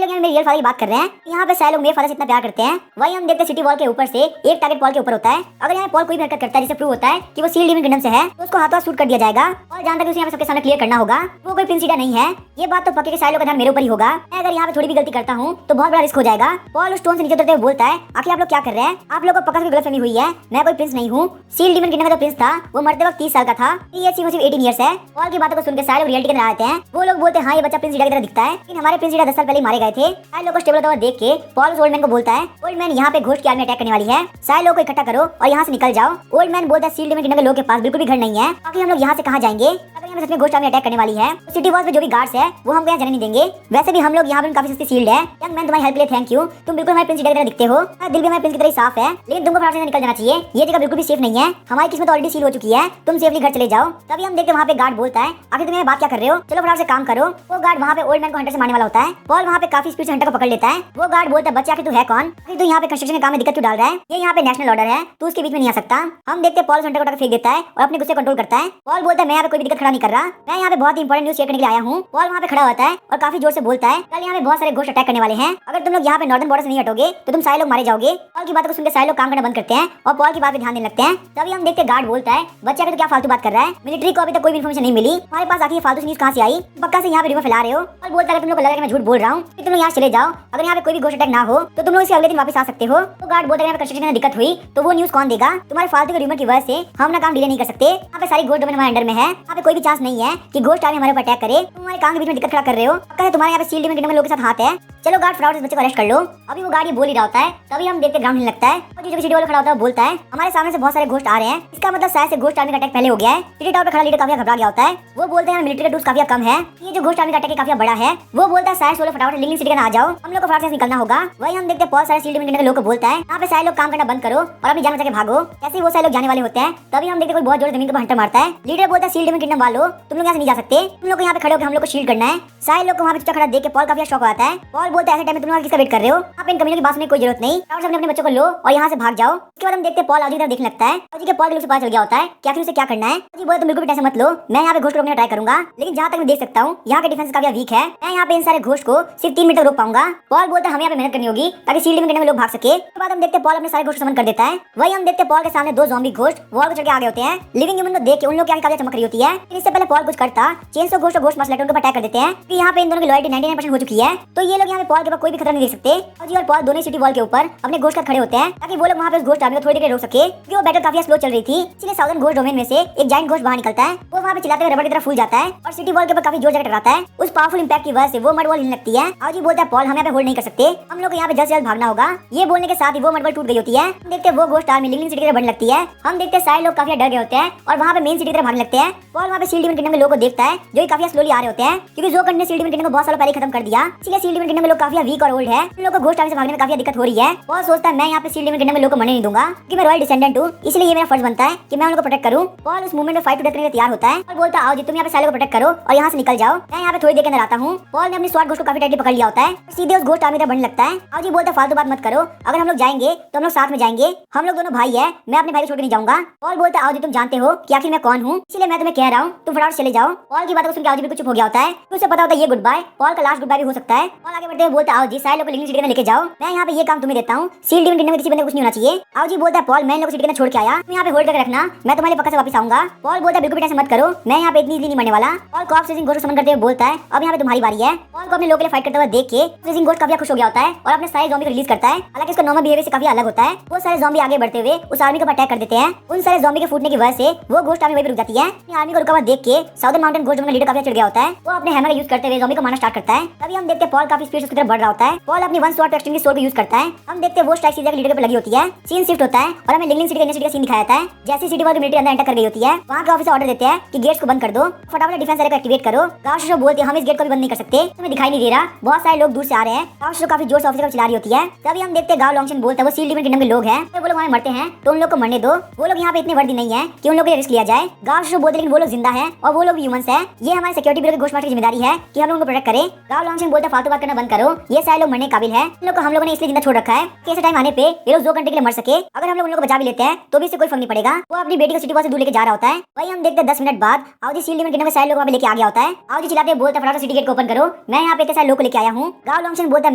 लोग मेरे रियल फादर की बात कर रहे हैं, यहाँ पे सारे लोग मेरे फादर से इतना प्यार करते हैं। वही हम देखते सिटी वॉल के ऊपर से एक टारगेट पॉल के ऊपर होता है। अगर यहाँ पॉल कोई भी हरकत करता है जिससे प्रूव होता है कि वो सील्ड किंगडम से है तो उसको हाथों शूट कर दिया जाएगा और जहाँ तक उसे यहाँ पे सबके सामने क्लियर करना होगा वो कोई प्रिंस ईडा नहीं है। ये बात तो पक्के के सारे लोग का ध्यान मेरे ऊपर ही होगा, मैं अगर यहाँ पे थोड़ी भी गलती करता हूँ तो बहुत बड़ा रिस्क हो जाएगा। पॉल उस स्टोन से नीचे उतरते हुए बोलता है आखिर आप लोग क्या कर रहे हैं, आप लोगों को पक्का से गलतफहमी हुई है, मैं कोई प्रिंस नहीं हूँ। सील्ड किंगडम का जो प्रिंस था वो मरते वक्त 30 साल का था, ये सिर्फ 18 ईयर्स है। पॉल की बातों को सुनकर सारे लोग रियलिटी के अंदर आते हैं। वो लोग बोलते हैं हाँ ये बच्चा प्रिंस ईडा की तरह दिखता है, लेकिन हमारे प्रिंस ईडा 10 साल पहले मारे गए थे। सारे लोग को स्टेबल होता हुआ देख के पॉल उस ओल्ड मैन को बोलता है ओल्ड मैन यहाँ पे घोस्ट की आर्मी अटैक करने वाली है, सारे लोग को इकट्ठा करो और यहाँ से निकल जाओ। ओल्ड मैन बोलता है सील्ड किंगडम के लोग के पास बिल्कुल भी घर नहीं है, बाकी हम लोग यहाँ से कहाँ जाएंगे, अगर यहाँ सच में घोस्ट आर्मी अटैक करने वाली है तो सिटी वॉल्स पे जो भी गार्ड्स है वो हमको यहाँ जाने नहीं देंगे। वैसे भी हम लोग यहाँ पे काफी सस्ती सील्ड है। यंग मैन तुम्हारी हेल्प के लिए थैंक यू, तुम बिल्कुल हमारे प्रिंस ईडा की तरह दिखते हो, दिल भी हमारे प्रिंस की तरह साफ है, लेकिन तुमको फटाफट से निकल जाना चाहिए, ये जगह बिल्कुल भी सेफ नहीं है, हमारी किस्मत ऑलरेडी सील हो चुकी है, तुम सेफली घर चले जाओ। तभी हम देखते वहाँ पे गार्ड बोलता है आखिर तुम बात क्या कर रहे हो, चलो फटाफट से काम करो। वो गार्ड वहाँ पे ओल्ड मैन को हंटर से मारने वाला होता है। पॉल वहाँ पे काफी स्पीड से हंटर को पकड़ लेता है। वो गार्ड बोलता है बच्चा आखिर तू है कौन, आखिर तू यहाँ पे कंस्ट्रक्शन के काम में दिक्कत क्यों डाल रहा है, ये यहाँ पे नेशनल ऑर्डर है, तू उसके बीच में नहीं आ सकता। हम देखते हैं पॉल हंटर को उठा के फेंक देता है और अपने गुस्से कंट्रोल करता है। पॉल बोलता है मैं यहाँ पे कोई भी दिक्कत खड़ा नहीं कर रहा, मैं यहाँ पे बहुत ही इंपॉर्टेंट न्यूज़ शेयर करने के लिए आया हूँ। पॉल वहाँ पे खड़ा होता है और काफी जोर से बोलता है कल यहाँ पे बहुत सारे घोस्ट अटैक करने वाले हैं, अगर तुम लोग यहाँ पे नॉर्दर्न बॉर्डर से नहीं हटोगे तो तुम सारे लोग मारे जाओगे। पॉल की बातों को सुनकर सारे लोग काम करना बंद करते हैं और पॉल की बात पे ध्यान देने लगते हैं। तभी हम देखते गार्ड बोलता है बच्चा तो क्या फालतू बात कर रहा है, मिलिट्री को अभी तक कोई भी इन्फॉर्मेशन नहीं मिली, हमारे पास आखिर फालतू न्यूज़ कहाँ से आई, पक्का से यहाँ पे रिवर फैला रहे हो। और बोलता है तुम लोग को लगा कि मैं झूठ बोल रहा हूँ, तुम लोग यहाँ चले जाओ, अगर यहाँ पे कोई भी घोस्ट अटैक ना हो तो तुम लोग इसके अगले दिन वापस आ सकते हो। तो गार्ड बोलता है यहाँ पे कंस्ट्रक्शन में दिक्कत हुई तो वो न्यूज़ कौन देगा, तुम्हारे फालतू के रूमर की वजह से हम ना काम डिले नहीं कर सकते, यहाँ पे सारी घोस्ट डोमेन हमारे अंडर में है, यहाँ पे कोई भी चांस नहीं है कि घोस्ट आर्मी हमारे ऊपर अटैक करे, तुम हमारे काम के बीच में दिक्कत खड़ा कर रहे हो, पक्का तुम्हारे यहाँ पे सील्ड किंगडम के लोगों के साथ हाथ है, चलो गार्ड फटाफट इस बच्चे को अरेस्ट कर लो। अभी वो गार्ड ये बोल ही रहा होता है, तभी हम देखते ग्राउंड हिलने लगता है और जो सिटी वाला खड़ा होता है बोलता है हमारे सामने से बहुत सारे घोस्ट आ रहे हैं, इसका मतलब शायद से घोस्ट आर्मी का अटैक पहले हो गया है। सिटी टावर पे खड़ा लीडर काफी घबरा गया होता है। वो बोलते हैं मिलिट्री का टूल्स काफी कम है, ये जो घोस्ट आर्मी का अटैक काफी बड़ा है। वो बोलता है शायद सोलो फटाफट लिविंग सिटी का आ जाओ, हम लोग को फटाफट से निकलना होगा। वही हम देखते बहुत सारे सील्ड किंगडम के लोग को बोलता है यहाँ पे सारे लोग काम करना बंद करो और अपनी जान बचा के भागो। जैसे वो सारे लोग जाने वाले होते हैं तभी हम देखते कोई बहुत जोर जमीन को हंटर मारता है। लीडर बोलता है सील्ड किंगडम वालों तुम लोग यहाँ से नहीं जा सकते, तुम लोग यहाँ पे खड़े होकर हम लोग को शील्ड करना है। सारे लोग को वहाँ पे खड़ा देख के पॉल काफी शौक आता है। पॉल बोलता है ऐसे टाइम में तुम लोग किसका वेट कर रहे हो, आप इन कमीनों की बात सुनने की कोई जरूरत नहीं, फटाफट से अपने बच्चों को लो और यहाँ से भाग जाओ। उसके बाद हम देखते पॉल आजी की तरफ देखने लगता है और जी के पॉल के लोग से पता चल गया होता है कि आखिर उसे क्या करना है। जी बोले तुम बिल्कुल भी टेंशन मत लो, मैं यहाँ पे घोस्ट रोकने का ट्राई करूंगा, लेकिन जहाँ तक मैं देख सकता हूँ यहाँ के डिफेंस काफी वीक है, मैं यहाँ पे इन सारे घोस्ट को सिर्फ 3 मिनट तक रोक पाऊंगा। पॉल बोलता है हमें यहाँ पे मेहनत करनी होगी ताकि सील्ड किंगडम में लोग भाग सके। उसके बाद हम देखते पॉल अपने सारे घोस्ट समन कर देता है। वही हम देखते पॉल के सामने 2 ज़ॉम्बी घोस्ट वॉल को चढ़ के आ गए होते हैं। लिविंग ह्यूमन को देख के उन लोग की आंखें काफी चमक रही होती है। इससे पहले पॉल कुछ करता चेंसो घोस्ट और घोस्ट मसलेट उनके ऊपर अटैक कर देते हैं कि यहाँ पे इन दोनों की लॉयल्टी 99% हो चुकी है, तो ये लोग यहाँ पे पॉल के पास कोई भी खतरा नहीं देख सकते। और जी और पॉल दोनों सिटी वॉल के ऊपर अपने घोस्ट का खड़े होते हैं ताकि वो लोग वहाँ पे उस घोस्ट आर्मी को थोड़ी देर रोक सके, क्योंकि वो बैटल काफी स्लो चल रही थी। इसलिए साउदर्न घोस्ट डोमेन में से एक जायंट घोस्ट बाहर निकलता है। वो वहाँ पे चिल्लाते हुए रबड़ की तरह फूल जाता है और सिटी वॉल के ऊपर काफी जोर से टकराता है। उस पावरफुल इंपैक्ट की वजह से वो मड वॉल हिलने लगती है। और जी बोलता है पॉल हम यहाँ पे होल्ड नहीं कर सकते, हम लोग यहाँ पे जल्द से जल्द भागना होगा। ये बोलने के साथ ही वो मड वॉल टूट गई होती है। हम देखते हैं वो घोस्ट आर्मी लिंगलिंग सिटी की तरफ बढ़ने लगती है। हम देखते हैं सारे लोग काफी डर गए होते हैं और वहाँ पे मेन सिटी की तरफ भागने लगते हैं। पॉल वहाँ पे सील डीमन किंगडम के लोगों को देखता है जो काफी स्लोली आ रहे होते हैं, क्योंकि जो ने सील डीमन किंगडम को बहुत सालों पहले खत्म कर दिया। इसलिए सील डीमन किंगडम में लोग काफी वीक और ओल्ड है। उन लोगों को घोस्ट आर्मी से भागने में काफी दिक्कत हो रही है। पॉल सोचता है मैं यहाँ पे सील डीमन किंगडम में लोगों को मरने नहीं दूंगा, क्योंकि मैं रॉयल डिसेंडेंट हूँ, इसलिए ये मेरा फर्ज बनता है कि मैं उनको प्रोटेक्ट करूँ। पॉल उस मूवमेंट में फाइट टू डेथ करने के लिए तैयार होता है और बोलता है आओ जी तुम यहाँ पे साले को प्रोटेक्ट करो और यहाँ से निकल जाओ, मैं यहाँ पे थोड़ी देर के अंदर आता हूँ। पॉल ने अपनी स्वॉर्ड घोस्ट को काफी टाइटली पकड़ लिया होता है, सीधे उस घोस्ट आर्मी तरफ बढ़ने लगता है। आओ जी बोलता है फालतू बात मत करो, अगर हम लोग जाएंगे तो हम लोग साथ में जाएंगे, हम लोग दोनों भाई है, मैं अपने भाई को छोड़ के नहीं जाऊंगा। पॉल बोलता है आओ जी तुम जानते हो कि आखिर मैं कौन हूँ, इसलिए मैं तुम्हें कह रहा हूँ तुम फटाफट चले जाओ। पॉल की बात को सुनकर आओ जी बिल्कुल चुप हो गया होता है, उसे पता होता है ये गुड बाय पॉल का लास्ट गुड बाय भी हो सकता है। पॉल आगे बढ़ते हुए बोलता है आओ जी सारे लोग लिंगलिंग सिटी में लेके जाओ, मैं यहाँ पे ये काम तुम्हें देता हूँ, सील डीमन किंगडम में किसी बंदे को कुछ नहीं होना चाहिए। आओ जी बोलता है पॉल मैं लोग सिटी के अंदर छोड़ के आया, तुम यहाँ पे होल्ड करके रखना, मैं तुम्हारे पक्का से वापस आऊंगा। पॉल बोलता है बिल्कुल भी ऐसा मत करो, मैं यहाँ पे इतनी इजीली नहीं मरने वाला। पॉल कॉप सीजिंग घोस्ट को समन करते हुए बोलता है अब यहाँ पे तुम्हारी बारी है। पॉल को अपने लोग के लिए फाइट करते हुए देख के सीजिंग घोस्ट काफी खुश हो गया होता है और अपने सारे ज़ॉम्बी को रिलीज करता है। हालांकि इसका नॉर्मल बिहेवियर से काफी अलग होता है। वो सारे ज़ॉम्बी आगे बढ़ते हुए उस आर्मी को अटैक कर देते हैं। उन सारे ज़ॉम्बी के फूटने की वजह से वो घोस्ट आर्मी वहीं पे रुक जाती है। आर्मी को रुका हुआ देख के साउदर्न माउंटेन घोस्ट का लीडर काफी चिढ़ गया होता है। वो अपने हैमर का यूज करते हुए ज़ॉम्बी को मारना स्टार्ट करता है। तभी हम देखते हैं पॉल काफी स्पीड से उसकी तरफ बढ़ रहा होता है। पॉल अपनी one sword extremely sword use करता है। हम देखते हैं वो स्ट्राइक सीधा लीडर पे लगी होती है। सीन शिफ्ट होता है और हमें लिंगलिंग सिटी का सीन दिखाया जाता है। जैसे सिटी वाल मिलिट्री अंदर एंटर कर गई होती है, वहाँ के ऑफिसर ऑर्डर देते हैं कि गेट्स को बंद कर दो, फटाफट डिफेंस एरिया को एक्टिवेट करो। गार्ड बोलते हैं हम इस गेट को भी बंद नहीं कर सकते, तुम्हें दिखाई नहीं दे रहा, बहुत सारे लोग दूर से आ रहे हैं। गार्ड काफी जोर से ऑफिसर को चिल्ला रही होती है। तभी हम देखते हैं गांव लॉन्गशन बोलता है वो सील डीमन किंगडम के लोग हैं, तो वो लोग वहाँ मरते हैं तो उन लोग को मरने दो, वो लोग यहाँ पे इतने वर्दी नहीं है कि उन लोग को रिस्क लिया जाए। गार्ड बोलते लेकिन वो लोग जिंदा है और वो लोग ह्यूमंस है, ये हमारे सिक्योरिटी ब्यूरो के घोस्ट मास्टर की जिम्मेदारी है कि हम लोगों को प्रोटेक्ट करें। गांव लॉन्गशन बोलता है फालतू बात करना बंद करो, ये सारे लोग मरने काबिल है, इन लोग को हम लोगों ने इसलिए जिंदा छोड़ रखा है कि ऐसे टाइम आने पे ये लोग 2 घंटे के लिए मर सके। अगर हम लोग उन लोग को बचा भी लेते हैं तो भी इससे कोई फर्क नहीं पड़ेगा। वो अपनी बेटी को सिटी वॉल से दूर लेके जा रहा होता है। वही हम देखते हैं 10 मिनट बाद आओजी सील डीमन किंगडम के सारे लोग वहाँ पे लेके आ गया होता है। आओजी चिल्लाते हुए बोलता है फटाफट सिटी गेट को ओपन करो, मैं यहाँ पे इतने सारे लोग को लेके आया हूँ। गांव लॉन्गशन बोलता है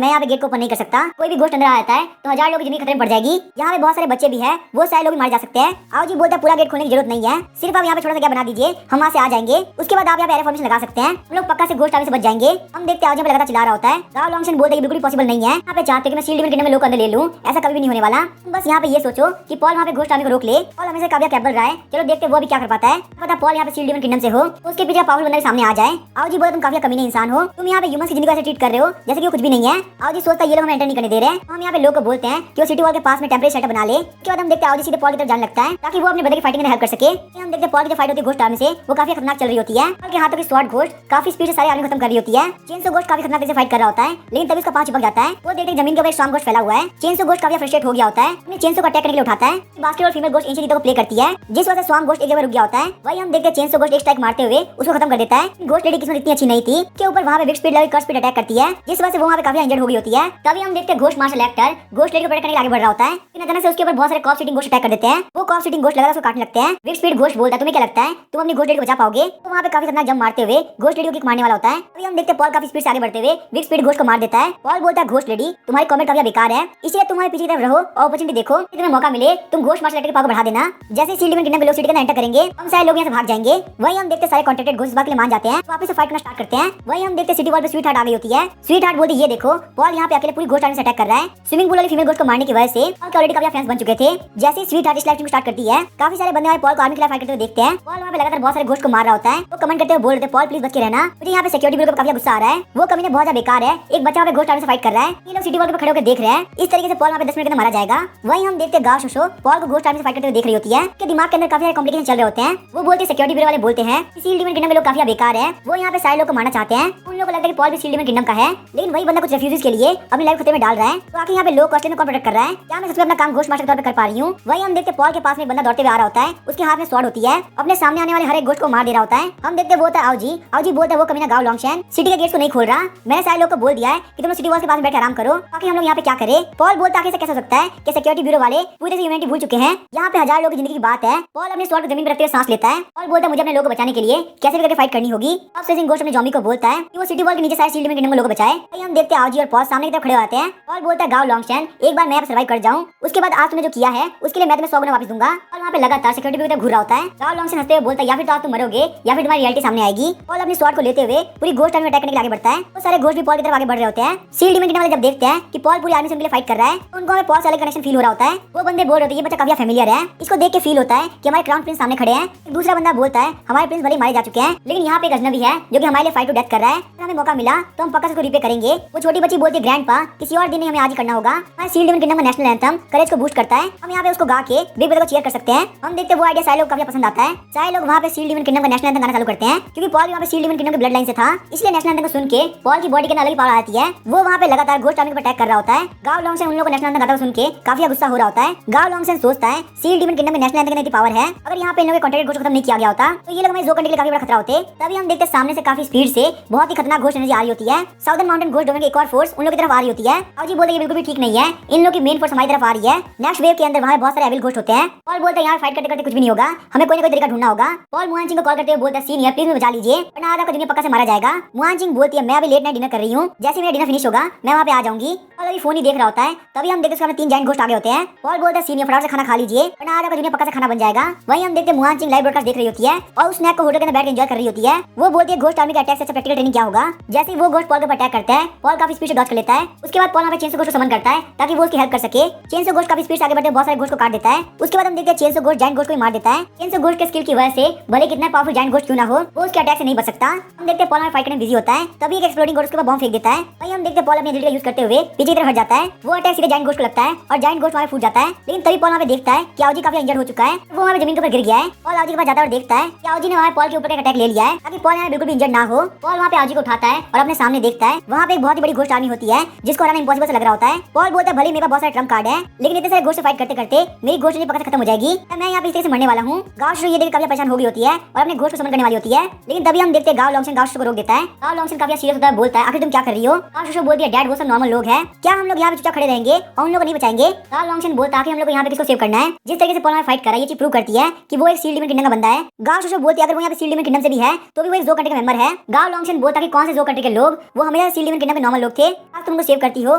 मैं यहाँ पे गेट को ओपन नहीं कर सकता, कोई भी घोस्ट अंदर आ जाता है तो 1000 लोग की जिंदगी खतरे में पड़ जाएगी, यहाँ पे बहुत सारे बच्चे भी है, वो सारे लोग भी मारे जा सकते हैं। आओजी बोलता है पूरा गेट खोलने की जरूरत नहीं है, सिर्फ आप यहाँ पे छोटा सा गैप बना दीजिए, हम वहाँ से आ जाएंगे, उसके बाद आप यहाँ पे एयर फॉर्मेशन लगा सकते हैं, हम लोग पक्का से घोस्ट आर्मी से बच जाएंगे। हम देखते हैं आओजी लगातार चिल्ला रहा होता है। गांव लॉन्गशन बोलता है बिल्कुल पॉसिबल नहीं है, यहाँ पे चाहते कि मैं सील डीमन किंगडम में लोग अंदर ले लूँ, ऐसा कभी भी नहीं होने वाला। बस यहाँ पे ये सोचो कि पॉल वहाँ पे घोस्ट आर्मी को रोक ले और हमें से काबिया कैब बल रहा है, चलो देखते वो भी क्या कर पाता है। पता पॉल यहाँ पे सील डीमन किंगडम से हो तो उसके पीछे पावरफुल बंदा सामने आ जाए। आओजी बोलता तुम काफी कमीने इंसान हो, तुम यहाँ पे ह्यूमंस की जिंदगी ऐसे ट्रीट कर रहे हो जैसे कि कुछ भी नहीं है। आओजी सोचता है ये लोग हमें एंटर नहीं करने दे रहे। हम यहाँ पे लोग को बोलते हैं कि वो सिटी वॉल के पास में टेम्परेरी सेटअप बना ले। उसके बाद हम देखते हैं आओजी सीधे पॉल की तरफ जाने लगता है ताकि वो अपने ब्रदर की फाइटिंग में हेल्प कर सके। हम देखते हैं पॉल की फाइट होती है घोस्ट आर्मी से, वो काफी खतरनाक चल रही होती है। पॉल के हाथों की स्वॉर्ड घोस्ट काफी स्पीड से सारे आर्मी खत्म कर रही होती है। चेनसो घोस्ट काफी खतरनाक से फाइट कर रहा होता है, लेकिन तभी उसका पांव चिपक जाता है। वो देखते जमीन के ऊपर एक स्ट्रॉन्ग घोस्ट फैला हुआ है। चेनसो घोस्ट काफी फ्रस्ट्रेट हो गया होता है, अपने चेनसो को अटैक करने के लिए उठाता है। बास्केट और फीमेल घोस्ट इन चीजों को प्ले करती है, जिस वजह से स्वाम घोस्ट एक जगह रुक गया होता है। वही हम देखते हैं चेनसो घोस्ट एक स्ट्राइक मारते हुए उसको खत्म कर देता है। घोस्ट लेडी किस्मत इतनी अच्छी नहीं थी कि ऊपर वहाँ पे विक्स स्पीड लगी कर्स स्पीड अटैक करती है, जिस वजह से वो वहाँ पे काफी इंजर्ड हो गई होती है। तभी हम देखते हैं ghost martial actor ghost lady को प्रोटेक्ट करने के आगे बढ़ रहा होता है, लेकिन अचानक से उसके ऊपर बहुत सारे कॉप सीटिंग घोस्ट अटैक कर देते हैं। वो कॉप सीटिंग घोस्ट लगातार उसको काटने लगते हैं। विक्स स्पीड घोस्ट बोलता है तुम्हें क्या लगता है तुम अपनी घोस्ट लेडी को बचा पाओगे? तो वहाँ पे काफी खतरनाक जंप मारते हुए घोस्ट लेडी को किक मारने वाला होता है। तभी हम देखते हैं पॉल काफी स्पीड से आगे बढ़ते हुए विक्स स्पीड घोस्ट को मार देता है। पॉल बोलता है घोस्ट लेडी तुम्हारी कमेंट काफी बेकार है, इसलिए तुम्हारे पीछे की तरफ रहो और अपॉर्चुनिटी देखो, तुम्हें मौका मिले तुम घोस्ट मार्शल एक्टर के पावर बढ़ा देना। जैसे सील डीमन किंगडम में लोग सिटी के अंदर एंटर करेंगे हम सारे लोग यहाँ से भाग जाएंगे। वही हम देखते सारे कॉन्ट्रैक्टेड घोस्ट बात के लिए मान जाते हैं, वापस से फाइट करना स्टार्ट करते हैं। वही हम देखते सिटी वॉल पे स्वीट हार्ट आ गई होती है। स्वीट हार्ट बोलती है ये देखो पॉल यहाँ पे अकेले पूरी घोस्ट आर्मी से अटैक कर रहा है। स्विमिंग पूल वाली फीमेल घोस्ट को मारने की वजह से पॉल के ऑलरेडी काफी फैंस बन चुके थे। जैसे स्वीट हार्ट इस लाइव स्ट्रीम स्टार्ट करती है काफी सारे बंदे पॉल को आर्मी के खिलाफ फाइट करते हुए देखते हैं। पॉल वहाँ पे लगातार बहुत सारे घोस्ट को मार रहा होता है। वो कमेंट करते हुए बोल रहे थे पॉल प्लीज बच के रहना, मुझे यहाँ पे सिक्योरिटी ब्यूरो का काफी गुस्सा आ रहा है, वो कमीने बहुत ज्यादा बेकार है, एक बच्चा वहाँ पे घोस्ट आर्मी से फाइट कर रहा है, ये लोग सिटी वॉल पे खड़े होकर देख रहे हैं। इस तरीके से पॉल वहाँ पे 10 मिनट के अंदर मारा जाएगा। वही हम देखते गांव शोशो पॉल को घोस्ट आर्मी से फाइट करते हुए देख रही होती है कि दिमाग के अंदर काफी सारे कॉम्प्लिकेशन चल रहे होते हैं। वो बोलते सिक्योरिटी ब्यूरो वाले बोलते हैं सील डीमन किंगडम में लोग काफी बेकार है, वो यहाँ पे सारे लोग को मारना चाहते हैं। उन लोगों को लगता है कि पॉल भी सील डीमन किंगडम का है, लेकिन वही बंदा कुछ रेफ्यूजीज के लिए अपनी लाइफ खतरे में डाल रहा है। तो आखिर यहाँ पे लो कॉस्ट में कौन प्रोटेक्ट कर रहा है, क्या मैं सबसे अपना काम घोस्ट मास्टर के तौर पे कर पा रही हूँ? वही हम देखते पॉल के पास में एक बंदा दौड़ते हुए आ रहा होता है, उसके हाथ में स्वॉर्ड होती है, अपने सामने आने वाले हर एक घोस्ट को मार दे रहा होता है। हम देखते वो होता है आओजी बोलता है वो कमीना गांव लॉन्गशन सिटी के गेट्स को नहीं खोल रहा, मैंने सारे लोग को बोल दिया है कि तुम सिटी वॉल के पास बैठ आराम करो, बाकी हम लोग यहाँ पे क्या करें? पॉल बोलता है कैसे हो सकता है कि सिक्योरिटी ब्यूरो वाले पूरी से ह्यूमैनिटी भूल चुके हैं, यहाँ पे 1000 लोगों की जिंदगी की बात है। पॉल अपने स्वॉर्ड को जमीन पर रखते हुए सांस लेता है और बोलता है मुझे अपने लोगों को बचाने के लिए कैसे भी करके फाइट करनी होगी। अब सेजिंग घोस्ट अपने जॉम्बी को बोलता है कि वो सिटी वॉल के नीचे सारे सील डीमन किंगडम के लोगों को बचाए। हम देखते हैं आओजी और पॉल सामने की तरफ खड़े होते हैं। पॉल बोलता है गांव लॉन्गशन एक बार मैं यहाँ सर्वाइव कर जाऊँ, उसके बाद आज तुमने जो किया है उसके लिए मैं तुम्हें 100 गुना वापस दूंगा। और वहाँ पे लगातार सिक्योरिटी ब्यूरो घूर रहा होता है। गांव लॉन्गशन हंसते हुए बोलता है या फिर तो आज तुम मरोगे या फिर तुम्हारी रियलिटी सामने आएगी। पॉल अपनी स्वॉर्ड को लेते हुए पूरी घोस्ट आर्मी अटैक करने के लिए आगे बढ़ता है। वो सारे घोस्ट भी पॉल की तरफ आगे बढ़ रहे होते हैं। सील डीमन किंगडम वाले जब देखते हैं कि पॉल पूरी आर्मी से उनके लिए फाइट कर रहा है तो उनको हमें पॉल से अलग कनेक्शन फील हो रहा होता है। वो बंदे बोल रहे होते हैं ये बच्चा काफी फेमिलियर है। इसको देख के फील होता है कि हमारे क्राउन प्रिंस सामने खड़े हैं। एक दूसरा बंदा बोलता है हमारे प्रिंस भले मारे जा चुके हैं लेकिन यहाँ पे एक अजनबी है जो कि हमारे लिए फाइट टू डेथ कर रहा है। अगर हमें मौका मिला तो हम पक्का उसको रिपे करेंगे। वो छोटी बच्ची बोलती है ग्रैंडपा किसी और दिन नहीं, हमें आज ही करना होगा। हमारे सील डीमन किंगडम का नेशनल एंथम करेज को बूस्ट करता है। हम यहाँ पे उसको गा के बिग ब्रदर को चीयर कर सकते हैं। हम देखते हैं वो आइडिया सारे लोग काफी पसंद आता है। सारे लोग वहाँ पे सील डीमन किंगडम का नेशनल एंथम गाना चालू करते हैं क्योंकि पॉल वहाँ पे सील डीमन किंगडम के ब्लड लाइन से था, इसलिए नेशनल एंथम को सुन के पॉल की बॉडी के अंदर अलग ही पावर आती है। वो वहाँ पे लगातार घोस्ट आर्मी पर अटैक कर रहा होता है। गाव लॉन्गसेन उन लोगों को नेशनल एंथम गाता हुआ सुन के काफी गुस्सा हो रहा होता है। गाव लॉन्गसेन सोचता है सील डीमन किंगडम में नेशनल एंथम की इतनी पावर है, अगर यहाँ पे इन लोगों के कॉन्ट्रैक्ट घोस्ट खत्म नहीं किया गया होता तो ये लोग हमें जो कंट्री के लिए काफी बड़ा खतरा होते। तभी हम देखते सामने से काफी स्पीड से बहुत ही खतरनाक घोस्ट एनर्जी आ रही होती है। साउदर्न माउंटेन घोस्ट डोमेन की एक और फोर्स उन लोगों की तरफ आ रही होती है। और जी बोलते हैं बिल्कुल भी ठीक नहीं है, इन लोगों की मेन फोर्स हमारी तरफ आ रही है। नेक्स्ट वेव के अंदर वहाँ बहुत सारे एविल घोस्ट होते हैं। पॉल बोलते हैं यहाँ फाइट करते करते कुछ भी नहीं होगा, हमें कोई ना कोई तरीका ढूंढना होगा। पॉल मुआन चिंग को कॉल करते हुए बोलता है सीनियर प्लीज बचा लीजिए वरना आधा का दुनिया पक्का से मारा जाएगा। मुआन चिंग बोलती है मैं अभी लेट नाइट डिनर कर रही हूँ, जैसे मेरा डिनर फिनिश होगा मैं वहाँ पे आ जाऊंगी। पॉल अभी फोन ही देख रहा होता है। तभी हम देखते हैं 3 जायंट घोस्ट आगे होते हैं। पॉल बोलता है सीनियर फटाफट से खाना खा लीजिए वरना आधा का दुनिया पक्का से खाना बन जाएगा। वहीं हम देखते हैं मुआन चिंग लाइव ब्रॉडकास्ट देख रही होती है और उस स्नैक को होटल के अंदर बैठ के एंजॉय कर रही होती है। वो बोलती है घोस्ट आर्मी का अटैक से प्रैक्टिकल ट्रेनिंग क्या होगा। जैसे ही वो घोस्ट पॉल के ऊपर अटैक करता है पॉल काफी स्पीड से डॉज कर लेता है। उसके बाद पॉल वहाँ पे चेंसो घोस्ट को समन करता है ताकि वो उसकी हेल्प कर सके। चेंसो घोस्ट काफी स्पीड से आगे बढ़ते बहुत सारे घोस्ट को काट देता है। उसके बाद हम देखते हैं चेंसो घोस्ट जायंट घोस्ट को मार देता है। चेंसो घोस्ट के स्किल की वजह से भले कितना पावरफुल जायंट घोस्ट क्यों ना हो वो उसके अटैक से नहीं बच सकता। हम देखते हैं पॉल में फाइट करने बिजी होता है। तभी एक एक्सप्लोडिंग घोस्ट के ऊपर बॉम्ब फेंक देता है। वहीं हम देखते हैं पॉल अपनी एबिलिटी का यूज करते हुए पीछे की तरफ हट जाता है। वो अटैक सीधे जायंट घोस्ट को लगता है और जायंट घोस्ट वहाँ फूट जाता है। लेकिन तभी पॉल वहाँ पे देखता है कि आउजी काफी इंजर्ड हो चुका है। वो वहाँ पे जमीन के ऊपर गिर गया है। पॉल आउजी के पास जाता है और देखता है कि आउजी ने वहाँ पॉल के ऊपर एक अटैक ले लिया है ताकि पॉल यहाँ बिल्कुल भी इंजर्ड ना हो। पॉल वहाँ पे आउजी को उठाता है और अपने सामने देखता है वहाँ पे एक बहुत ही बड़ी घोस्ट आर्मी होती है जिसको हराना इम्पॉसिबल से लग रहा होता है। पॉल बोलता है भले मेरे पास बहुत सारे ट्रम्प कार्ड है लेकिन इतने सारे घोस्ट से फाइट करते करते मेरी घोस्ट एनर्जी पक्का से खत्म हो जाएगी, मैं यहाँ पे इस तरह से मरने वाला हूँ। गाव शुरू ये देख काफी परेशान हो गई होती है और अपने घोस्ट को समन करने वाली होती है। लेकिन तभी हम देखते हैं गाव लॉन्गसेन गाव को रोक देता है। गाव लॉन्गसेन काफी सीरियस होता है, बोलता है आखिर तुम क्या कर रही हो। गाव शुरू बोलती है डैड वो सब नॉर्मल लोग हैं, क्या हम लोग यहाँ पे चुपचाप खड़े रहेंगे और उन लोग को नहीं बचाएंगे। गाव लॉन्गसेन बोलता है कि हम लोग यहाँ पे किसको सेव करना है। जिस तरीके से पॉल में फाइट कर रहा है ये चीज प्रूव करती है कि वो एक सील डीमन किंगडम का बंदा है। गाव शुरू बोलती है अगर वो यहाँ पे सील डीमन किंगडम से भी है तो भी वो एक जो कंट्री का मेंबर है। गाव लॉन्गसेन बोलता है कि कौन से जो कंट्री के लोग वो हमेशा सील डीमन किंगडम के नॉर्मल लोग थे, अब तुमको सेव करती हो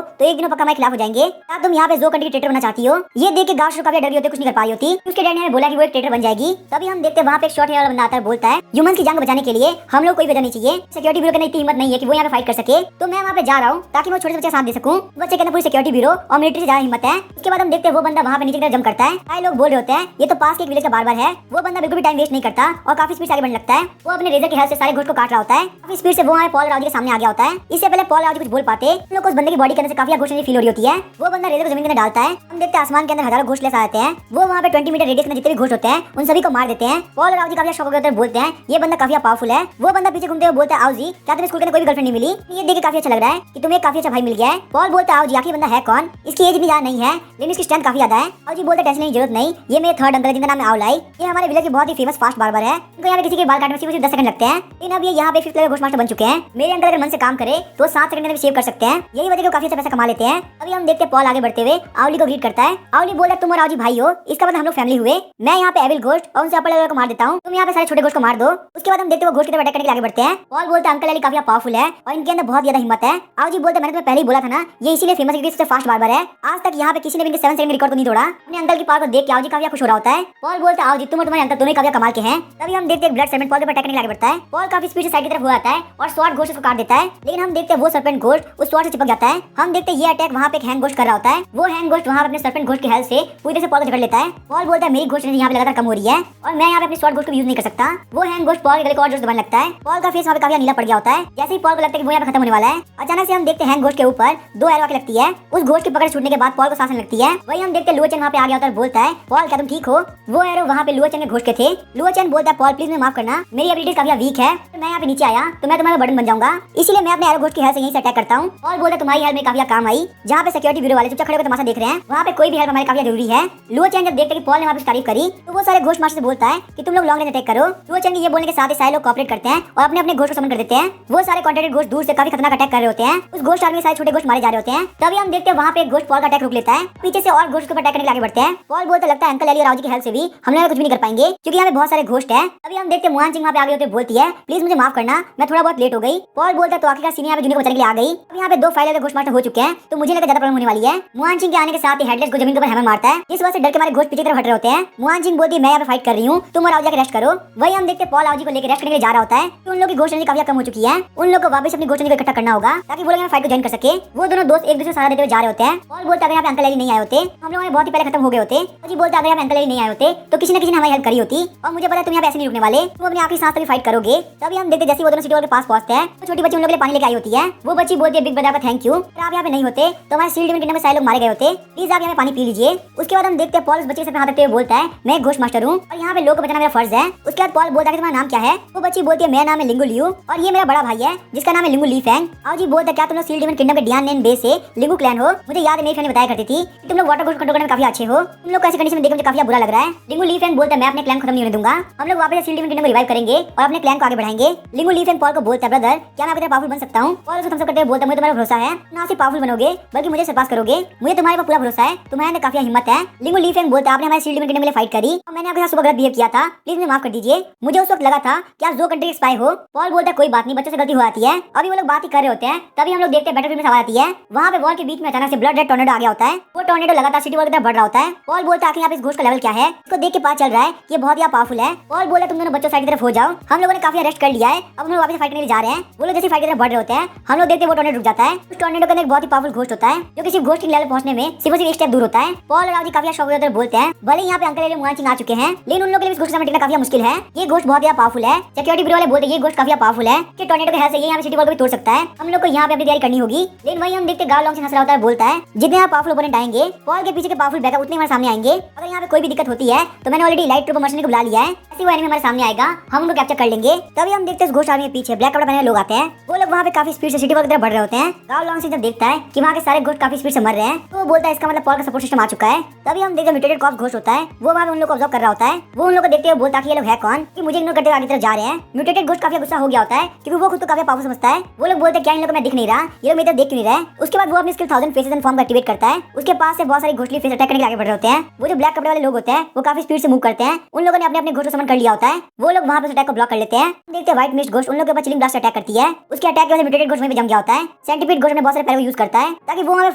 तो एक दिन पक्का हमारे खिलाफ हो जाएंगे। क्या तुम यहाँ पे जो कंट्री के ट्रेटर बनना चाहती हो। ये देख के गाव शुरू काफी डर गई होती है, कुछ नहीं कर पाई होती। उसके डैड ने हमें बोला कि वो एक ट्रेटर बन जाएगी। तभी हम देखते हैं वहाँ पे एक शॉर्ट हेयर वाला बंदा आता है, बोलता है ह्यूमंस की जान बचाने के लिए हम लोग कोई वजह नहीं चाहिए। सिक्योरिटी ब्यूरो की इतनी हिम्मत नहीं है कि वो यहाँ पे फाइट कर सके तो मैं वहाँ पे जा रहा हूँ ताकि मैं छोटे बच्चे साथ दे सकूँ। बच्चे के अंदर पूरी सिक्योरिटी ब्यूरो और मिलिट्री से ज्यादा हिम्मत है। उसके बाद हम देखते हैं वो बंदा वहाँ पे नीचे की तरफ जंप करता है। सारे लोग बोल रहे होते हैं ये तो पास के एक विलेज का बार है। वो बंदा बिल्कुल भी टाइम वेस्ट नहीं करता और काफी स्पीड से आगे बढ़ने लगता है। वो अपने रेजर की हेल्प से सारे घोस्ट को काट रहा होता है। काफी स्पीड से वो वहाँ पॉल राउजी के सामने आ गया होता है। इससे पहले पॉल राउजी कुछ बोल पाते हम लोग उस बंदे की बॉडी के अंदर से काफी घोस्ट फील हो रही होती है। वो बंदा रेजर को जमीन के अंदर डालता है। हम देखते हैं आसमान के अंदर हजारों घोस्ट लेस आते हैं। वो वहाँ पे 20 मीटर रेडियस में जितने भी घोस्ट होते हैं उन सभी को मार देते हैं। पॉल और राउजी काफी शॉक हो गए बोलते हैं ये बंदा काफी पावरफुल है। वो बंदा पीछे घूमते हुए बोलता है आउजी क्या तुम्हें स्कूल के अंदर कोई भी गर्लफ्रेंड नहीं मिली। ये देख के काफी अच्छा लग रहा है कि तुम्हें काफी अच्छा भाई मिल गया है। पॉल बोलता है आउजी आखिर बंदा है कौन, इसकी एज इतनी ज्यादा नहीं है लेकिन इसकी स्ट्रेंथ काफी ज्यादा है। आउजी बोलता है टेंशन की जरूरत नहीं, ये मेरे थर्ड अंकल है जिनका नाम है आउलाई। ये हमारे विलेज के बहुत ही फेमस फास्ट बार्बर है। इनको यहाँ पे किसी के बाल काटने में सिर्फ 10 सेकंड लगते हैं लेकिन अब ये यहाँ पे 5th लेवल घोस्ट मास्टर बन चुके हैं। मेरे अंकल अगर मन से काम करे तो 7 सेकंड में सेव कर सकते हैं। यही वजह काफी अच्छा पैसा कमा लेते हैं। अभी हम देखते हैं पॉल आगे बढ़ते हुए आउली को ग्रीट करता है। आउली बोलता है तुम और आउजी भाई हो, इसका मतलब हम लोग फैमिली हुए। मैं यहाँ पे एविल घोस्ट और उनसे अपर लेवल को मार देता हूँ, तुम यहाँ पे सारे छोटे घोस्ट को मार दो। उसके बाद हम देखते हैं वो घोस्ट की तरफ अटैक करने के लिए आगे बढ़ते हैं। पॉल बोलता है अंकल अली काफी पावरफुल है और इनके अंदर बहुत ज्यादा हिम्मत है। आउजी बोलता है मैंने तुम्हें पहले ही बोला था ना ये इसीलिए फेमस है सबसे फास्ट बार्बर है। आज तक यहाँ पे किसी ने भी इनके 7 सेकंड रिकॉर्ड को नहीं तोड़ा। अपने अंकल की पावर को देख के आउजी काफी खुश हो रहा होता है। पॉल बोलता है आउजी तुम और तुम्हारे अंकल दोनों काफी कमाल के हैं। तभी हम देखते हैं ब्लड सर्पेंट पॉल के ऊपर अटैक करने के लिए आगे बढ़ता है। पॉल काफी स्पीड से साइड की तरफ हो जाता है और स्वॉर्ड घोस्ट को काट देता है। लेकिन हम देखते हैं वो सर्पेंट घोस्ट उस स्वॉर्ड से चिपक जाता है। हम देखते हैं ये अटैक वहाँ पे एक हैंग घोस्ट कर रहा होता है। वो हैंग घोस्ट वहाँ अपने सर्पेंट घोस्ट की हेल्प से पूरी तरह से पॉल को झगड़ लेता है। पॉल बोलता है मेरी घोस्ट यहाँ पे लगातार कम हो रही है और मैं यहाँ पे अपने स्वॉर्ड घोस्ट को यूज नहीं कर सकता। वो हैंग घोस्ट पॉल के गले को और जोर से दबाने लगता है। पॉल का फेस वहाँ पे काफी नीला पड़ गया होता है। जैसे ही पॉल को लगता है कि वो यहाँ पे खत्म होने वाला है अचानक से हम देखते हैं हैंग घोस्ट के ऊपर 2 एरो आके लगती है। उस घोस्ट की पकड़ छूटने के बाद पॉल को सांस आने लगती है। वही हम देखते हैं लुओचन वहाँ पे आ गया होता है, बोलता है पॉल क्या तुम ठीक हो। वो एरो वहाँ पे लुओचन के घोस्ट के थे। लुओचन बोलता है पॉल प्लीज मुझे माफ करना, मेरी एबिलिटीज काफी वीक है तो मैं यहाँ पे नीचे आया तो मैं तुम्हारा बर्डन बन जाऊंगा, इसीलिए मैं अपने एरो घोस्ट की हेल्प से यहीं से अटैक करता हूँ। पॉल बोलता है तुम्हारी हेल्प में काफी काम आई। जहाँ पे सिक्योरिटी ब्यूरो वाले चुपचाप खड़े होकर तमाशा देख रहे हैं वहाँ पे कोई भी हेल्प हमारे काफी जरूरी है। लुओचन जब देखते हैं कि पॉल ने वहाँ पे तारीफ करी तो वो सारे घोस्ट मास्टर से बोलता है कि तुम लोग लॉन्ग रेंज अटैक करो। लुओचन के ये बोलने के साथ ही सारे लोग कोऑपरेट करते हैं और अपने अपने घोस्ट को समन कर देते हैं। वो सारे कॉन्ट्रैक्टेड घोस्ट दूर से काफी खतरनाक अटैक कर रहे होते हैं। उस घोस्ट आर्मी में सारे छोटे घोस्ट मारे जा रहे होते हैं। तभी हम देखते हैं वहाँ पे एक घोस्ट पॉल का अटैक रोक लेता है। पीछे से और घोस्ट को अटैक करने के लिए आगे बढ़ते हैं। पॉल बोलता लगता है अंकल एली और राउजी की हेल्प से भी हम लोग कुछ भी नहीं कर पाएंगे क्योंकि यहाँ पे बहुत सारे घोस्ट है। तभी हम देखते हैं मुआन चिंग वहाँ पे आगे होते बोलती है प्लीज मुझे माफ करना, मैं थोड़ा बहुत लेट हो गई। पॉल बोलता है तो आखिरकार सीनियर यहाँ पे दुनिया को बचाने के लिए आ गई। अब यहाँ पे 2 फाइल घोस्ट मास्टर हो चुके हैं तो मुझे लगा ज्यादा प्रॉब्लम होने वाली है। मुआन चिंग के आने के साथ ही हेडलेस को जमीन के ऊपर हैमर मारता है। इस वजह से डर के हमारे घोस्ट पीछे तरफ हट रहे होते हैं। मुआन चिंग बोलती है मैं यहाँ पे फाइट कर रही हूँ, तुम और आउजी के रेस्ट करो। वही हम देखते हैं पॉल आउजी को लेकर रेस्ट करने के लिए जा रहा होता है। उन लोगों की घोस्ट एनर्जी काफी कम हो चुकी है। उन लोग को वापस अपनी घोस्ट एनर्जी को इकट्ठा करना होगा। होगा ताकि वो लोग यहाँ फाइट को ज्वाइन कर सके। वो दोनों दोस्त एक दूसरे को सहारा देते हुए जा रहे होते हैं। पॉल बोलता है अगर यहाँ पे अंकल एली नहीं आए होते हम लोग बहुत ही पहले खत्म हो गए होते। जी बोलता है अगर यहाँ पे अंकल एली नहीं आए होते तो किसी न किसी ने हमारी हेल्प करी होती और मुझे पता है तुम यहाँ पे ऐसे नहीं रुकने वाले, तुम अपनी आखिरी सांस तक फाइट करोगे। तभी हम देखते जैसे वो दोनों सिटी वॉल के पास पहुंचते हैं तो छोटी बच्ची उन लोगों के लिए पानी लेके आई होती है। वो बच्ची बोलती है बिग ब्रदर का थैंक यू, अगर आप यहाँ पे नहीं होते तो हमारे सील डिमन किंगडम में सारे लोग मारे गए होते, प्लीज आप यहाँ पे पानी पी लीजिए। उसके बाद हम देखते हैं पॉल उस बच्चे से हाथ रखते हुए बोलता है मैं घोस्ट मास्टर हूँ और यहाँ पे लोग को बचाना मेरा फर्ज है। उसके बाद पॉल बोलता है तुम्हारा नाम क्या है? वो बच्ची बोलती है मेरा नाम है लिंगू लियू और ये मेरा बड़ा भाई है जिसका नाम है लिंगू ली फैंग। और जी बोलता है क्या तुम लोग सील डिमन किंगडम के डियान नेन बेस से लिंगू क्लैन हो? मुझे याद है मेरी फ्रेंड बताया करती थी कि तुम लोग वाटर घोस्ट कंट्रोल करने में काफी अच्छे हो। तुम लोग कैसे कंडीशन में देखकर मुझे काफी बुरा लग रहा है। लिंगू ली फैंग बोलता है मैं अपने क्लैन खत्म नहीं होने दूंगा, हम लोग वापस सील डिमन किंगडम को रिवाइव करेंगे और अपने क्लैन को आगे बढ़ाएंगे। लिंगू ली फैंग पॉल को बोलता है ब्रदर क्या मैं आपकी तरह पावरफुल बन सकता हूँ? और उसको थम्स अप करते हुए बोलता है मुझे तुम्हारा भरोसा है, ना सिर्फ पावरफुल बनोगे बल्कि मुझे सरपास करोगे, मुझे तुम्हारे पर पूरा भरोसा है, तुम्हारे अंदर काफी हिम्मत है। लिंगू ली फैंग बोलता है आपने हमारे सील डिमन किंगडम के लिए फाइट करी और मैंने आपके साथ सुबह गलत बिहेव किया था, प्लीज मुझे माफ कर दीजिए, मुझे उस वक्त लगा था कि आप जो कंट्री के स्पाई हो। पॉल बोलता है कोई बात नहीं, बच्चों से गलती हो जाती है। अभी वो लोग बात ही कर रहे होते हैं तभी हम लोग देखते हैं बैटलफील्ड में सवार आती है। वहाँ पे वॉल के बीच में अचानक से ब्लड रेड टोर्नेडो आ गया होता है। वो टोर्नेडो लगातार सिटी वॉल की तरफ बढ़ रहा होता है। पॉल बोलता है आखिर यहाँ पे इस घोस्ट का लेवल क्या है? इसको देख के पता चल रहा है कि ये बहुत ही पावरफुल है। पॉल बोला तुम दोनों बच्चों साइड की तरफ हो जाओ, हम लोगों ने काफी अरेस्ट कर लिया है, अब हम लोग वापस फाइट करने जा रहे हैं। वो लोग जैसे फाइट की तरफ बढ़ रहे होते हैं हम लोग देखते हैं वो टोर्नेडो रुक जाता है। उस टोर्नेडो के अंदर एक बहुत ही पावरफुल घोस्ट होता है जो कि सिर्फ घोस्ट के लेवल पहुंचने में सिर्फ एक स्टेप दूर होता है। पॉल और राजी काफी शौक होकर बोलते हैं भले यहाँ पे अंकल एली मुआचिंग आ चुके हैं लेकिन उन लोगों के लिए इस घोस्ट से टिकना काफी मुश्किल है, ये घोस्ट बहुत ज्यादा पावरफुल है। सिक्योरिटी ब्यूरो वाले बोलते हैं ये घोस्ट काफी पावरफुल है कि टोर्नेडो के हेल्प से ये यहाँ पे सिटी वॉल को भी तोड़ सकता है, हम लोग को यहाँ पे अपनी तैयारी करनी होगी। लेकिन वही हम देखते गार्ड लॉन्ग से हंस रहा होता है, बोलता है जितने यहाँ पावरफुल ओपोनेंट आएंगे पॉल के पीछे के पावरफुल बैकअप उतने हमारे सामने आएंगे, अगर यहाँ पे कोई भी दिक्कत होती है तो मैंने ऑलरेडी लाइट ट्रूपर मशीन को बुला लिया है, ऐसे वो एनिमी हमारे सामने आएगा हम उनको कैप्चर कर लेंगे। तभी हम देखते हैं घोस्ट आर्मी के पीछे ब्लैक कपड़ा पहने लोग आते हैं। वो लोग वहाँ पे काफी स्पीड से सिटी वॉल की तरफ बढ़ रहे होते हैं। गार्ड लॉन्ग से जब देखता है कि वहाँ के सारे घोस्ट काफी स्पीड से मर रहे हैं तो वो बोलता है इसका मतलब पॉल का सपोर्ट सिस्टम आ चुका है। तभी हम देखते हैं म्यूटेटेड कॉप्स घोस्ट होता है, वो वहाँ पे उन लोग को ऑब्जर्व कर रहा होता है। वो उन लोग को देखते हुए बोलता है कि ये लोग है कौन कि मुझे इग्नोर करते हुए आगे तरफ जा रहे हैं। म्यूटेटेड घोस्ट काफी गुस्सा हो गया होता है क्योंकि वो खुद को काफी पावरफुल समझता है। वो लोग बोलते हैं क्या इन लोगों को मैं दिख नहीं रहा, ये लोग मेरी तरफ देख क्यों नहीं रहे। उसके बाद वो अपनी skill 1000 faces and form activate करता है। उसके पास से बहुत सारे घोस्टली फेस अटैक करने के आगे बढ़ रहे होते हैं। वो जो ब्लैक कपड़े वाले लोग होते हैं वो काफी स्पीड से मूव करते हैं। उन लोगों ने अपने अपने घोस्ट को समन कर लिया होता है। वो लोग वहाँ पे अटैक को ब्लॉक कर लेते हैं। देखते हैं व्हाइट मिस्ट घोस्ट उन लोगों के ऊपर चिलिंग ब्लास्ट अटैक करती है। उसके अटैक की वजह से म्यूटेटेड घोस्ट वहीं पे जम गया होता है। सेंटीपीड घोस्ट ने बहुत सारे पैरों यूज करता है ताकि वो वहाँ पे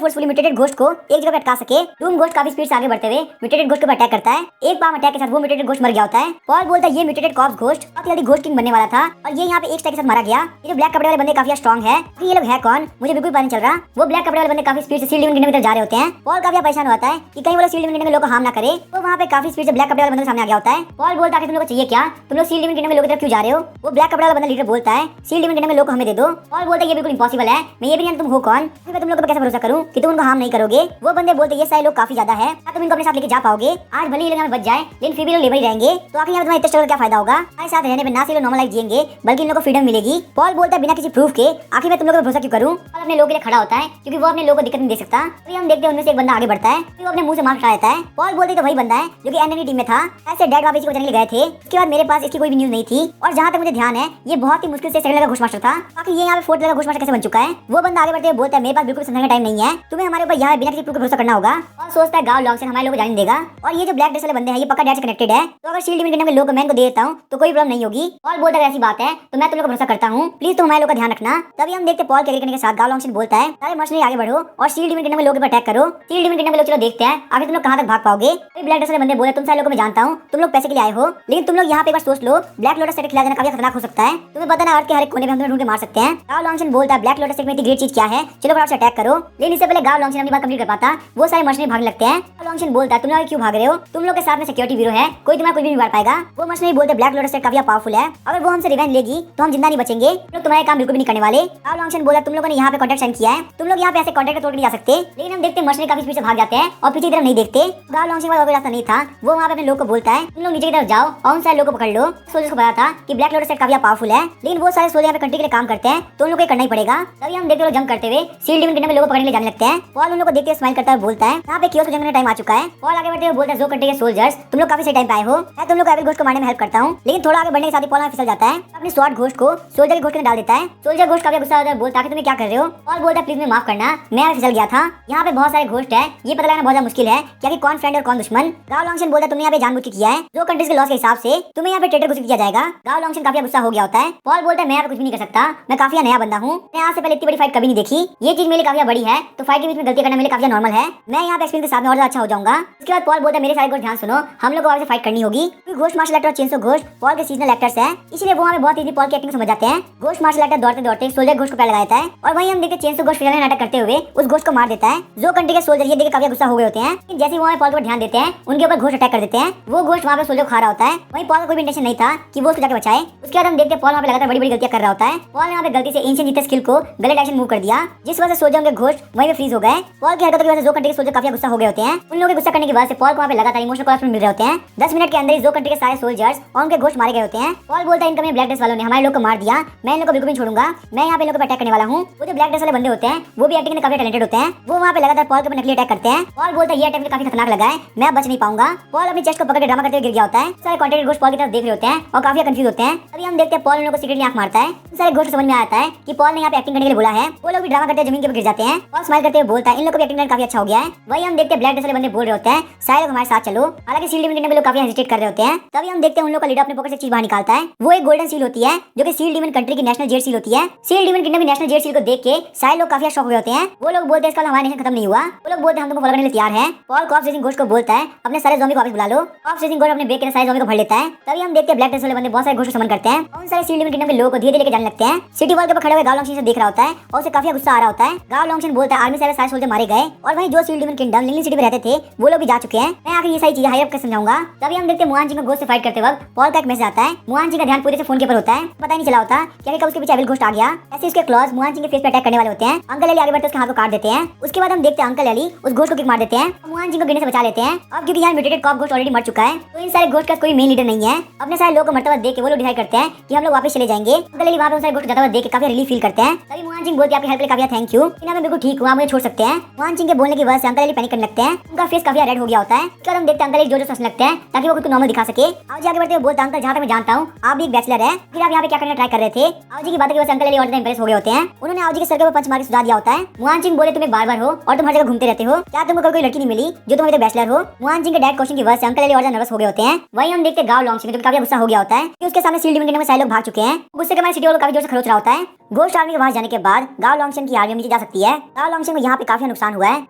फोर्सफुली म्यूटेटेड घोस्ट को एक जगह पे अटका सके। डूम घोस्ट काफी स्पीड से आगे बढ़ते हुए म्यूटेटेड घोस्ट के ऊपर अटैक करता है। एक पाम अटैक के साथ वो म्यूटेटेड घोस्ट मर गया होता है। पॉल बोलता है ये म्यूटेटेड कॉप्स घोस्ट काफी जल्दी घोस्ट किंग बनने वाला था और ये यहाँ पे एक स्टैक के साथ मारा गया। ये जो ब्लैक कपड़े वाले बंदे काफी स्ट्रॉन्ग है, ये लोग है कौन मुझे बिल्कुल पता नहीं चल रहा। वो ब्लैक कपड़े वाले बंदे काफी स्पीड से सील डिमन किंगडम की तरफ जा रहे होते हैं। पॉल काफी परेशान होता है कि कहीं वो लोग सील डिमन किंगडम के लोगों को हार्म ना करे। तो वहाँ पे काफी स्पीड से ब्लैक कपड़े वाले बंदे सामने आ गया होता है। पॉल बोलता है तुम लोग को चाहिए क्या, तुम लोग सील डिमन किंगडम के लोगों की तरफ क्यों जा रहे हो? वो ब्लैक कपड़े वाला बंदा लीडर बोलता है सील डिमन किंगडम के लोग को हमें दे दो। पॉल बोलता है ये बिल्कुल इंपॉसिबल है, मैं ये भी नहीं तुम हो कौन, फिर मैं तुम लोगों पर कैसे भरोसा करूं कि तुम उनको हार्म नहीं करोगे। वो बंदे बोलते ये सारे लोग काफी ज्यादा है, क्या तुम इनको अपने साथ लेके जा पाओगे? आज भले ही लोग यहाँ बच जाए लेकिन फिर भी लोग लेबर ही रहेंगे, तो आखिर यहाँ तुम्हारे इतने स्ट्रगल क्या फायदा होगा? हमारे साथ रहने में ना सिर्फ नॉर्मल लाइफ जिएंगे बल्कि इन लोगों को फ्रीडम मिलेगी। पॉल बोलता है बिना किसी प्रूफ के आखिर मैं तुम लोगों पर भरोसा क्यों करूं? पॉल अपने लोगों के लिए खड़ा होता है क्योंकि वो अपने लोगों को दिक्कत नहीं दे सकता। तो हम देखते हैं उनमें से एक बंदा आगे बढ़ता है, फिर वो अपने मुंह से मास्क हटा देता है। पॉल बोलते तो वही बंदा है जो कि एनिमी टीम में था, ऐसे डेड वापस को बचाने गए थे। उसके बाद मेरे पास इसकी कोई भी न्यूज नहीं थी और जहाँ तक मुझे ध्यान है ये बहुत ही मुश्किल से सेकंड लेवल का घोस्ट मास्टर था। बाकी ये यहाँ पे फोर्थ लेवल का घोस्ट मास्टर कैसे बन चुका है? वो बंदा आगे बढ़ते हुए बोलता है मेरे पास बिल्कुल समझने का टाइम नहीं है, तुम्हें हमारे ऊपर यहाँ बिना किसी प्रूफ के भरोसा करना होगा। और सोचता है गाँव लॉन्ग से हमारे लोग जाने देगा और ये जो ब्लैक ड्रेस वाले बंदे हैं ये पक्का डैड से कनेक्टेड है, तो अगर शील्ड डिमन किंगडम के लोग मैं इनको दे देता हूँ तो कोई प्रॉब्लम नहीं होगी। पॉल बोलता है ऐसी बात है तो मैं तुम लोग को भरोसा करता हूँ, प्लीज तुम हमारे लोग का ध्यान रखना। तभी हम देखते पॉल के करने के साथ गाँव लॉन्ग से बोलता है सारे मर्सनरी आगे बढ़ो और शील्ड डिमन किंगडम के लोगों पर अटैक करो। शील्ड डिमन किंगडम के लोग चलो देखते हैं आगे तुम लोग कहाँ तक भाग पाओगे। ब्लैक ड्रेस वाले बंदे बोले तुम सारे लोगों को मैं जानता हूँ, तुम लोग पैसे के लिए आए हो लेकिन तुम लोग यहाँ पे एक बार सोच लो ब्लैक लोटस सेट खिला देना काफी खतरनाक हो सकता है, तुम्हें पता ना अर्थ के हर एक कोने में हम तुम्हें ढूंढ के मार सकते हैं। गाँव लॉन्ग बोलता है ब्लैक लोटस सेट में इतनी ग्रेट चीज क्या है, चलो फटाफट से अटैक करो। लेकिन इससे पहले गाँव लॉन्ग अपनी बात कंप्लीट कर पाता वो सारे मर्सनरी भागने लगते हैं। गाँव लॉन्ग बोलता है तुम लोग क्यों भाग रहे हो, तुम लोग के साथ में सिक्योरिटी ब्यूरो है, कोई तुम्हारा कुछ भी नहीं मार पाएगा। वो मर्सनरी बोलते ब्लैक लोटस सेट काफी पावरफुल है, अगर वो हमसे रिवेंज लेगी तो हम जिंदा नहीं बचेंगे, लोग तुम्हारे काम बिल्कुल भी नहीं करने वाले। गाँव लॉन्ग बोला तुम लोगों ने यहाँ पे कॉन्ट्रैक्ट साइन किया है, तुम लोग यहाँ पे ऐसे कॉन्ट्रैक्ट तोड़ नहीं जा सकते। लेकिन हम देखते मर्सनरी काफी स्पीड से भाग जाते हैं और पीछे की तरफ नहीं देखते। गाँव लॉन्ग का कोई रास्ता नहीं था, वो वहाँ पे अपने लोग को बोलता है तुम लोग नीचे की तरफ जाओ और उन सारे लोगों को पकड़ लो। सोल्जर्स को पता था कि ब्लैक लोटस सेट काफी पावरफुल है लेकिन वो सारे सोल्जर यहाँ पे कंट्री के लिए काम करते हैं तो उन लोगों को करना ही पड़ेगा। तभी हम देखते जंग करते हुए सील डिमन किंगडम के लोगों को पकड़ने के लिए जाने लगते हैं। पॉल उन लोगों को देखते स्माइल करता है, बोलता है यहाँ पे कियोस्क जंग का टाइम आ चुका है। पॉल आगे बढ़ते हुए बोलता है जो कंट्री के सोल्जर्स तुम लोग काफी सही टाइम पे आए हो, मैं तुम लोग को एविल घोस्ट को मारने में हेल्प करता हूँ। लेकिन थोड़ा आगे बढ़ने के साथ ही पॉल फिसल जाता है, अपनी स्वॉर्ड घोस्ट को सोल्जर के घोस्ट में डाल देता है। सोल्जर घोस्ट काफी गुस्सा होता है, बोलता है तुम्हें क्या कर रहे हो। पॉल बोलता है प्लीज मुझे माफ करना, मैं फिसल गया था, यहाँ पे बहुत सारे घोस्ट है, ये पता लगाना बहुत ज्यादा मुश्किल है क्या कौन फ्रेंड और कौन दुश्मन। गाँव लॉन्ग बोलता है तुमने यहाँ पे जानबूझ के किया है, जो कंट्रीज के लॉस के हिसाब से तुम्हें यहाँ पे ट्रेटर घोषित किया जाएगा। गांव लॉन्गशन काफी गुस्सा हो गया होता है। पॉल बोलता है मैं यहाँ पे कुछ भी नहीं कर सकता, मैं काफी नया बंदा हूँ, मैं आज से पहले इतनी बड़ी फाइट कभी नहीं देखी, ये चीज मेरे लिए काफी बड़ी है, तो फाइट के बीच में गलती करना मेरे लिए काफी नॉर्मल है, मैं यहाँ पे एक्सपीरियंस के साथ में और ज्यादा अच्छा हो जाऊंगा। उसके बाद पॉल बोलता है मेरे सारे घोस्ट ध्यान सुनो, हम लोग को से फाइट करनी होगी। घोस्ट मार्शल आर्ट और चेंसो घोस्ट पॉल के सीजनल एक्टर्स हैं, इसलिए वो हमें बहुत इजी पॉल की एक्टिंग समझ जाते हैं। घोस्ट मार्शल आर्ट दौड़ते दौड़ते सोल्जर घोस्ट को पैर लगा देता है और वहीं हम देखते चेंसो घोस्ट फिर नाटक करते हुए उस घोस्ट को मार देता है। जो कंट्री के सोल्जर ये देख काफी गुस्सा हो गए होते हैं, जैसे वो पॉल पर ध्यान देते हैं उनके ऊपर घोस्ट अटैक कर देते हैं। वो घोस्ट वहाँ पे सोल्जर खा रहा होता है, वहीं पॉल का कोई भी इंटेंशन नहीं था कि वो उसको जाके बचाए। उसके बाद हम देखते हैं पॉल वहाँ पे लगातार बड़ी बड़ी गलतियां कर रहा होता है। पॉल ने यहाँ पे गलती से एंशिएंट जीते स्किल को गलत डायरेक्शन मूव कर दिया, जिस वजह से सोल्जर के घोस्ट वहीं पे फ्रीज हो गए। पॉल की हरकतों की वजह से जो कंट्री के सोल्जर काफी गुस्सा हो गए होते हैं। उन लोगों के गुस्सा करने की वजह से पॉल को वहाँ पे लगातार इमोशनल कॉल्स मिल रहे होते हैं। 10 मिनट के अंदर ही जो कंट्री के सारे सोल्जर्स और उनके घोस्ट मारे गए होते हैं। पॉल बोलता है इनकमिंग ब्लैक ड्रेस वालों ने हमारे लोग को मार दिया, मैं इन लोगों को बिल्कुल नहीं छोड़ूंगा, मैं यहाँ पे लोगों पर अटैक करने वाला हूँ। वो जो ब्लैक ड्रेस वाले बंदे होते हैं वो भी एक्टिंग में काफी टैलेंटेड होते हैं, वो वहाँ पे लगातार पॉल के ऊपर नकली अटैक करते हैं। पॉल बोलता है ये अटैक काफी खतरनाक लगा है, मैं बच नहीं पाऊंगा। पॉल अपनी चेस्ट को पकड़ के ड्रामा करते हुए गिर गया होता है। सारे कॉन्टेक्ट घोस्ट पॉल की तरफ देख रहे होते हैं और काफी कंफ्यूज होते हैं। अभी हम देखते हैं पॉल उन लोगों को सीक्रेटली आंख मारता है। सारे घोस्ट समझ में आता है कि पॉल ने यहाँ पे एक्टिंग करने के लिए बोला है। वो लोग भी ड्रामा करते जमीन के ऊपर गिर जाते हैं। पॉल स्माइल करते हुए बोलता है इन लोगों को एक्टिंग करना काफी अच्छा हो गया है। वही हम देखते हैं ब्लैक ड्रेस वाले बंदे बोल रहे होते हैं सारे लोग हमारे साथ चलो। हालांकि सील डीमन के लोग काफी हेजिटेट कर रहे होते हैं। तभी हम देखते हैं उन लोग का लीडर अपने पॉकेट से चीज बाहर निकालता है। वो एक गोल्डन सील होती है जो कि सील डीमन कंट्री की नेशनल जेड सील होती है। सील डीमन किंगडम की नेशनल जेड सील को देख के सारे लोग काफी शॉक हो गए होते हैं। वो लोग बोलते हैं इसका हमारा नेशन खत्म नहीं हुआ। वो लोग बोलते हैं हम तुमको फॉलो करने के लिए तैयार हैं। पॉल कॉप्स रेसिंग घोस्ट को बोलता है अपने सारे ज़ॉम्बी को वापस बुला लो। कॉप्स रेसिंग घोस्ट अपने ब्रेक के सारे ज़ॉम्बी को भर लेता है। तभी हम देखते हैं ब्लैक ड्रेस वाले बंदे बहुत सारे घोस्ट को समन करते हैं और उन सारे सील डीमन किंगडम के लोगों को धीरे धीरे लेके जाने लगते हैं। सिटी वॉल के ऊपर खड़े हुए गांव लॉन्गशन से देख रहा होता है और उसे काफी गुस्सा आ रहा होता है। गांव लॉन्गशन बोलता है आर्मी से सारे सोल्जर मारे गए और वहीं जो सील डीमन किंगडम लिंगलिंग सिटी में रहते थे वो लोग भी जा चुके हैं। मैं आखिर ये सारी चीजें हाई अप कर समझाऊंगा। तभी हम देखते हैं मुआन जी को घोस्ट से फाइट करते वक्त पॉल का एक मैसेज आता है। मुआन जी का ध्यान पूरे से फोन के ऊपर होता है, पता ही नहीं चला होता कि कब उसके पीछे एविल घोस्ट आ गया। ऐसे उसके क्लॉज मुआन जी के फेस पे अटैक करने वाले होते हैं। अंकल एली आगे बढ़ते उसके हाथ को काट देते हैं। उसके बाद हम देखते हैं अंकल एली उस घोस्ट को किक मार देते हैं, मुआन जी को गिरने से बचा लेते हैं। अब क्योंकि यहाँ म्यूटेटेड कॉप घोस्ट ऑलरेडी मर चुका है तो इन सारे घोस्ट का कोई मेन लीडर नहीं है। अपने सारे लोगों को मरते हुए देख के वो लोग डिसाइड करते हैं कि हम लोग वापस चले जाएंगे। अंकल एली वहाँ पे उन सारे घोस्ट को जाता हुआ देख के काफी रिलीफ फील करते हैं। तभी मुआन जी बोलते हैं आपकी हेल्प के लिए काफी थैंक यू, मैं बिल्कुल ठीक हूँ, आप मुझे छोड़ सकते हैं। मुआन जी के बोलने की वजह से अंकल एली पैनिक करने लगते हैं। उनका फेस काफी रेड हो गया होता है। उसके बाद हम देखते हैं अंकल एली जो हंसने लगते हैं ताकि वो खुद को नॉर्मल दिखा सके। आओ जी आगे बढ़ते हुए बोलता है अंकल जहाँ तक मैं जानता हूँ आप भी एक बैचलर है, फिर आप यहाँ पे क्या करने ट्राई कर रहे थे। आओ जी की बात की वजह से अंकल एली और ज्यादा इंप्रेस हो गए होते हैं। उन्होंने आओ जी के सर के ऊपर पंच मार के सुझा दिया होता है। मुआन जी बोले तुम बार-बार हो और तुम हर जगह घूमते रहते हो, क्या तुमको कोई लड़की नहीं मिली जो तुम अभी तक बैचलर हो। मुआन जी के डैड क्वेश्चन की वजह से अंकल एली और ज्यादा नर्वस हो गए होते हैं। वहीं हम देखते हैं गांव लॉन्गशन जो काफी गुस्सा हो गया होता है कि उसके सामने सील डीमन किंगडम में सारे लोग भाग चुके हैं। गुस्से के मारे सिटी वालों को काफी जोर से खरोच रहा होता है। घोस्ट आर्मी के पास जाने के बाद गांव लॉन्गशन की आर्मी नीचे जा सकती है। गांव लॉन्गशन को यहाँ पे काफी नुकसान हुआ है,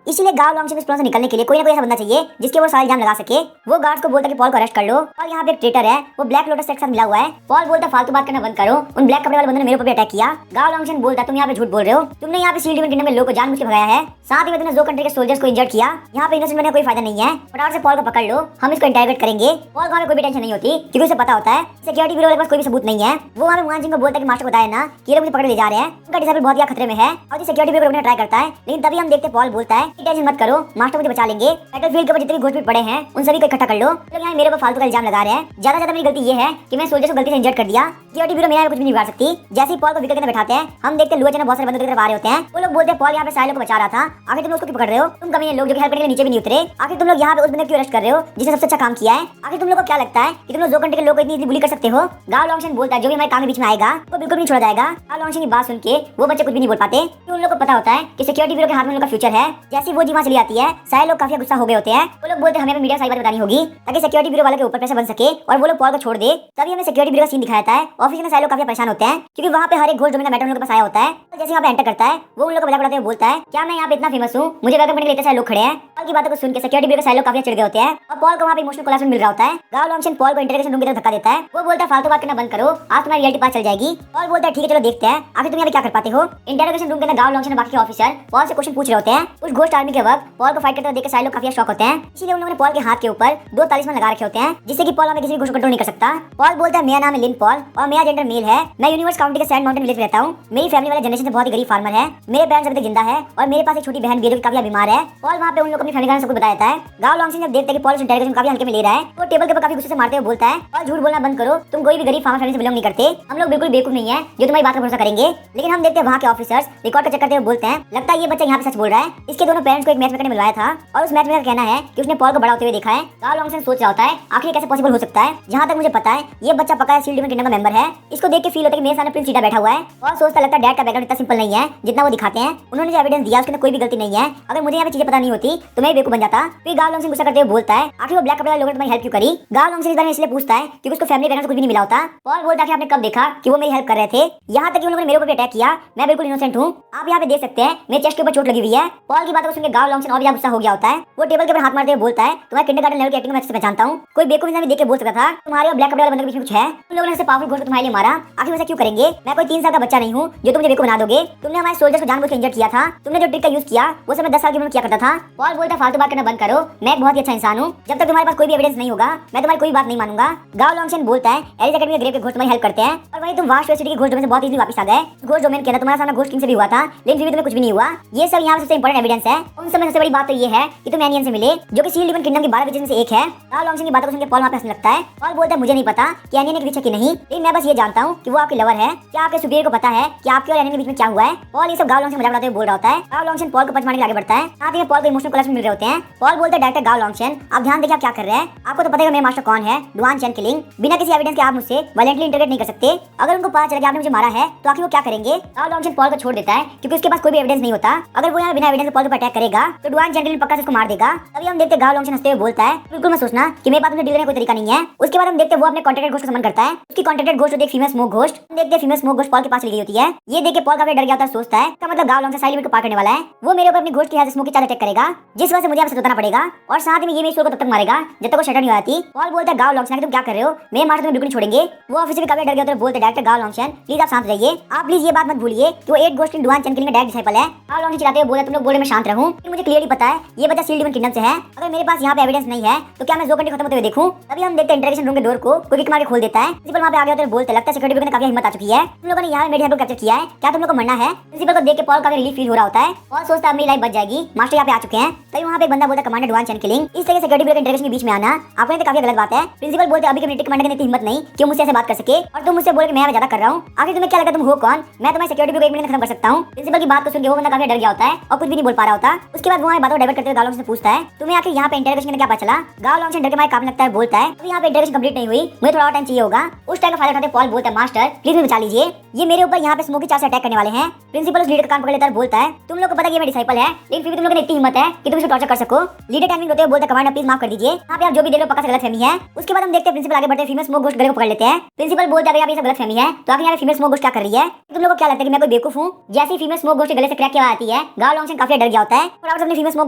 इसलिए गांव लॉन्गशन में से निकलने के लिए कोई ना कोई ऐसा बंदा चाहिए जिसके वो सारे इल्जाम लगा सके। वो गार्ड्स को बोलता है कि पॉल को अरेस्ट कर लो और यहाँ पे एक ट्रेटर है वो ब्लैक लोटस के साथ मिला हुआ है। पॉल बोलता है फालतू बात करना बंद करो, उन ब्लैक कपड़े वाले बंदे ने मेरे ऊपर भी अटैक किया। गांव लॉन्गशन बोलता है तुम यहाँ पे झूठ बोल रहे हो, तुमने यहाँ पे सील डीमन किंगडम में लोगों को जानबूझ के भगाया है, साथ ही में तुमने जो कंट्री के सोल्जर्स को इंजर्ड किया। यहाँ पे इनोसेंट बनने कोई फायदा नहीं है, फटाफट से पॉल को पकड़ लो, हम इसको इंटरोगेट करेंगे। पॉल को कोई भी टेंशन नहीं होती क्योंकि उसे पता होता है सिक्योरिटी ब्यूरो के पास कोई भी सबूत नहीं है। वो वहाँ पे मुआन जी को बोलता है कि मास्टर बताया ना कि ये लोग मुझे पकड़ ले जा रहे हैं, उनका डिसाइबल बहुत ही खतरे में है और जी सिक्योरिटी ब्यूरो को ट्राई करता है। लेकिन तभी हम देखते पॉल बोलता है कि टेंशन मत करो, मास्टर मुझे बचा लेंगे। बैटलफील्ड के ऊपर जितने भी घोस्ट पड़े हैं उन सभी को इकट्ठा कर लो। लोग यहाँ मेरे ऊपर फालतू का इल्जाम लगा रहे हैं, ज्यादा मेरी गलती ये है कि मैं सोल्जर्स को गलती से इंजर्ड कर दिया। सिक्योरिटी ब्यूरो मेरा कुछ भी नहीं बिगाड़ सकती। जैसे ही पॉल को व्हीकल के अंदर बैठाते हैं हम देखते हैं लुआ चैनल बहुत सारे बंदों की तरफ आ रहे होते हैं। वो लोग बोलते हैं पॉल यहाँ पे सारे लोग को बचा रहा था, आखिर तुम उसको क्यों पकड़ रहे हो, तुम कभी लोग जो हेल्प करने के लिए नीचे भी नहीं उतरे, आखिर तुम लोग यहाँ पे उस बंदे क्यों अरेस्ट कर रहे हो जिसने सबसे अच्छा काम किया है। आखिर तुम लोग को क्या लगता है कि तुम लोग जो कंट्री के लोग इतनी बुली कर सकते हो। गांव लॉन्गशन बोलता है जो भी हमारे काम के बीच में आएगा वो बिल्कुल नहीं छोड़ा जाएगा। गांव लॉन्गशन की बात सुन के वो बच्चे कुछ भी नहीं बोल पाते क्योंकि उन लोग को पता होता है कि सिक्योरिटी ब्यूरो के हाथ में उनका फ्यूचर है। जैसे वो जी वहाँ चली आती है सारे लोग काफी गुस्सा हो गए होते हैं। वो लोग बोलते हैं हमें मीडिया सारी बात बतानी होगी ताकि सिक्योरिटी ब्यूरो वाले के ऊपर प्रेशर बन सके और वो लोग पॉल को छोड़ दे। तभी हमें सिक्योरिटी ब्यूरो का सीन दिखाया है। ऑफिस में सारे लोग काफी परेशान होते हैं क्योंकि वहाँ पे हर एक घोस्ट का मैटर उन लोगों के पास आया होता है। जैसे यहाँ पे एंटर करता है वो उन लोगों को मजाक उड़ाते हुए बोलता है क्या मैं यहाँ पे इतना फेमस हूँ, मुझे वेलकम करने के लिए इतने सारे लोग खड़े हैं। पॉल की बातों को सुन के सिक्योरिटी ब्यूरो के सारे लोग काफी चिढ़ गए होते हैं और पॉल को वहाँ पे इमोशनल कोलैप्स मिल रहा होता है। गांव लॉन्गशन पॉल को इंटरोगेशन रूम की तरफ धक्का देता है। वो बोलता है फालतू बात करना बंद करो, आज तुम्हारी रियलिटी पता चल जाएगी। पॉल बोलता है ठीक है चलो देखते हैं आखिर तुम यहाँ पे क्या कर पाते हो। इंटरोगेशन रूम के अंदर गांव लॉन्गशन बाकी ऑफिसर पॉल से क्वेश्चन पूछ रहे होते हैं। उस घोस्ट आर्मी के वक्त पॉल को फाइट करते हुए देख के सारे लोग काफी शॉक होते हैं, इसलिए उन लोगों ने पॉल के हाथ के ऊपर 2 तालिस्मान लगा रखे होते हैं जिससे कि पॉल हमें किसी भी घोस्ट को कंट्रोल नहीं कर सकता। पॉल बोलता है मेरा नाम है लिन पॉल और मेरा जेंडर मेल है, मैं यूनिवर्स काउंटी के सैंड माउंटेन विलेज में रहता हूँ। मेरी फैमिली वाले जनरेशन से बहुत ही गरीब फार्मर है, मेरे पेरेंट्स अभी तक जिंदा है और मेरे पास एक छोटी बहन भी है जो काफी बीमार है। पॉल वहाँ पे उन लोग अपनी फैमिली का सब कुछ बता देता है। गांव लॉन्गशन जब देखते हैं कि पॉल इंटरोगेशन काफी हल्के में ले रहा है तो टेबल के ऊपर काफी गुस्से से मारते हुए बोलता है पॉल झूठ बोलना बंद करो, तुम कोई भी गरीब फार्मर फैमिली से बिलोंग नहीं करते, हम लोग बिल्कुल बेवकूफ नहीं है जो तुम्हारी बात पर भरोसा करेंगे। लेकिन हम देखते हैं वहाँ के ऑफिसर्स रिकॉर्ड का चेक करते हुए बोलते हैं लगता है ये बच्चा यहाँ पे सच बोल रहा है। इसके दोनों पेरेंट्स को एक मैच में मिलवाया था और उस मैच में कहना है कि उसने पॉल को बड़ा होते हुए देखा है। गांव लॉन्गशन सोच रहा होता है आखिर कैसे पॉसिबल हो सकता है। जहाँ तक मुझे पता है ये बच्चा पक्का सील डीमन किंगडम का मेंबर है। इसको देख के फील होता है कि मेरे सामने प्रिंस सीधा बैठा हुआ है और सोचता लगता है डैड का बैकग्राउंड इतना सिंपल नहीं है जितना वो दिखाते हैं। उन्होंने जो एविडेंस दिया उसके अंदर कोई भी गलती नहीं है। अगर मुझे यहाँ पे चीजें पता नहीं होती तो तो मैं बेवकूफ बन जाता। फिर गाव लॉन्ग से गुस्सा करते हुए बोलता है आखिर वो ब्लैक कपड़े वाले लोगों ने तुम्हारी हेल्प क्यों करी। गाव लॉन्ग से इस बारे में इसलिए पूछता है क्योंकि उसको फैमिली बैकग्राउंड से कुछ भी नहीं मिला होता। पॉल बोलता है कि आपने कब देखा कि वो मेरी हेल्प कर रहे थे, यहाँ तक कि उन लोगों ने मेरे ऊपर अटैक किया, मैं बिल्कुल इनोसेंट हूँ। आप यहाँ पे देख सकते हैं मेरे चेस्ट के ऊपर चोट लगी हुई है। पॉल की बातों को सुनकर गाव लॉन्ग से और भी गुस्सा हो गया होता है। वो टेबल के ऊपर हाथ मारते हुए बोलता है तुम्हारे किंडरगार्टन लेवल की एक्टिंग मैं अच्छे से पहचानता हूँ। कोई बेवकूफ इंसान भी देख के बोल सकता था तुम्हारे और ब्लैक कपड़े वाले बंदे के बीच में कुछ है। तुम लोगों ने ऐसे पावरफुल घोस्ट को तुम्हारे लिए मारा, आखिर वैसे क्यों करेंगे। मैं कोई 3 साल का बच्चा नहीं हूँ जो तुम मुझे बेवकूफ बना दोगे। तुमने हमारे सोल्जर्स को जानबूझ के इंजर किया था। तुमने जो ट्रिक का यूज किया वो सब मैं 10 साल की उम्र में किया करता था। पॉल बोलता फालतू बात करना बंद करो, मैं एक बहुत ही अच्छा इंसान हूँ। जब तक तुम्हारे पास कोई भी एविडेंस नहीं होगा मैं तुम्हारी कोई बात नहीं मानूंगा। गाव लॉन्गशन बोलता है एलिस एकेडमी के ग्रेव के घोस्ट तुम्हारी हेल्प करते हैं और वहीं तुम वास्ट सिटी के घोस्ट डोमेन से बहुत इजीली वापस आ गए। घोस्ट डोमेन के अंदर तुम्हारा सामना घोस्ट किंग से भी हुआ था, लेकिन फिर भी तुम्हें कुछ भी नहीं हुआ। ये सब यहाँ सबसे इंपॉर्टेंट एविडेंस है। उन सब में सबसे बड़ी बात तो ये है कि तुम एनियन से मिले जो कि सील डिवन किंगडम की 12 विचेस में से एक है। गाव लॉन्गशन की बातों को सुनकर पॉल वहाँ पे हंसने लगता है। पॉल बोलता है मुझे नहीं पता कि एनियन एक विच है कि नहीं, लेकिन मैं बस ये जानता हूँ कि वो आपके लवर है। क्या आपके सुपीरियर को पता है कि आपके और एनियन के बीच में क्या हुआ है। पॉल ये सब गाव लॉन्गशन मजाक उड़ाते हुए बोल रहा होता है। गाव लॉन्गशन पॉल को पंच मारने के आगे बढ़ता है। साथ ही पॉल को इमोशनल कोलैप्स में मिल रहे होते हैं। पॉल बोलता है डायरेक्टर गाव लॉन्गशन आप ध्यान देखिए आप क्या कर रहे हैं। आपको तो पता है मेरा मास्टर कौन है, डुआन चैन किलिंग। बिना किसी एविडेंस के आप मुझसे वायलेंटली इंटरगेट नहीं कर सकते। अगर उनको पता चला कि आपने मुझे मारा है तो आखिर वो क्या करेंगे। गाव लॉन्गशन पॉल को छोड़ देता है क्योंकि उसके पास कोई भी एविडेंस नहीं होता। अगर वो यहाँ बिना एविडेंस पॉल पर अटैक करेगा तो डुआन चैन किलिंग पक्का से उसको मार देगा। तभी हम देखते गाव लॉन्गशन हंसते हुए बोलता है बिल्कुल मत सोचना कि मेरे पास डील करने का कोई तरीका नहीं है। उसके बाद हम देखते वो अपने कॉन्ट्रैक्टेड घोस्ट को समन करता है। उसकी कॉन्ट्रैक्टेड घोस्ट होती है फीमेल स्मोक घोस्ट। हम देखते हैं फीमेल स्मोक घोस्ट पॉल के पास चली गई होती है। ये देख के पॉल काफी डर गया होता है, सोचता है इसका मतलब गाव लॉन्गशन साइड लिमिट को पार करने वाला है। वो मेरे ऊपर अपनी घोस्ट की हेल्थ स्मोक के साथ अटैक करेगा, जिस वजह से मुझे यहाँ से बताना पड़ेगा और साथ में ये मेरी सोल को तब तक मारेगा जब तक वो शटर नहीं हो जाती। पॉल बोलता है गाव लॉन्गशन तुम क्या कर रहे हो, मेरे मार तुम्हें बिल्कुल नहीं छोड़ेंगे। वो ऑफिसर भी काफी डर गया होता है, बोलते डायरेक्टर गाव लॉन्गशन प्लीज आप शांत रहिए। आप प्लीज ये बात मत भूलिए कि वो 8 घोस्ट किंग डुआन चैन किलिंग का डायरेक्ट डिसाइपल है। गाव लॉन्गशन चिल्लाते हुए बोला तुम लोग बोले मैं शांत रहूं, लेकिन मुझे क्लियरली पता है ये बच्चा सील डिवन किंगडम से है। अगर मेरे पास यहाँ पे एविडेंस नहीं है तो क्या मैं जो घंटे खत्म होते हुए देखूं। तभी हम देखते हैं इंटरेक्शन रूम के डोर को कोई किक मार के खोल देता है। प्रिंसिपल वहाँ पे आ गया होता है, बोलते लगता है सिक्योरिटी ने काफी हिम्मत आ चुकी है। तुम लोगों ने यहाँ मेडी हेल्प कैप्चर किया है, क्या तुम लोग को मरना है। प्रिंसिपल को देख के पॉल काफी रिलीफ फील हो रहा होता है। पॉल सोचता है मेरी लाइफ बच जाएगी, मास्टर यहाँ पे आ चुके हैं। तभी वहाँ पे एक बंदा बोलता है कमांडर डुआन चैन किलिंग। इस तरह सिक्योरिटी ब्रेक इंटरेक्शन के बीच में आना आपने तो काफी गलत बात है। प्रिंसिपल बोलते अभी के मिलिट्री कमांडर की इतनी हिम्मत नहीं कि मुझसे ऐसे बात कर सके और तुम मुझसे बोले कि मैं ज्यादा कर रहा हूँ। आखिर तुम्हें क्या लगा तुम हो कौन, मैं तुम्हारी सिक्योरिटी ब्रेक 1 मिनट में खत्म कर सकता हूँ। प्रिंसिपल की बात को सुन के वो बंदा काफी डर गया होता है और कुछ भी नहीं बोल पा रहा होता। उसके बाद वो बातों डाइवर्ट करते हुए गाव लॉन्गशन से पूछता है तुम्हें आखिर यहाँ पे इंटरोगेशन में क्या पता चला। गाव लॉन्गशन डर के मारे काफी लगता है, बोलता है तो यहाँ पे इंटरोगेशन कंप्लीट नहीं हुई, मुझे थोड़ा और टाइम चाहिए होगा। उस टाइम का फायदा उठाते पॉल बोलता है मास्टर प्लीज मुझे बचा लीजिए, ये मेरे ऊपर यहाँ पे स्मोकी चार से अटैक करने वाले हैं। प्रिंसिपल उस लीडर का कान पकड़ लेता है, बोलता है तुम लोग को पता है ये मेरा डिसाइपल है, लेकिन फिर भी तुम लोगों ने इतनी हिम्मत है कि तुम इसे टॉर्चर कर सको। लीडर टाइमिंग होते हुए बोलता है कमांडर प्लीज माफ कर दीजिए, यहाँ पे आप जो भी देख रहे हो पक्का से गलतफहमी है। उसके बाद हम देखते हैं प्रिंसिपल आगे बढ़ते हैं, फीमेल स्मोक घोस्ट गले को पकड़ लेते हैं। प्रिंसिपल बोलता है अगर ये सब गलतफहमी है तो आखिर यहाँ फीमेल स्मोक घोस्ट क्या कर रही है। तुम लोगों को क्या लगता है कि मैं कोई बेवकूफ हूँ। जैसे फीमेल स्मोक घोस्ट गले से क्रैक की आवाज आती है गाव लॉन्गशन काफी डर गया होता है और अपनी फीमेल स्मोक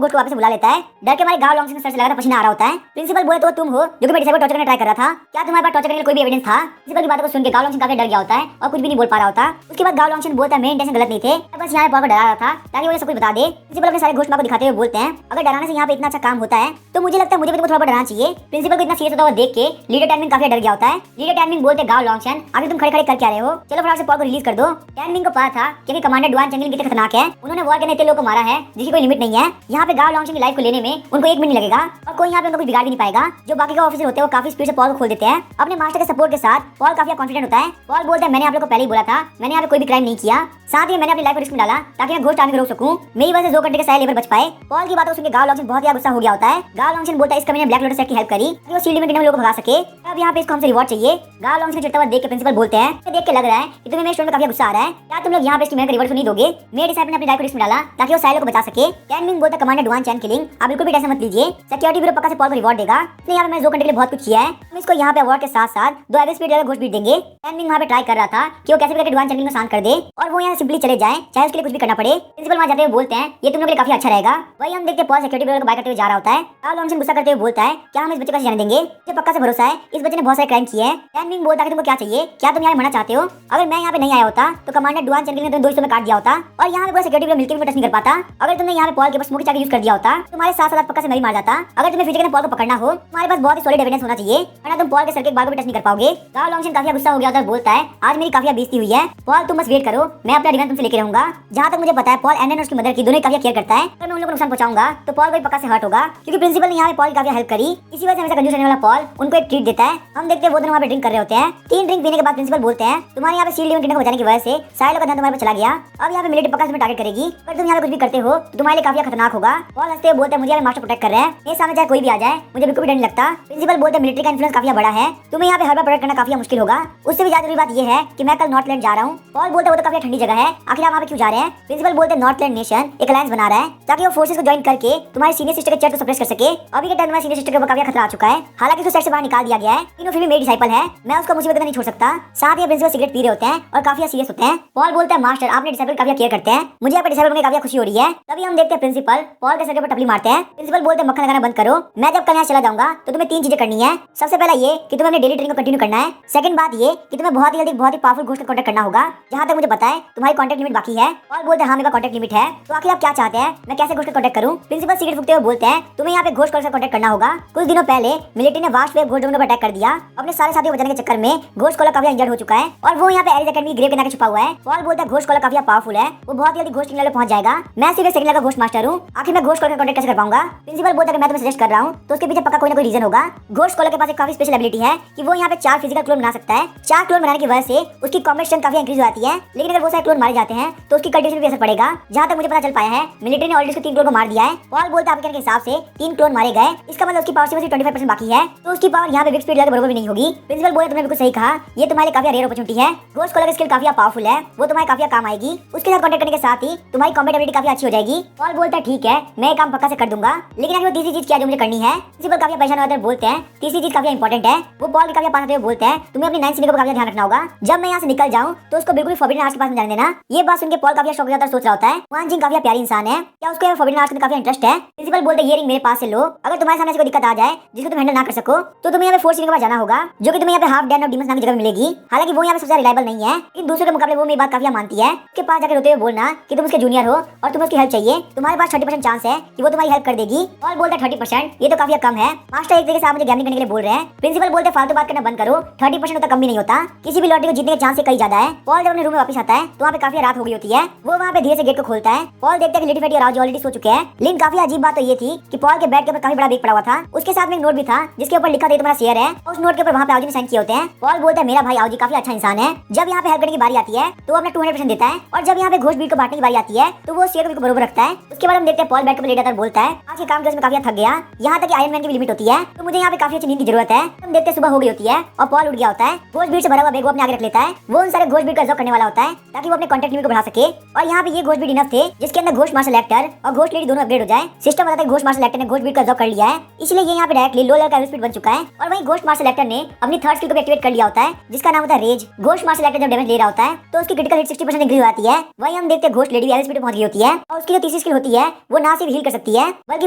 घोस्ट को वापस बुला लेता है। डर के मारे गाव लॉन्गशन सर से लगा पसीना आ रहा होता है। प्रिंसिपल बोले तो तुम हो जो कि मैं डिसाइपल टॉर्चर करने ट्राई कर रहा था, क्या तुम्हारे पास टॉर्चर करने का कोई भी एविडेंस था। प्रिंसिपल की बातों को सुन के गाव लॉन्गशन काफी डर गया होता है और कुछ भी नहीं बोल पा रहा होता। उसके बाद गाव लॉन्गशन बोलता है मेरे इंटेंशन गलत नहीं थे, बस यहाँ पॉल को डरा रहा था ताकि वो सब कुछ बता दे। प्रिंसिपल अपने सारे घोस्ट को दिखाते हुए बोलते हैं अगर डराने से यहाँ पे इतना अच्छा काम होता है तो मुझे लगता है मुझे भी तुमको थोड़ा डराना चाहिए। प्रिंसिपल को इतना सीरियस होता हुआ देख के लीडर टाइमिंग काफी डर गया होता है। लीडर टाइमिंग बोलते गाव लॉन्गशन आगे तुम खड़े खड़े कर क्या रहे हो, चलो फटाफट से पॉल को रिलीज कर दो। टाइमिंग को पता था कि कमांडर डुआन चैन किलिंग कितने खतरनाक है, उन्होंने वॉर के इतने लोगों को मारा है जिसकी कोई लिमिट नहीं है। यहाँ पे गाव लॉन्गशन की लाइफ को लेने में उनको 1 मिनट लगेगा और कोई यहाँ पे उनको कुछ बिगाड़ भी नहीं पाएगा। जो बाकी का ऑफिसर होते हैं वो काफी स्पीड से पॉल को खोल देते हैं। अपने मास्टर के सपोर्ट के साथ पॉल काफी कॉन्फिडेंट होता है। पॉल बोलता है मैंने आप लोग को पहले ही बोला था, मैंने यहाँ पे कोई भी क्राइम नहीं किया, साथ ही मैंने अपनी लाइफ को रिस्क में डाला ताकि मैं घोस्ट आर्मी को रोक सकूं। मेरी वजह से 2 घंटे के सारे लेबर बच पाए। पॉल की बातों सुन के गाव लॉन्गशन बहुत ही गुस्सा हो गया होता है। गाव लॉन्गशन बोलता है इस कमी ने ब्लैक लोटस सेट की हेल्प करी कि वो सील डिवन किंगडम लोगों को भगा सके, अब यहाँ पे इसको हमसे रिवॉर्ड चाहिए। गाव लॉन्गशन चिढ़ता हुआ देख के प्रिंसिपल बोलते हैं देख के लग रहा है कि तुम्हें मेरे स्टोर में काफी गुस्सा आ रहा है, क्या तुम लोग यहाँ पे इसकी मेहनत रिवॉर्ड नहीं दोगे। मेरे डिसाइपल ने अपनी लाइफ को रिस्क में डाला ताकि वो साइलो को बचा सके। टैनमिंग बोलता कमांडर डुआन चैन किलिंग आप बिल्कुल भी टेंशन मत लीजिए, सिक्योरिटी ब्यूरो पक्का से पॉल को रिवॉर्ड देगा। इसलिए यहाँ पे मैंने 2 घंटे के लिए बहुत कुछ किया है, हम इसको यहाँ पे अवार्ड के साथ साथ 2 average speed level ghost beat देंगे। टैनमिंग वहाँ पे ट्राई कर रहा था कि वो कैसे भी करके डुआन चैन किलिंग को शांत कर दे और वो यहाँ सिंपली चले जाए, चाहे उसके लिए कुछ भी करना पड़े। प्रिंसिपल वहाँ जाते हुए बोलते हैं ये तुम लोग के लिए काफी अच्छा रहेगा। वही हम देखते पॉल सिक्योरिटी ब्यूरो को बाय करते हुए जा रहा होता है। गाव लॉन्गशन गुस्सा करते हुए बोलता है क्या हम इस बच्चे को जाने देंगे, मुझे पक्का से भरोसा है इस बच्चे ने बहुत सारे क्राइम किए हैं। टैनमिंग बोलता है तुमको क्या चाहिए, क्या तुम यहाँ मरना चाहते हो। अगर मैं यहाँ पे नहीं आया होता तो कमांडर डुआन चैन किलिंग ने तुम्हें 2 हिस्सों में काट दिया होता और यहाँ पे पूरा सिक्योरिटी ब्यूरो मिलकर भी टच नहीं कर पाता। अगर तुमने यहाँ पे पॉल के पास स्मोकी चाकू यूज कर दिया होता तुम्हारे साथ पक्का से मैं भी मार जाता। अगर तुम्हें फ्यूचर में पॉल को पकड़ना हो तुम्हारे पास बहुत ही सॉलिड एविडेंस होना चाहिए, वरना तुम पॉल के सर के बाल को भी टच नहीं कर पाओगे। गाव लॉन्गशन काफी गुस्सा हो गया होता है, बोलता है आज मेरी काफी बेइज्जती हुई है, पॉल तुम बस वेट करो, मैं अपना रिवेंज तुमसे लेके रहूंगा। जहाँ तक मुझे पता है पॉल एंडन और उसकी मदर की दोनों काफी केयर करता है, तो मैं उन लोगों को नुकसान पहुंचाऊंगा तो पॉल को पक्का से हर्ट होगा, क्योंकि प्रिंसिपल ने यहाँ पे पॉल की काफी हेल्प करी। इसी वजह से हमेशा कंजूस रहने वाला पॉल उनको एक ट्रीट देता है। हम देखते हैं वो दोनों वहाँ पे ड्रिंक कर रहे होते हैं। 3 ड्रिंक पीने के बाद प्रिंसिपल बोलते हैं तुम्हारे यहाँ पे सील डिवन किंगडम को बचाने की वजह से सारे लोग का ध्यान तुम्हारे पर चला गया, अब यहाँ पे मिलिट्री पक्का तुम्हें टारगेट करेगी। अगर तुम यहाँ पे कुछ भी करते हो तो तुम्हारे लिए काफी खतरनाक होगा। पॉल हंसते हुए बोलते हैं मुझे यहाँ पे मास्टर प्रोटेक्ट कर रहे हैं, मेरे सामने चाहे कोई भी आ जाए मुझे बिल्कुल भी डर नहीं लगता। प्रिंसिपल बोलते हैं मिलिट्री का इन्फ्लुएंस काफी बड़ा है, तुम्हें यहाँ पे हर बार प्रोटेक्ट करना काफी मुश्किल होगा। उससे भी ज्यादा जरूरी बात ये है कि मैं कल नॉर्थलैंड जा रहा हूँ। पॉल बोलते हैं वो तो काफी ठंडी जगह है, आखिर आप वहाँ पे क्यों जा रहे हैं। प्रिंसिपल बोलते हैं नॉर्थलैंड नेशन एक अलायंस बना रहा है ताकि वो फोर्सेस को ज्वाइन करके करके तुम्हारी सीनियर सिस्टर के चर्च को सप्रेस कर सके। अभी के टाइम तुम्हारी सीनियर सिस्टर के ऊपर काफी खतरा आ चुका है। हालांकि उसको सेट से बाहर निकाल दिया गया है, लेकिन वो फिर भी मेरी डिसाइपल है, मैं उसका मुसीबत में नहीं छोड़ सकता। साथ ही प्रिंसिपल सिगरेट पी रहे होते हैं और काफी सीरियस होते हैं। पॉल बोलता है मास्टर आपने डिसाइपल काफी केयर करते हैं, मुझे आपके डिसाइपल में काफी खुशी हो रही है। तभी हम देखते हैं प्रिंसिपल पॉल के सर के ऊपर टपली मारते हैं। प्रिंसिपल बोलते हैं मक्खन लगाना बंद करो, मैं जब कल यहाँ चला जाऊंगा तो तुम्हें 3 चीजें करनी है। सबसे पहला ये कि तुम्हें अपनी डेली ट्रेनिंग को कंटिन्यू करना है। सेकंड बात ये कि तुम्हें बहुत ही जल्दी बहुत ही पावरफुल घोस्ट का कांटेक्ट करना होगा। जहां तक मुझे पता है तुम्हारी कांटेक्ट लिमिट बाकी है। पॉल बोलते हैं हाँ मेरा कांटेक्ट लिमिट है, तो आखिर आप क्या चाहते हैं, मैं कैसे घोस्ट का कांटेक्ट करूं। प्रिंसिपल सिगरेट फूकते हुए बोलते हैं तुम्हें यहाँ पे घोस्ट का कांटेक्ट करना होगा। कुछ दिनों पहले मिलिट्री ने वास्ट वेव घोस्ट पर अटैक कर दिया। अपने सारे साथियों को बचाने के चक्कर में घोस्ट कॉलर काफी इंजर्ड हो चुका है और वो यहाँ पे एरिस एकेडमी ग्रेव के नाके छुपा हुआ है। पॉल बोलता है घोस्ट कॉलर काफी पावरफुल है, वो बहुत जल्दी घोस्ट लेवल पे पहुंच जाएगा। मैं सिर्फ सेकंड लेवल का घोस्ट मास्टर हूं, आखिर मैं घोस्ट कॉलर का कांटेक्ट कैसे कर पाऊंगा। प्रिंसिपल बोलता है मैं तुम्हें सजेस्ट कर रहा हूं तो उसके पीछे पक्का कोई ना कोई रीजन होगा। घोस्ट कॉलर के पास एक काफी स्पेशल एबिलिटी है कि वो यहाँ पे 4 फिजिकल क्लोन बना सकता है। 4 क्लोन बनाने की वजह से उसकी कॉम्बैट स्ट्रेंथ काफी इंक्रीज हो जाती है, लेकिन अगर वो सारे क्लोन मारे जाते हैं तो उसकी कल्टीवेशन पे असर पड़ेगा। जहां तक मुझे पता चल पाया है मिलिट्री ने ऑलरेडी उसके 3 क्लोन को मार दिया है। पॉल बोलता है आपके कहने के हिसाब से 3 क्लोन मारे गए, इसका मतलब उसकी पावर से 25% बाकी है, तो उसकी पावर यहाँ पे बिग स्पीड बराबर भी नहीं होगी। प्रिंसिपल बोले तुमने बिल्कुल सही कहा, ये तुम्हारे काफी रेयर अपॉर्चुनिटी है। घोस्ट कॉलर की स्किल काफी पावरफुल है, वो तुम्हारे काफी काम आएगी। उसके साथ कांटेक्ट करने के साथ ही तुम्हारी कॉम्बैट एबिलिटी काफी अच्छी हो जाएगी। पॉल बोलता है ठीक है मैं ये काम पक्का से कर दूंगा, लेकिन आखिर वो तीसरी चीज क्या जो मुझे करनी है। प्रिंसिपल काफी परेशान होकर बोलते हैं तीसरी चीज काफी इंपॉर्टेंट है। वो पॉल के काफी पास आते हुए बोलते हैं तुम्हें अपनी 9th सीनियर को काफी ध्यान रखना होगा। जब मैं यहाँ से निकल जाऊँ तो उसको बिल्कुल फॉरबिडन आर्ट्स के पास जाने देना। ये बात सुनकर पॉल काफी शौक जाता सोच रहा होता है वान जिंग काफी प्यारी इंसान है, क्या उसको फॉरबिडन आर्ट्स में काफी इंटरेस्ट है। प्रिंसिपल बोलते हैं ये रिंग मेरे पास से लो, अगर तुम्हारे सामने कोई दिक्कत आ जाए जिसको तुम हैंडल ना कर सको तो तुम्हें यहाँ पे 4 सीनियर के पास जाना होगा, जो कि तुम्हें यहाँ पे हाफ डैन और डीमंस नाम की जगह मिलेगी। हालांकि वो यहाँ पे सबसे रिलायबल नहीं है, लेकिन दूसरे के मुकाबले वो मेरी बात काफी मानती है। उसके पास जाकर रोते हुए बोलना कि तुम उसके जूनियर हो और तुम्हें उसकी हेल्प चाहिए, तुम्हारे पास 30% चांस है कि वो तुम्हारी हेल्प कर देगी। पॉल बोलता है 30%, ये तो काफी कम है मास्टर, एक तरीके से आप मुझे गैम्बलिंग करने के लिए बोल रहे हैं। प्रिंसिपल बोलते हैं फालतू बात करना बंद करो, 30% तो कम भी नहीं होता, किसी भी लॉटरी को जीतने के चांस से कई ज्यादा है। पॉल जब अपने रूम में वापस आता है तो वहाँ पे काफी रात हो गई होती है। वो वहाँ पे धीरे से गेट को खोलता है। पॉल देखता है कि लिटिल फैटी और राउजी ऑलरेडी सो चुके हैं, लेकिन काफी अजीब बात तो ये थी कि पॉल के बेड के ऊपर काफी बड़ा बैग पड़ा हुआ था। उसके साथ में एक नोट भी था जिसके ऊपर लिखा था तुम्हारा शेयर है, और उस नोट के ऊपर वहाँ पे आउजी ने साइन किए होते हैं। पॉल बोलता है मेरा भाई आउजी काफी अच्छा इंसान है, जब यहाँ पे हेल्प करने की बारी आती है तो वो अपना 200% देता है, और जब यहाँ पे घोस्ट बीट को बांटने की बारी आती है तो वो शेयर को बरोबर रखता है। उसके बाद हम देखते हैं पॉल बेड पर लेटा कर बोलता है आज के काम के उसमें काफी थक गया, यहाँ तक आयरन मैन की भी लिमिट होती है, तो मुझे यहाँ पे काफी अच्छी नींद की जरूरत है। हम देखते हैं सुबह हो गई होती है और पॉल उठ गया होता है। घोस्ट बीट से भरा हुआ बैग वो अपने आगे रख लेता है। वो उन सारे घोस्ट बीट का जॉब करने वाला होता है ताकि वो अपने कॉन्टेक्ट लिमिट को बढ़ा सके, और यहाँ पे ये घोस्ट बीट इनफ थे जिसके अंदर घोस्ट मार्शल एक्टर और घोस्ट लेडी दोनों अपग्रेड हो जाए। सिस्टम बताता है घोस्ट मार्शल एक्टर ने घोस्ट बीट का जॉब कर लिया है, इसलिए ये यहाँ पे डायरेक्टली लो लेवल का स्पीड बन चुका है। और वहीं घोस्ट मार्शल एक्टर ने अपनी 3rd स्किल को एक्टिवेट कर लिया होता है जिसका नाम होता है रेज। घोस्ट मार्शल एक्टर जब डैमेज ले रहा होता है तो उसकी क्रिटिकल हिट 60% इंक्रीज हो जाती है। वहीं हम देखते हैं घोस्ट लेडी स्पीड पहुंच गई होती है, और उसकी जो तीसरी स्किल होती है वो ना सिर्फ हील कर सकती है बल्कि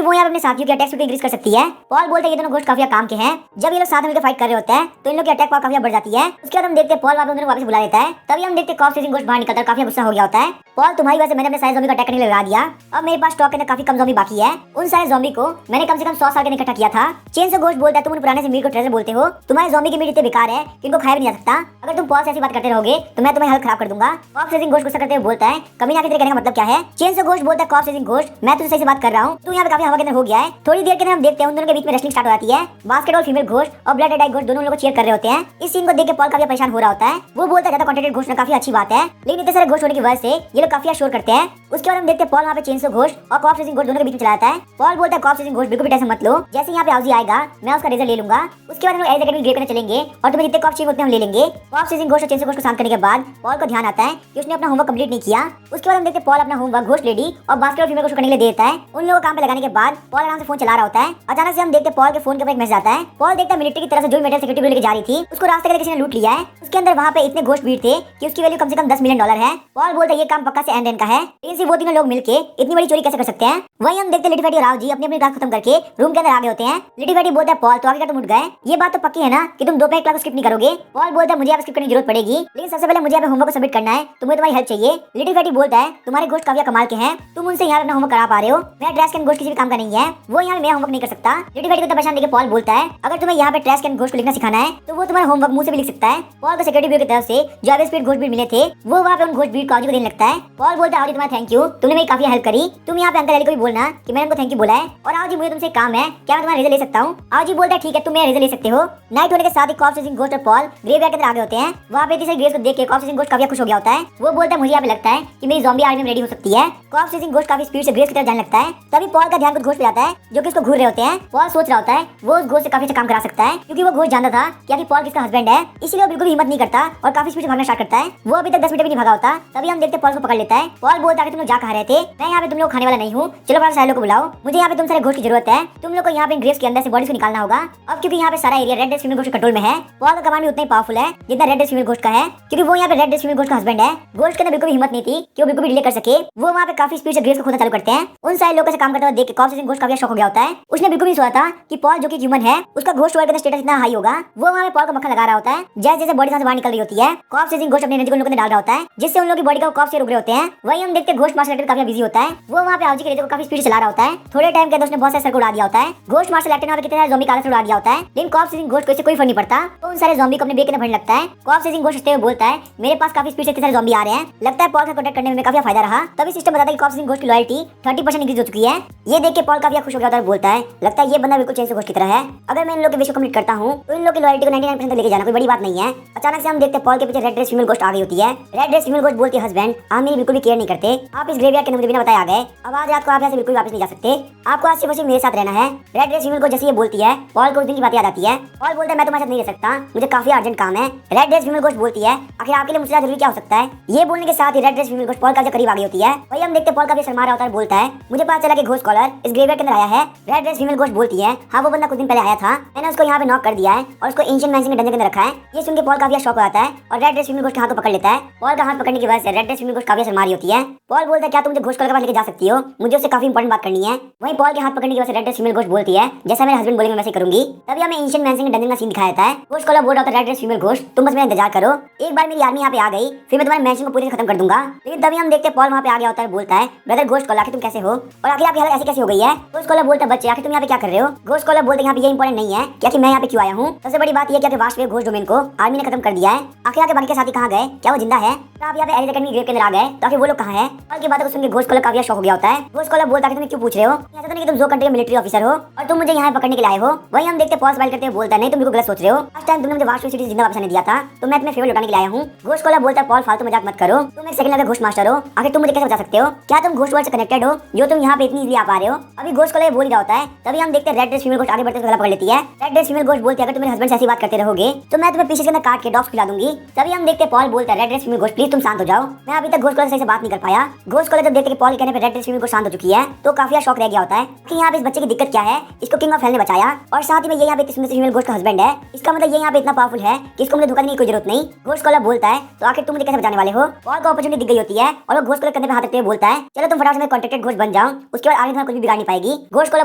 वो यहाँ अपने साथियों की अटैक स्पीड इंक्रीज कर सकती है। पॉल बोलते हैं ये दोनों घोस्ट काफी काम के हैं, जब ये लोग साथ मिलकर फाइट कर रहे होते हैं तो इन लोग की अटैक पावर काफी बढ़ जाती है। उसके बाद हम देखते हैं पॉल वापस बुला लेता है। तभी हम देखते हैं कॉप चेजिंग घोस्ट बाहर निकलकर काफी गुस्सा हो गया होता है। पॉल तुम्हारी वजह से मैंने अपने सारे ज़ॉम्बी को अटैक करने के लिए लगा दिया, अब मेरे पास स्टॉक के अंदर काफी कम ज़ॉम्बी बाकी है। उन सारे ज़ॉम्बी को मैंने कम से कम 100 साल के इकट्ठा किया था। चेन से घोस्ट बोलता है तुम उन पुराने से मीट को ट्रेजर बोलते हो, तुम्हारे ज़ॉम्बी की मीट इतने बेकार है कि इनको खाया भी नहीं जा सकता। अगर तुम पॉल से ऐसी बात करते रहोगे तो मैं तुम्हें हेल्थ खराब कर दूंगा। कॉप चेजिंग घोस्ट गुस्सा करते हुए बोलता है कमीना की तरह कहने का मतलब क्या है। चेन से घोस्ट बोलता है कॉप चेजिंग घोस्ट मैं तुझसे सही से बात कर रहा हूँ, तू यहाँ पे काफी हवा के अंदर हो गया है। थोड़ी देर के अंदर हम देखते हैं उन दोनों के बीच में रेसलिंग स्टार्ट हो जाती है। बास्केटबॉल फीमेल घोस्ट और ब्लड रेड आई घोस्ट दोनों लोग चीयर कर रहे होते हैं। इस सीन को देख के पॉल काफी परेशान हो रहा होता है। वो बोलता है ज्यादा कॉन्टेंटेड घोस्ट काफी अच्छी बात है, लेकिन इतने सारे घोस्ट होने की वजह से ये लोग काफी शोर करते हैं। उसके बाद हम देखते हैं पॉल वहाँ पे चेन से घोस्ट और कॉप चेजिंग घोस्ट दोनों के बीच में चला जाता है। पॉल बोलता है कॉप चेजिंग घोस्ट बिल्कुल भी टेंशन मत लो, जैसे यहाँ पे आउजी आएगा मैं उसका रिजल्ट ले लूंगा। उसके बाद हम लोग एज एकेडमी ग्रेव करने चलेंगे और तुम्हें जितने कॉप चाहिए उतने हम ले लेंगे। कॉप चेजिंग घोस्ट और चेन से घोस्ट को शांत करने के बाद पॉल को ध्यान आता है कि उसने अपना होमवर्क कंप्लीट नहीं किया। उसके बाद हम देखते हैं पॉल अपना होमवर्क घोस्ट लेडी और बास्केटबॉल फीमेल घोस्ट करने के लिए देता है। उन लोगों को काम पे लगाने के बाद पॉल आराम से फोन चला रहा होता है। अचानक से हम देखते हैं पॉल के फोन के ऊपर एक मैसेज आता है। पॉल देखता है मिलिट्री की तरफ से जो मेटल सिक्योरिटी लेके जा रही थी उसको रास्ते के किसी ने लूट लिया है। उसके अंदर वहाँ पे इतने घोस्ट भीड़ थे कि उसकी वैल्यू कम से कम $10 मिलियन है। पॉल बोलता है ये काम पक्का से एंड का है, लेकिन सिर्फ वो तीनों लोग मिलके इतनी बड़ी चोरी कैसे कर सकते हैं। वहीं हम देखते हैं लिटिल फैटी और राव जी अपनी अपनी क्लास खत्म करके रूम के अंदर आ गए होते हैं। लिटिल फैटी बोलता है पॉल तो आगे का तुम उठ गए, ये बात तो पक्की है ना कि तुम दोपहर क्लास स्किप नहीं करोगे। पॉल बोलता है मुझे अब स्किप करने की जरूरत पड़ेगी, लेकिन सबसे पहले मुझे यहाँ होमवर्क को सबमिट करना है, तुम्हें तुम्हारी हेल्प चाहिए। लिटिल फैटी बोलता है तुम्हारे घोस्ट काफी कमाल के हैं, तुम उनसे यहाँ अपना होमवर्क करा पा रहे हो, मेरा ट्रैश कैन घोस्ट किसी भी काम का नहीं है, वो यहाँ मेरा होमवर्क नहीं कर सकता। लिटिल फैटी को परेशान देखे पॉल बोलता है अगर तुम्हें यहाँ पे ट्रैश कैन घोस्ट को लिखना सिखाना है तो वो तुम्हारा होमवर्क मुंह से भी लिख सकता है। पॉल को सिक्योरिटी ब्यूरो की तरफ से जो एवरेज स्पीड घोस्ट भीड़ मिले थे वो वहाँ पे उन घोस्ट भीड़ को आउजी को देने लगता है। पॉल बोलता है आउजी तुम्हारा थैंक यू, तुमने मेरी काफी हेल्प करी, तुम यहाँ पे अंकल एली को भी बोलना कि मैंने उनको थैंक यू बोला है, और आउजी मुझे तुमसे काम है, क्या मैं तुम्हारा रिजल्ट ले सकता हूँ। आउजी बोलता है ठीक है तुम मेरा रिजल्ट ले सकते हो। नाइट होने के साथ ही कॉप चेजिंग घोस्ट और पॉल ग्रेवयार्ड के अंदर आ गए होते हैं। वहाँ पे तीसरे ग्रेव्स को देख के कॉप चेजिंग घोस्ट काफी खुश हो गया होता है। वो बोलता है मुझे यहाँ पे लगता है कि मेरी ज़ॉम्बी आर्मी में रेडी हो सकती है। कॉप चेजिंग घोस्ट काफी स्पीड से ग्रेव्स की तरफ जाने लगता है। तभी पॉल का ध्यान कुछ घोस्ट पे जाता है जो कि उसको घूर रहे होते हैं। पॉल सोच रहा होता है वो उस घोस्ट से काफी अच्छा काम करा सकता है, क्योंकि वो घोस्ट जानता था कि पॉल किसका हस्बैंड है, इसलिए वो बिल्कुल हिम्मत नहीं करता और काफी स्पीड से भागना स्टार्ट करता है। वो अभी तक 10 मिनट भी नहीं भागा होता। तभी हम देखते पॉल को पकड़ लेता है। पॉल बोलता है तुम लोग जा कहाँ रहे थे, मैं यहाँ पे तुम लोग खाने वाला नहीं हूँ, चलो और सारे लोग को बुलाओ, मुझे यहाँ पे तुम सारे घोस्ट की जरूरत है। तुम लोग को यहाँ पे ग्रेव्स के अंदर से बॉडी को निकालना होगा। अब क्योंकि यहाँ पे सारा area red dress female ghost control में है, पॉल का कमांड भी उतना ही पावरफुल है जितना रेड ड्रेस फीमेल घोस्ट का है, क्योंकि वो यहाँ पे रेड ड्रेस फीमेल घोस्ट का हस्बैंड है। घोस्ट के अंदर बिल्कुल भी हिम्मत नहीं थी कि वो बिल्कुल भी डिले कर सके। वो वहाँ पे काफी स्पीड से ग्रेव्स को खोदना चालू करते हैं। उन सारे लोगों से काम करता हुआ देख के कॉप से घोस्ट काफी शॉक हो गया होता है। उसने बिल्कुल नहीं सोचा था कि पॉल जो कि ह्यूमन है उसका घोस्ट वर्ल्ड का स्टेटस इतना हाई होगा। वो वहाँ पे पॉल का मक्खन लगा रहा होता है। जैसे जैसे बॉडी से बाहर निकल रही होती है, कॉप से घोस्ट अपने एनर्जी को उन लोगों ने डाल रहा होता है, जिससे उन लोगों की बॉडी का कॉप से रुक रहे होते हैं। वही हम देखते घोस्ट मास्टर काफी बिजी होता है। वो वहाँ पे आउजी के रेजर को काफी स्पीड चला रहा होता है। थोड़े टाइम के अंदर उसने बहुत सारे सर को उड़ा दिया होता है। घोस्ट मास्टर लेफ्ट ने कितने सारे ज़ॉम्बी कागज उड़ा दिया होता है, लेकिन कॉप से घोस्ट को इससे कोई फर्क नहीं पड़ता। तो उन सारे ज़ॉम्बी को अपने बेक के अंदर भरने लगता है। कॉप से घोस्ट हंसते हुए बोलता है, मेरे पास काफी स्पीड से इतने सारे ज़ॉम्बी आ रहे हैं, लगता है पॉल का कॉन्टैक्ट करने में काफी फायदा रहा। तभी सिस्टम बताता है कि कॉप से घोस्ट की लॉयल्टी 30% इंक्रीज हो चुकी है। ये देख के पॉल काफी खुश हो गया और बोलता है, लगता है ये बंदा बिल्कुल चेंज घोस्ट की तरह है। अगर मैं इन लोग के विश को कंप्लीट करता हूँ तो इन लोग की लॉयल्टी को 99% लेके जाना कोई बड़ी बात नहीं है। अचानक से हम देखते हैं पॉल के पीछे रेड ड्रेस फीमेल घोस्ट आ गई होती है। रेड ड्रेस फीमेल घोस्ट बोलती है, हस्बैंड आप मेरी बिल्कुल भी केयर नहीं करते, आप इस ग्रेवयार्ड के अंदर मुझे बिना बताए आ गए। अब आज रात को आप यहाँ से बिल्कुल वापस नहीं जा सकते, आपको आज सिर्फ मेरे साथ रहना है। रेड ड्रेस फीमेल को जैसे ये बोलती है, पॉल को उस दिन की बात याद आती है। पॉल बोलता है, मैं तुम्हारे साथ नहीं रह सकता, मुझे काफी अर्जेंट काम है। रेड ड्रेस फीमेल घोस्ट बोलती है, आखिर आपके लिए मुझसे जरूरी क्या हो सकता है। ये बोलने के साथ ही रेड ड्रेस फीमेल घोस्ट पॉल का करीब आ गई होती है। वही हम देखते पॉल काफी शर्मा रहा होता है, बोलता है, मुझे पता चला कि घोस्ट कॉलर इस ग्रेवयार्ड के अंदर आया है। रेड ड्रेस फीमेल घोस्ट बोलती है, हाँ वो बंदा कुछ दिन पहले आया था, मैंने उसको यहाँ पे नॉक कर दिया है और उसको एंशिएंट मैंशन के डंजन के अंदर रखा है। ये सुन के पॉल काफी शॉक हो जाता है और रेड ड्रेस फीमेल घोस्ट के हाथ को पकड़ लेता है। पॉल का हाथ पकड़ने की वजह से रेड ड्रेस फीमेल घोस्ट काफी शर्मा रही होती है। पॉल बोलता है, क्या तुम मुझे घोस्ट कॉलर के पास लेके जा सकती हो, मुझे उससे काफी इंपॉर्टेंट बात करनी है। वहीं पॉल के हाथ पकड़ने की वजह से रेड ड्रेस फीमेल घोस्ट बोलती है, जैसा मेरे हस्बैंड बोलेंगे वैसे करूंगी। तभी हमें एंशिएंट मैंशन के डंजन का सीन दिखाया जाता है। घोस्ट कॉलर बोल रहा होता है, रेड ड्रेस फीमेल घोस्ट तुम बस मेरा इंतजार करो, एक बार मेरी आर्मी यहाँ पे आ गई फिर मैं तुम्हारे मैंशन को पूरी तरह खत्म कर दूंगा। लेकिन तभी हम देखते हैं पॉल वहाँ पे आ गया होता है, बोलता है, ब्रदर घोस्ट कॉलर आखिर तुम कैसे हो और आखिर आपकी हालत ऐसी कैसे हो गई है। घोस्ट कॉलर बोलता है, बच्चे आखिर तुम यहाँ पे क्या कर रहे हो। घोस्ट कॉलर बोलते हैं, यहाँ पे ये इंपॉर्टेंट नहीं है क्या कि मैं यहाँ पे क्यों आया हूँ, सबसे बड़ी बात यह कि वास्ट वेव घोस्ट डोमेन को आर्मी ने खत्म कर दिया है। आखिर आपके बाकी के साथी कहाँ गए, क्या वो जिंदा है। तो आप यहाँ पे एलिस एकेडमी ग्रेव के अंदर आ गए तो आखिर वो लोग कहाँ हैं। पॉल की बातों को सुन के घोस्ट कॉलर काफी शॉक हो गया होता है। घोस्ट कॉलर बोलता है, तुम क्यों पूछ रहे हो, ऐसा तो नहीं कि तुम जो कंट्री के मिलिट्री ऑफिसर हो और तुम मुझे यहाँ पकड़ने के लिए आए हो। वही हम देखते पॉल स्माइल करते हुए बोलता है, नहीं तुम बिल्कुल गलत सोच रहे हो, लास्ट टाइम तुमने मुझे वास्ट वेव सिटी जिंदा वापस आने दिया था तो मैं तुम्हें फेवर लौटाने के लिए आया हूँ। घोस्ट कॉलर बोलता है, पॉल फालतू मजाक मत करो, तुम एक सेकंड लेवल घोस्ट मास्टर हो, आखिर तुम मुझे कैसे बचा सकते हो, क्या तुम घोस्ट वर्ल्ड से कनेक्टेड हो जो तुम यहाँ पे इतनी इजीली आ पा रहे हो। अभी घोस्ट कॉलर बोल रहा होता है। तभी हम देखते हैं रेड ड्रेस फीमेल घोस्ट आगे बढ़ते हुए गला पकड़ लेती है। रेड ड्रेस फीमेल घोस्ट बोलती है, अगर तुम मेरे हस्बैंड से ऐसी बात करते रहोगे तो मैं तुम्हें पीछे के अंदर काट के डॉग्स खिला दूंगी। तभी हम देखते हैं पॉल बोलता है, red dress female ghost please तुम शांत हो जाओ, मैं अभी तक घोस्ट कॉलर से बात नहीं कर पाया। घोस्ट कॉलर जब देखते कि पॉल के कहने पे रेड ड्रेस फीमेल घोस्ट शांत हो चुकी है तो काफी शॉक रह गया होता है कि यहाँ पे इस बच्चे की दिक्कत क्या है, इसको किंग ऑफ हेल ने बचाया और साथ ही में ये यहाँ पे इतनी सुंदर फीमेल घोस्ट का हस्बैंड है, इसका मतलब ये यहाँ पे इतना पावरफुल है कि इसको मुझे धोखा देने की कोई जरूरत नहीं। घोस्ट कॉलर बोलता है, तो आखिर तुम मुझे कैसे बचाने वाले हो। पॉल को अपॉर्चुनिटी दिख गई होती है और वो घोस्ट कॉलर करने पे हाथ रखते हुए बोलता है, चलो तुम फटाफट से कॉन्ट्रैक्टेड घोस्ट बन जाओ, उसके बाद आगे तुम्हारा कुछ भी बिगाड़ नहीं पाएगी। घोस्ट कॉलर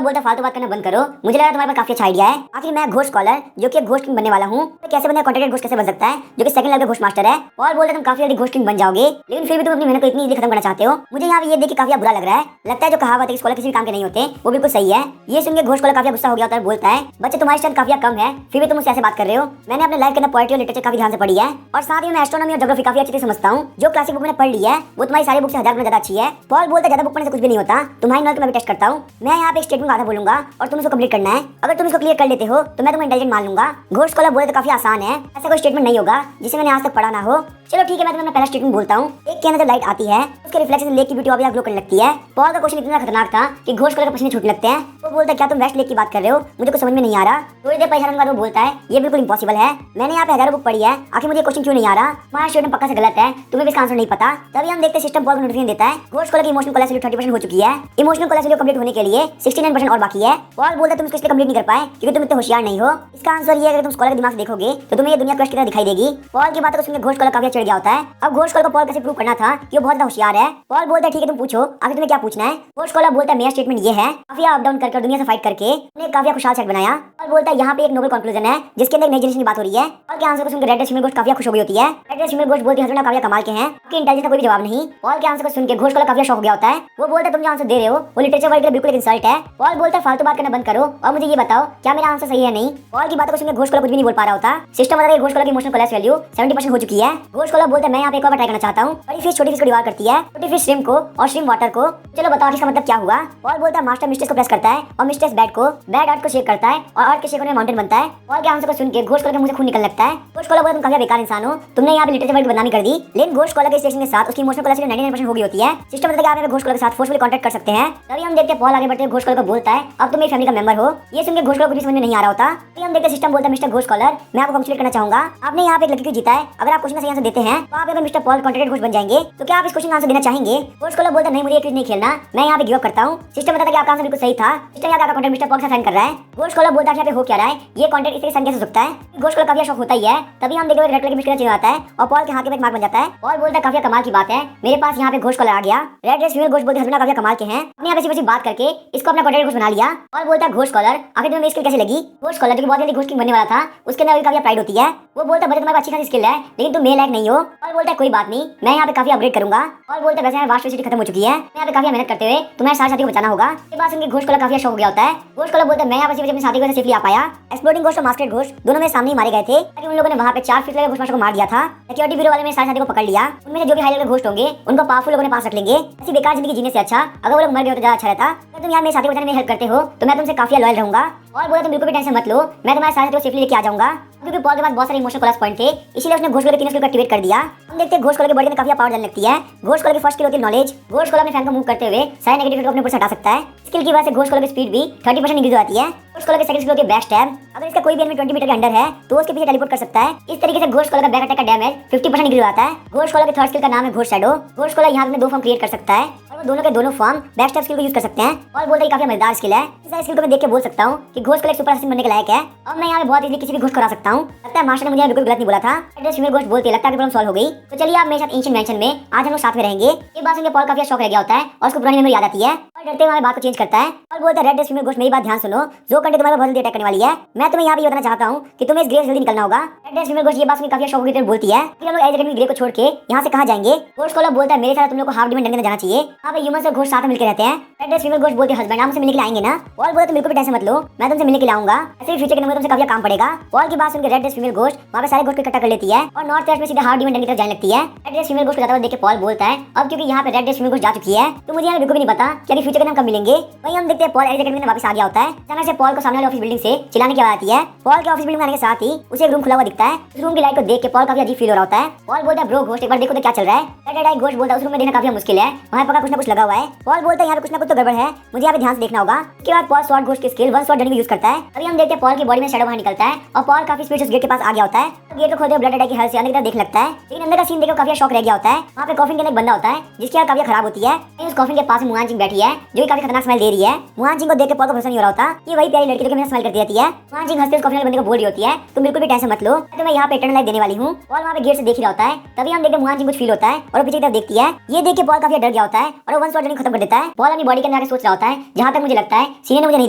बोलता है, फालतू बात करना बंद करो, मुझे लगा तुम्हारे पास काफी अच्छा आइडिया है। आखिर मैं घोस्ट कॉलर जो कि घोस्ट किंग बनने वाला हूँ, कैसे बने कॉन्ट्रैक्टेड घोस्ट कैसे बन सकता है जो कि सेकंड लेवल का घोस्ट मास्टर है। पॉल बोलता है, तुम काफी जल्दी घोस्ट किंग बन जाओगे, लेकिन फिर भी तुम अपनी मेहनत को इतनी इजीली खत्म करना चाहते हो। मुझे यहाँ पे ये देख के काफी बुरा लग रहा है, लगता है जो कहावत है कि स्कॉलर किसी भी काम के नहीं होते वो बिल्कुल सही है। ये सुन के घोस्ट कॉलर काफी गुस्सा हो गया होता है, बोलता है, बच्चे तुम्हारी स्ट्रेंथ काफी कम है फिर भी तुम मुझसे ऐसे बात कर रहे हो। मैंने अपने लाइफ के अंदर पोएट्री और लिटरेचर काफी ध्यान से पढ़ी है और साथ ही मैं एस्ट्रोनॉमी और ज्योग्राफी काफी अच्छे से समझता हूँ। जो क्लासिक बुक मैंने पढ़ ली है वो तुम्हारी सारी बुक से 1000 गुना ज्यादा अच्छी है। पॉल बोलता है, ज्यादा बुक पढ़ने से कुछ भी नहीं होता, तुम्हारी नॉलेज मैं भी टेस्ट करता हूँ। मैं यहाँ पे एक स्टेटमेंट आधा बोलूंगा और तुम इसको कंप्लीट करना है, अगर तुम इसको क्लियर कर लेते हो तो मैं तुम्हें इंटेलिजेंट मान लूंगा। घोस्ट कॉलर बोले तो काफी आसान है, ऐसा कोई स्टेटमेंट नहीं होगा जिसे मैंने आज तक पढ़ा ना हो। चलो ठीक है, मैं तुम्हें पहला स्टेटमेंट बोलता हूँ। एक के अंदर जब लाइट आती है उसके रिफ्लेक्शन से लेक की ब्यूटी और भी ग्लो करने लगती है। पॉल का क्वेश्चन इतना खतरनाक था कि घोस्ट कॉलर के पसीने छूटने लगते हैं। वो बोलता है, क्या तुम वेस्ट लेक की बात कर रहे हो, मुझे कुछ समझ में नहीं आ रहा। थोड़ी देर परेशान होने के बाद वो बोलता है, ये बिल्कुल इंपॉसिबल है, मैंने यहाँ पे हजारों बुक पढ़ी है, आखिर मुझे क्वेश्चन क्यों नहीं आ रहा, तुम्हारा स्टेटमेंट पक्का से गलत है, तुम्हें भी इसका आंसर नहीं पता। तभी हम देखते सिस्टम पॉल को नोटिफिकेशन देता है, घोस्ट कॉलर की इमोशनल कोलैप्स 30% हो चुकी है। इमोशनल कोलैप्स कंप्लीट होने के लिए 69% और बाकी है। पॉल बोलता है, तुम इसको इसलिए कंप्लीट नहीं कर पाए क्योंकि तुम इतने होशियार नहीं हो। इसका आंसर ये है, अगर तुम स्कॉलर के दिमाग से देखोगे तो तुम्हें ये दुनिया क्वेश्चन की तरह दिखाई देगी। पॉल की बातों को सुनकर घोस्ट कॉलर काफी चिढ़ गया होता है। अब घोस्ट कॉलर को पॉल कैसे प्रूव करना था कि वो बहुत ज्यादा होशियार है। पॉल बोलता है, ठीक है तुम पूछो, आगे तुम्हें क्या पूछना है। घोस्ट कॉलर बोलता है, मेरा स्टेटमेंट ये है, काफी अप डाउन करके दुनिया से फाइट करके उन्हें काफी खुशहाल सेट बनाया। पॉल बोलता है, यहाँ पे एक नोबल कंक्लूजन है जिसके अंदर एक नई जनरेशन की बात हो रही है। पॉल के आंसर को सुनकर रेड ड्रेस फीमेल घोस्ट काफी खुश हो गई होती है। रेड ड्रेस फीमेल घोस्ट बोलती है, हस्बैंड काफी कमाल के हैं, आपकी इंटेलिजेंस का कोई भी जवाब नहीं। पॉल के आंसर को सुनकर घोस्ट कॉलर काफी शॉक हो गया होता है। वो बोलता है, तुम जो आंसर दे रहे हो वो लिटरेचर वर्ल्ड के लिए बिल्कुल एक इंसल्ट है। पॉल बोलता है, फालतू बात करना बंद करो और मुझे ये बताओ क्या मेरा आंसर सही है नहीं। पॉल की बातों को सुनकर घोस्ट कॉलर कुछ भी नहीं बोल पा रहा होता। सिस्टम बताता है घोस्ट कॉलर की इमोशनल कोलैप्स वैल्यू 70% हो चुकी है। घोस्ट कॉलर बोलता है, मैं यहाँ पे एक और ट्राई करना चाहता हूँ। बड़ी फिश छोटी फिश को डिवाइड करती है, छोटी फिश श्रिम्प को और श्रिम्प वाटर को। चलो बताओ इसका मतलब क्या हुआ। पॉल बोलता है, मास्टर मिस्ट्रेस को प्रेस करता है और मिस्ट्रेस बैट को, बैट अर्थ को शेक करता है और अर्थ के शेक में माउंटेन बनता है। पॉल के आंसर को सुन के घोष कॉलर के मुंह से खून निकलने लगता है। घोष कॉलर बोला तुम काफी बेकार इंसान हो, तुमने यहाँ पे लिटरेचर वर्ल्ड की बदनामी कर दी। लेकिन घोष कॉलर के स्टेशन के साथ उसकी इमोशनल कोलैप्स 99% हो गई होती है। सिस्टम बताता है कि आप घोष कॉलर के साथ फोर्सफुली कांटेक्ट कर सकते हैं। तभी हम देखते हैं पॉल आगे बढ़ते हुए घोष कॉलर को बोलता है अब तुम मेरी फैमिली का मेंबर हो। ये सुन के घोष कॉलर को कुछ समझ में नहीं आ रहा होता। तभी हम देखते हैं सिस्टम बोलता है मिस्टर घोष कॉलर मैं आपको कंग्रेचुलेट करना चाहूंगा, आपने यहाँ पे एक लड़की को जीता है। अगर आप क्वेश्चन का सही आंसर देते हैं तो आप मिस्टर पॉल कॉन्ट्रैक्टेड घोष बन जाएंगे। तो क्या आप इस क्वेश्चन का आंसर देना चाहेंगे? घोष कॉलर बोलता है नहीं मुझे क्विज नहीं खेलना, मैं यहाँ पे गिव अप करता हूँ। सिस्टम बताता है कि आपका आंसर बिल्कुल सही था। सिस्टम यहाँ पे कॉन्ट्रैक्ट मिस्टर पॉल के साथ साइन कर रहा है। घोष कॉलर बोलता है यहाँ पे हो क्या रहा है, ये कॉन्ट्रैक्ट इसके साइन कैसे हो सकता है? घोष कॉलर काफी शौक होता ही है। तभी हम देखते हैं रेड कलर की मिस्टर चेंज आता है और पॉल के हाथ में एक मार्क बन जाता है। पॉल बोलता है काफी कमाल की बात है, मेरे पास यहाँ पे घोष कॉलर आ गया। रेड ड्रेस फीमेल घोष बोलते हस्बैंड काफी कमाल के हैं, अपने यहाँ पे बात करके इसको अपना कॉन्ट्रैक्ट घोष बना लिया। पॉल बोलता है घोष कॉलर आखिर तुम्हें स्किल कैसे लगी? घोष कॉलर जो कि बहुत जल्दी घोष किंग बनने वाला था उसके अंदर काफी प्राइड होती है। वो बोलता है बड़े तुम्हारे पास अच्छी खासी स्किल है लेकिन तुम मेल लायक नहीं हो। पॉल बोलता है कोई बात नहीं, मैं यहाँ पे काफी अपग्रेड करूंगा। पॉल बोलता है वैसे वास्ट सिटी खत्म हो चुकी है, मैं यहाँ पे काफी मेहनत करते हुए तुम्हारे साथ साथी को बचाना होगा। ये बात सुनकर घोष कॉलर काफी शौक हो गया होता है। घोष कॉलर बोलता है मैं यहाँ पे अपने साथी को सेफली आ पाया। एक्सप्लोडिंग घोष और मास्करेड घोष दोनों में सामने मारे गए थे ताकि उन लोगों ने वहाँ पे 4 फीट लगे घोष को मार दिया था। सिक्योरिटी ब्यूरो वाले में सारे साथी को पकड़ लिया। उनमें से जो भी हाई लेवल घोष होंगे उनको पावरफुल लोगों ने पास रख लेंगे। ऐसी बेकार जिंदगी जीने से अच्छा अगर वो लोग मर गए तो ज्यादा अच्छा रहता। अगर तुम यहाँ मेरे साथी बचाने में हेल्प करते हो तो मैं तुमसे काफी लॉयल रहूंगा। और बोला तुम बिल्कुल भी टेंशन मत लो, मैं तुम्हारे साथ सेफली लेके आ जाऊंगा। क्योंकि पॉल के पास बहुत सारे इमोशनल कोलैप्स पॉइंट थे इसलिए उसने घोष कॉलर के 3 स्किल को एक्टिवेट कर दिया। हम देखते हैं घोष कॉलर के बॉडी में काफी पावर डालने लगती है। घोष कॉलर की फर्स्ट स्किल होती है नॉलेज। घोष कॉलर अपने फैन को मूव करते हुए सारे नेगेटिव को अपने ऊपर से हटा सकता है। स्किल की वजह से घोष कॉलर की स्पीड भी 30% इंक्रीज हो जाती है। घोष कॉलर की सेकंड स्किल होती है बैक स्टैब। अगर इसका कोई भी एनिमी 20 मीटर के अंदर है तो उसके पीछे टेलीपोर्ट कर सकता है। इस तरीके से घोष कॉलर का बैक अटैक का डैमेज 50% इंक्रीज हो जाता है। घोष कॉलर की थर्ड स्किल का नाम है घोष शैडो। घोष कॉलर यहाँ पे 2 फॉर्म क्रिएट कर सकता है और वो दोनों के दोनों फॉर्म बैक स्टैब स्किल को यूज कर सकते हैं। और बोलते हैं काफी मजेदार स्किल है। इस स्किल को मैं देख के बोल सकता हूँ कि घोष कॉलर सुपर असिस्टेंट बनने के लायक है और मैं यहाँ पे बहुत इजीली किसी भी घोष को हरा सकता हूँ। लगता है मास्टर ने मुझे बिल्कुल गलत नहीं बोला था। एड्रेस फीमेल घोष बोलते लगता है प्रॉब्लम सॉल्व हो गई। तो चलिए आप मेरे साथ एंशिएंट मैंशन में आज हम लोग साथ में रहेंगे। ये बात सुनकर पॉल काफी शौक रह गया होता है और उसको पुरानी मेमोरी याद आती है और डरते हुए बात को चेंज करता है और बोलता है रेड ड्रेस फीमेल घोष मेरी बात ध्यान सुनो, जो कंट्री तुम्हारे बहुत जल्दी अटैक करने वाली है। मैं तुम्हें यहाँ पे बताना चाहता हूँ कि तुम्हें इस ग्रेव से जल्दी निकलना होगा। रेड ड्रेस फीमेल घोष ये बात सुनकर काफी शौक होकर बोलती है कि हम लोग एज अकेडमी ग्रे को छोड़ के यहाँ से कहाँ जाएंगे? घोष कॉलर बोलता है मेरे साथ तुम लोग को हाफ डिमेंड जाना चाहिए। यहाँ पे ह्यूमन से घोष साथ में मिलकर रहते हैं। रेड ड्रेस फीमेल घोष बोलते हस्बैंड आप मुझसे मिलने के लिए आएंगे ना? पॉल बोलता तुम बिल्कुल भी टेंशन मत लो, मैं तुमसे मिलने के लिए आऊंगा। ऐसे फ्यूचर के अंदर तुमसे काफी काम पड़ेगा। पॉल की बात सुनकर रेड ड्रेस फीमेल घोष वहाँ पे सारे घोष को इकट्ठा कर लेती है और नॉर्थ वेस्ट में सीधा हार्ड डिमेंड की तरफ जाने लगती है। रेड ड्रेस फीमेल घोष को जाता हुआ देख के पॉल बोलता है अब क्योंकि यहाँ पे रेड ड्रेस फीमेल घोष जा चुकी है तो मुझे यहाँ बिल्कुल भी नहीं पता कि फ्यूचर के नाम कब मिलेंगे। वहीं हम देखते हैं पॉल एज अकेडमी में वापस आ गया होता है। अचानक से पॉल को सामने वाली ऑफिस बिल्डिंग से चिल्लाने की आवाज आती है। पॉल के ऑफिस बिल्डिंग में आने के साथ ही उसे एक रूम खुला हुआ दिखता है। उस रूम की लाइट को देख के पॉल काफी अजीब फील हो रहा होता है। पॉल बोलता है ब्रो घोष एक बार देखो तो क्या चल रहा है। रेड आई घोष बोलता है उस रूम में देखना काफी मुश्किल है, वहाँ पका कुछ ना कुछ लगा हुआ है। पॉल बोलता है यहाँ पे कुछ ना कुछ तो गड़बड़ है, मुझे यहाँ पे ध्यान से देखना होगा। उसके बाद पॉल शॉर्ट घोष की skill one shot journey use करता है। अभी हम देखते हैं पॉल की बॉडी में शैडो बाहर निकलता है और पॉल काफी स्पीड से गेट के पास आ गया होता है। तो गेट को खोलते ब्लड अटैक की हेल्थ से अंदर की तरफ देख लगता है लेकिन अंदर का सीन देखकर काफी शॉक रह गया होता है। वहाँ पे कॉफिन के अंदर एक बंदा होता है जिसकी हालत काफी खराब होती है। उस कॉफिन के पास मुआन जिंग बैठी है जो कि काफी खतरनाक स्मेल दे रही है। मुआन जिंग को देख के पॉल को भरोसा नहीं हो रहा होता कि वही प्यारी लड़की जो कि मेरा स्मेल करती रहती है। मुआन जिंग हंसते उस कॉफिन वाले बंदे को बोल रही होती है तुम बिल्कुल भी टेंशन मत लो, तो मैं यहाँ पे इटर्नल लाइफ देने वाली हूँ। पॉल वहाँ पे गेट से देख रहा होता है। तभी हम देखते हैं मुआन जिंग कुछ फील होता है और पीछे की तरफ देखती है। ये देख के पॉल काफी डर गया होता है और वो वन शॉट जर्नी खत्म कर देता है। पॉल अपनी बॉडी के अंदर आके सोच रहा होता है जहाँ तक मुझे लगता है सीनियर ने मुझे नहीं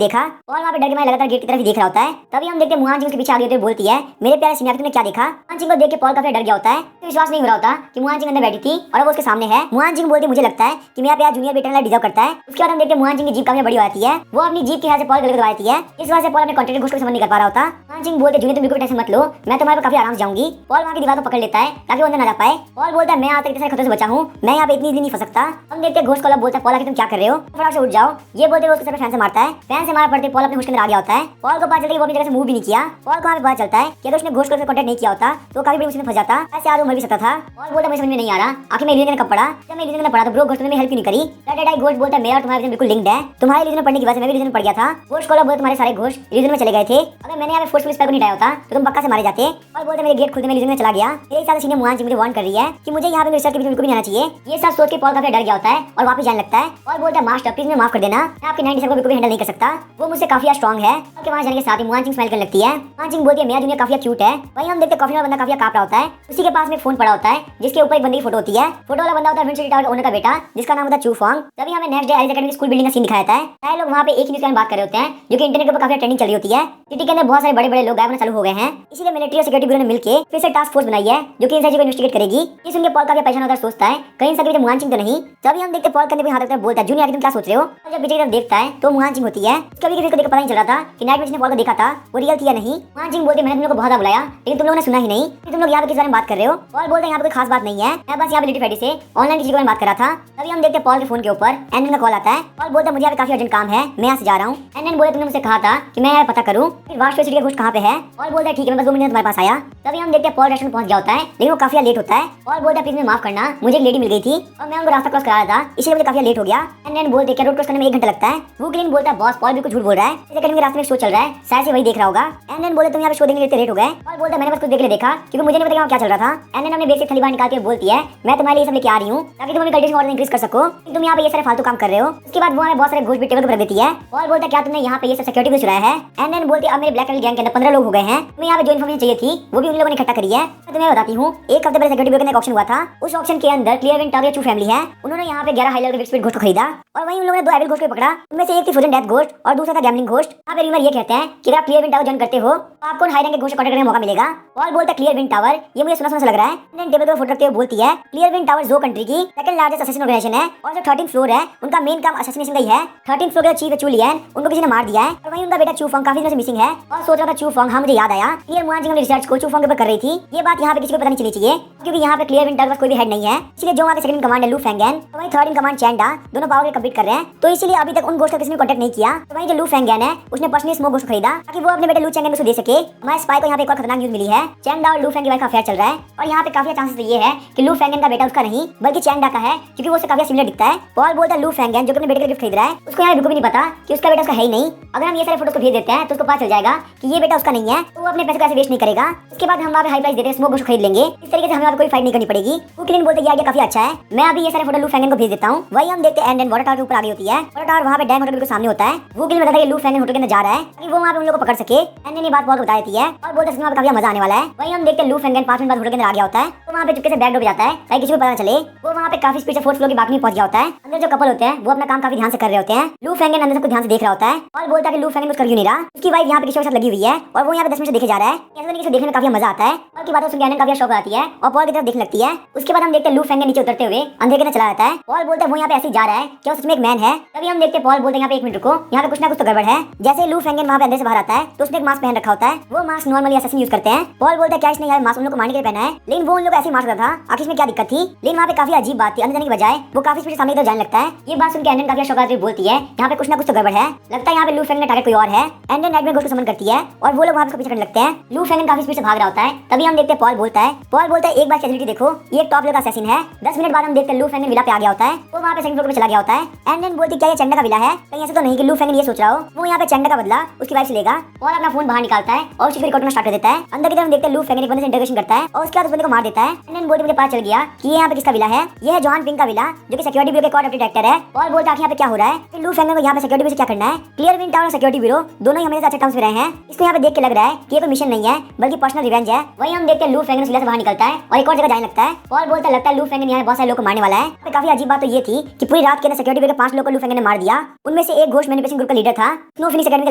देखा। पॉल वहाँ पे डर के मारे लगातार गेट की तरफ देख रहा होता है। तभी हम देखते हैं मुआन जिंग उसके पीछे आगे होते बोलती है मेरे प्यारे सीनियर तुमने क्या देखा? मुआन जिंग को देख के पॉल काफी डर गया होता है। तो विश्वास नहीं हो रहा होता कि मुआन जिंग अंदर बैठी थी और वो उसके सामने है। मुआन जिंग बोलती मुझे लगता है कि मेरा प्यार जूनियर भी इटर्नल डिजर्व करता है। उसके बाद हम देखते हैं मुआन जिंग की जीप काफी बड़ी हो जाती है। वो अपनी जीप की हेल्प से पॉल गले दबाती है। इस वजह से पॉल अपने कॉन्ट्रैक्ट घोष को समझ नहीं कर पा रहा होता। मुआन जिंग बोलते जूनियर तुम बिल्कुल टेंशन मत लो, मैं तुम्हारे पर काफी आराम से जाऊंगी। पॉल वहाँ की दीवार को पकड़ लेता है ताकि वो अंदर ना जा पाए। पॉल बोलता है मैं आज तक इतने खतरे से बचा हूँ, मैं यहाँ पे इतनी नहीं फंस सकता। हम देखते हैं घोष कॉलर बोलता है पॉल आके तुम क्या कर रहे हो, फटाफट से उठ जाओ। ये बोलते हुए उसके सर पे फैन से मारता है। फैन से मार पड़ते पॉल अपने होश के अंदर आ गया होता है। पॉल को पता चलता है वो अपनी जगह से मूव भी नहीं किया। पॉल को वहाँ पे पता चलता है कि अगर उसने घोष कॉलर से कॉन्टैक्ट नहीं किया होता तो काफी बड़ी मुसीबत में फंस जाता। ऐसे आज वो मर भी सकता था। पॉल बोलता मुझे समझ में नहीं आ रहा आखिर मैं रीजन कब पढ़ा। जब मैं रीजन में पढ़ा तो ब्रो घोष ने हेल्प क्यों नहीं करी। रेड आई घोष बोलता है मेरा तुम्हारा रीजन बिल्कुल लिंक्ड है, तुम्हारे रीजन पढ़ने की वजह से मैं भी रीजन पढ़ गया था। घोष कॉलर बोलता तुम्हारे सारे घोष रीजन में चले गए थे, अगर मैंने यहाँ पे फोर्सफुली स्पेल को नहीं हटाया होता तो तुम पक्का से मारे जाते। और बोलते मेरे गेट खुलते मैं रीजन में चला गया। मेरे साथ सीनियर मुआन जिंग मुझे वार्न कर रही है कि मुझे यहाँ पे रिसर्च के बीच में बिल्कुल नहीं आना चाहिए। ये सब सोच के पॉल काफी डर गया होता है और वापस जाने लगता है। और बोलता है मास्टर प्लीज मैं माफ कर देना, मैं आपके 90 को बिल्कुल भी हैंडल नहीं कर सकता, वो मुझसे काफी स्ट्रांग है। और वहाँ जाने के साथ ही मुआन जिंग स्माइल करने लगती है। मुआन जिंग बोलती है मेरा जूनियर काफी क्यूट है। वहीं हम देखते कॉफी वाला बंदा काफी कांप रहा होता है। उसी के पास में फोन पड़ा होता है जिसके ऊपर एक बंदी की फोटो होती है। फोटो वाला बंदा होता है विंडसिटी टावर ओनर का बेटा जिसका नाम होता है चू फॉन्ग। तभी हमें next day Alice academy school building का सीन दिखाया है। सारे लोग वहाँ पे एक ही न्यूज़ के बारे में बात कर रहे होते हैं जो कि इंटरनेट पर काफी ट्रेंडिंग चल रही होती है। सिटी के अंदर बहुत सारे बड़े बड़े लोग गायब होना चालू हो गए हैं, इसीलिए मिलिट्री और सिक्योरिटी ब्यूरो ने मिलकर फिर से टास्क फोर्स बनाई है जो कि इन सारी को इन्वेस्टिगेट करेगी। ये सुन के पॉल काफी परेशान होता है, सोचता है कहीं इन सबके मुआन जिंग तो नहीं। तभी हम देखते पॉल कंधे पे हाथ रखकर बोलता है जूनियर तुम क्या सोच रहे हो। और जब पीछे की तरफ देखता है तो मुआन जिंग होती है। कभी किसी को देख पता नहीं चल रहा था कि नाइट में जिसने पॉल को देखा था वो रियल थी या नहीं। मुआन जिंग बोलती मैंने तुम लोगों को बहुत बुलाया लेकिन तुम लोगों ने सुना ही नहीं, तुम लोग यहाँ पे किस बारे में बात कर रहे हो। पॉल बोलते हैं यहाँ पे कोई खास बात नहीं है, मैं बस यहाँ पे लिटिल फ्राइडे से ऑनलाइन किसी के बारे में बात कर रहा था। तभी हम देखते पॉल के फोन के ऊपर एनन का कॉल आता है। आता है। पॉल बोलता है मुझे यहाँ पे काफी अर्जेंट काम है, मैं यहाँ से जा रहा हूँ। एंडन बोले तुमने मुझसे कहा था कि मैं यहाँ पता करूँ कि वास्ट सिटी का घोस्ट कहाँ पे है। पॉल बोलता है ठीक है, मैं बस 2 मिनट में तुम्हारे पास आया। तभी हम देखते हैं पॉल रेस्टोरेंट पहुंच गया होता है, लेकिन वो काफी लेट होता है। पॉल बोलता है प्लीज मुझे माफ करना, मुझे एक लेडी मिल गई थी और मैं उनको रास्ता क्रॉस करा रहा था, इसलिए मुझे काफी लेट हो गया। एंडन बोलते हैं रोड क्रॉस करने में 1 घंटा लगता है। वो क्लीन बोलता है बॉस पॉल बिल्कुल झूठ बोल रहा है, इस अकेडमी के रास्ते में शो चल रहा है, शायद से वही देख रहा होगा। एंडन बोले तुम यहाँ पे शो देखने के लिए लेट हो गए। पॉल बोलता है मैंने बस कुछ देखने देखा क्योंकि मुझे नहीं पता क्या चल रहा था। एंडन अपने बेग से थैली बाहर निकालती है, बोलती है मैं तुम्हारे लिए सब लेके आ रही हूँ ताकि तुम अपनी कंडीशन और इंक्रीज कर सको, तुम यहाँ पे ये सारे फालतू काम कर रहे हो। उसके बाद वो हमें बहुत सारे घोस्ट भी टेबल पर रख देती है। पॉल बोलता है क्या तुमने यहाँ पे ये सब सिक्योरिटी भी चुराया है। एंडन बोलती है अब मेरे ब्लैक गैंग के अंदर 15 लोग हो गए हैं, तुम्हें यहाँ पे जो इन्फॉर्मेशन चाहिए थी वो भी उन लोगों ने इकट्ठा करी है। मैं तुम्हें बताती हूँ, एक हफ्ते पहले सिक्योरिटी ब्यूरो का ऑक्शन हुआ था। उस ऑक्शन के अंदर क्लियर विंड टावर चू फैमिली है, उन्होंने यहाँ पे 11 हाई लेवल के घोस्ट को खरीदा और वहीं उन लोगों ने 2 एविल घोस्ट को पकड़ा। उनमें से एक थी फ्रोजन डेथ घोस्ट और दूसरा था गैम्बलिंग घोस्ट। यहाँ पे रिवर ये कहते हैं कि अगर आप क्लियर विंड टावर ज्वाइन करते हो तो आपको हाई रैंक के घोस्ट को कॉन्टैक्ट करने का मौका मिलेगा। पॉल बोलता है क्लियर विंड टावर, ये मुझे सुना लग रहा है। एंडन टेबल पर फोटो रखते हुए बोलती है क्लियर विंड टावर जो कंट्री की सेकंड लार्जेस्ट असैसिन ऑर्गेनाइजेशन है और जो 13th फ्लोर है उनका मेन काम असैसिनेशन का ही है। 13th फ्लोर का चीफ है चूलियन, उनको किसी ने मार दिया है और वहीं उनका बेटा चूफोंग काफी दिनों से मिसिंग है। और सोच रहा था चूफोंग, हाँ मुझे याद आया, क्लियर मुआजिंग अपने रिसर्च को चूफोंग के ऊपर कर रही थी। ये बात यहाँ पे किसी को पता नहीं चलनी चाहिए क्योंकि यहाँ पे क्लियर विंड टावर कोई भी हेड नहीं है, इसलिए जो वहाँ पे सेकंड कमांड है लू फेंगन और वहीं थर्ड इन कमांड चैंडा दोनों पावर कंप्लीट कर रहे हैं, तो इसीलिए अभी तक उन घोस्ट का किसी ने कांटेक्ट नहीं किया। तो वहीं जो लू फेंगन है उसने पर्सनली स्मोक घोस्ट खरीदा ताकि वो अपने बेटे लू चैंगन को दे सके। हमारे स्पाई को यहाँ पे एक और खतरनाक न्यूज मिली है, चैंडा और लू फेंग का अफेयर चल रहा है और यहाँ पे काफी चांसेस ये है कि लू फेंगन का बेटा उसका नहीं बल्कि चैंडा का है क्योंकि वो उससे काफी सिमिलर दिखता है। पॉल बोलता है लू फेंगन जो अपने बेटे के गिफ्ट खरीद रहा है उसको यहाँ बिल्कुल भी नहीं पता कि उसका बेटा उसका है ही नहीं। अगर हम ये सारे फोटोज को भेज देते हैं तो उसको पता चल जाएगा कि ये बेटा उसका नहीं है, तो वो अपने पैसे को ऐसे वेस्ट नहीं करेगा। उसके बाद हम वहाँ पे हाई प्राइस देते हैं, स्मोक घोस्ट खरीद लेंगे, इस तरीके से हमें कोई फाइट नहीं करनी पड़ेगी। वो क्लीन बोलते हैं ये आइडिया काफी अच्छा है, मैं अभी ये सारे फोटो लू फेंगन को भेज देता हूँ। वही हम देखते हैं एंडन वाटर टावर के ऊपर आ गई होती है। वाटर टावर वहाँ पे डैम होटल के सामने होता है। वो क्लीन बताता है लू फेंगन होटल के अंदर जा रहा है ताकि वो वहाँ पे उन लोगों को पकड़ सके। एंडन ये बात बहुत बता देती है और बोलते हैं काफी मजा आने वाला है। वही हम देखते हैं लू फेंगन 5 मिनट बाद होटल के अंदर आ गया होता है, तो वहाँ पे चुपके से बैग डूब जाता है ताकि किसी को पता चले। वो वहाँ पे काफी स्पीड से 4th फ्लोर की बालकनी पहुंच गया होता है। अंदर जो कपल होते हैं वो अपना काम काफी ध्यान से कर रहे होते हैं। लू फेंगन अंदर से कुछ ध्यान से देख रहा होता है और बोलता है कि लू फेंगन कुछ कर क्यों नहीं रहा, उसकी वाइफ यहाँ पे किसी के साथ लगी हुई है और वो यहाँ पे 10 मिनट से देखे जा रहा है। ऐसा नहीं कि देखने में काफी मजा आता है और की बातों सुन के एंडन काफी शौक आती है और पॉल की तरफ देखने लगती है। उसके बाद हम देखते हैं लू फेंगन नीचे उतरते हुए अंधेरे के अंदर चला जाता है। पॉल बोलता है वो यहाँ पे ऐसे ही जा रहा है क्या सच में एक मैन है। तभी हम देखते हैं पॉल बोलते हैं यहाँ पे 1 मिनट रुको, यहाँ पे कुछ ना कुछ तो गड़बड़ है। जैसे लू फेंगन वहाँ पे अंदर से बाहर आता है तो उसने एक मास्क पहन रखा होता है, वो मास्क नॉर्मली असैसिन यूज करते हैं। पॉल बोलता है क्या इसने यार मास्क उन लोग को मारने के लिए पहना है, लेकिन वो उन लोग ऐसे ही मार रहा था, आखिर इसमें क्या दिक्कत थी। लेकिन वहाँ पे काफी अजीब बात थी, अंदर जाने की बजाय वो काफी स्पीड सामने की तरफ जाने लगता है। ये बात सुन के एंडन काफी शौक आती बोलती है यहाँ पे कुछ ना कुछ तो गड़बड़ है, लगता है यहाँ पे लू फेंगन का टारगेट कोई और है। एंडन नाइट में घोस्ट को समन करती है और वो लोग वहाँ पे पीछे करने लगते हैं। लू फेंगन काफी स्पीड से भाग रहा होता है। तभी हम देखते हैं पॉल बोलता है एक बार कैजुअलिटी देखो, ये टॉप लेवल का असैसिन है। 10 मिनट बाद हम देखते हैं लू फेंगन विला पे आ गया होता है, वो वहाँ पे सेकंड फ्लोर पे चला गया होता है। एंडन बोलती क्या ये चैंडा का विला है, कहीं ऐसा तो नहीं कि लू फेंगन ये सोच रहा हो वो यहाँ पे चैंडा का बदला उसकी वाइफ से लेगा। पॉल अपना फोन बाहर निकालता है और उसकी रिकॉर्ड करना स्टार्ट कर देता है। अंदर की तरफ देखते हैं लू फेंगन एक बंदे से इंटरोगेशन करता है और उसके बाद उस बंदे को मार देता है। एंडन बोलती मुझे पता चल गया कि ये यहाँ पे किसका विला है, ये है जॉन पिंग का विला जो कि सिक्योरिटी ब्यूरो के कॉर्ड डायरेक्टर है। पॉल बोलता है यहाँ पे क्या हो रहा है, फिर लू फेंगन को यहाँ पे सिक्योरिटी ब्यूरो से क्या करना है। क्लियर विंड टावर और सिक्योरिटी ब्यूरो दोनों ही हमेशा अच्छे टर्म्स में रहे हैं, इसको यहाँ पे देख के लग रहा है कि ये कोई मिशन नहीं है बल्कि पर्सनल रिवेंज है। वही हम देखते हैं लू फेंगन विला से बाहर निकलता है और एक और जगह जाने लगता है। पॉल बोलता है लगता है लू फेंगन यहाँ बहुत सारे लोग को मारने वाला है। काफी अजीब बात तो ये थी कि पूरी रात के अंदर सिक्योरिटी ब्यूरो के 5 लोग को लू फेंगन ने मार दिया, उनमें से एक घोस्ट मैनिपुलेशन ग्रुप का लीडर था, स्नो फिनिक्स एकेडमी का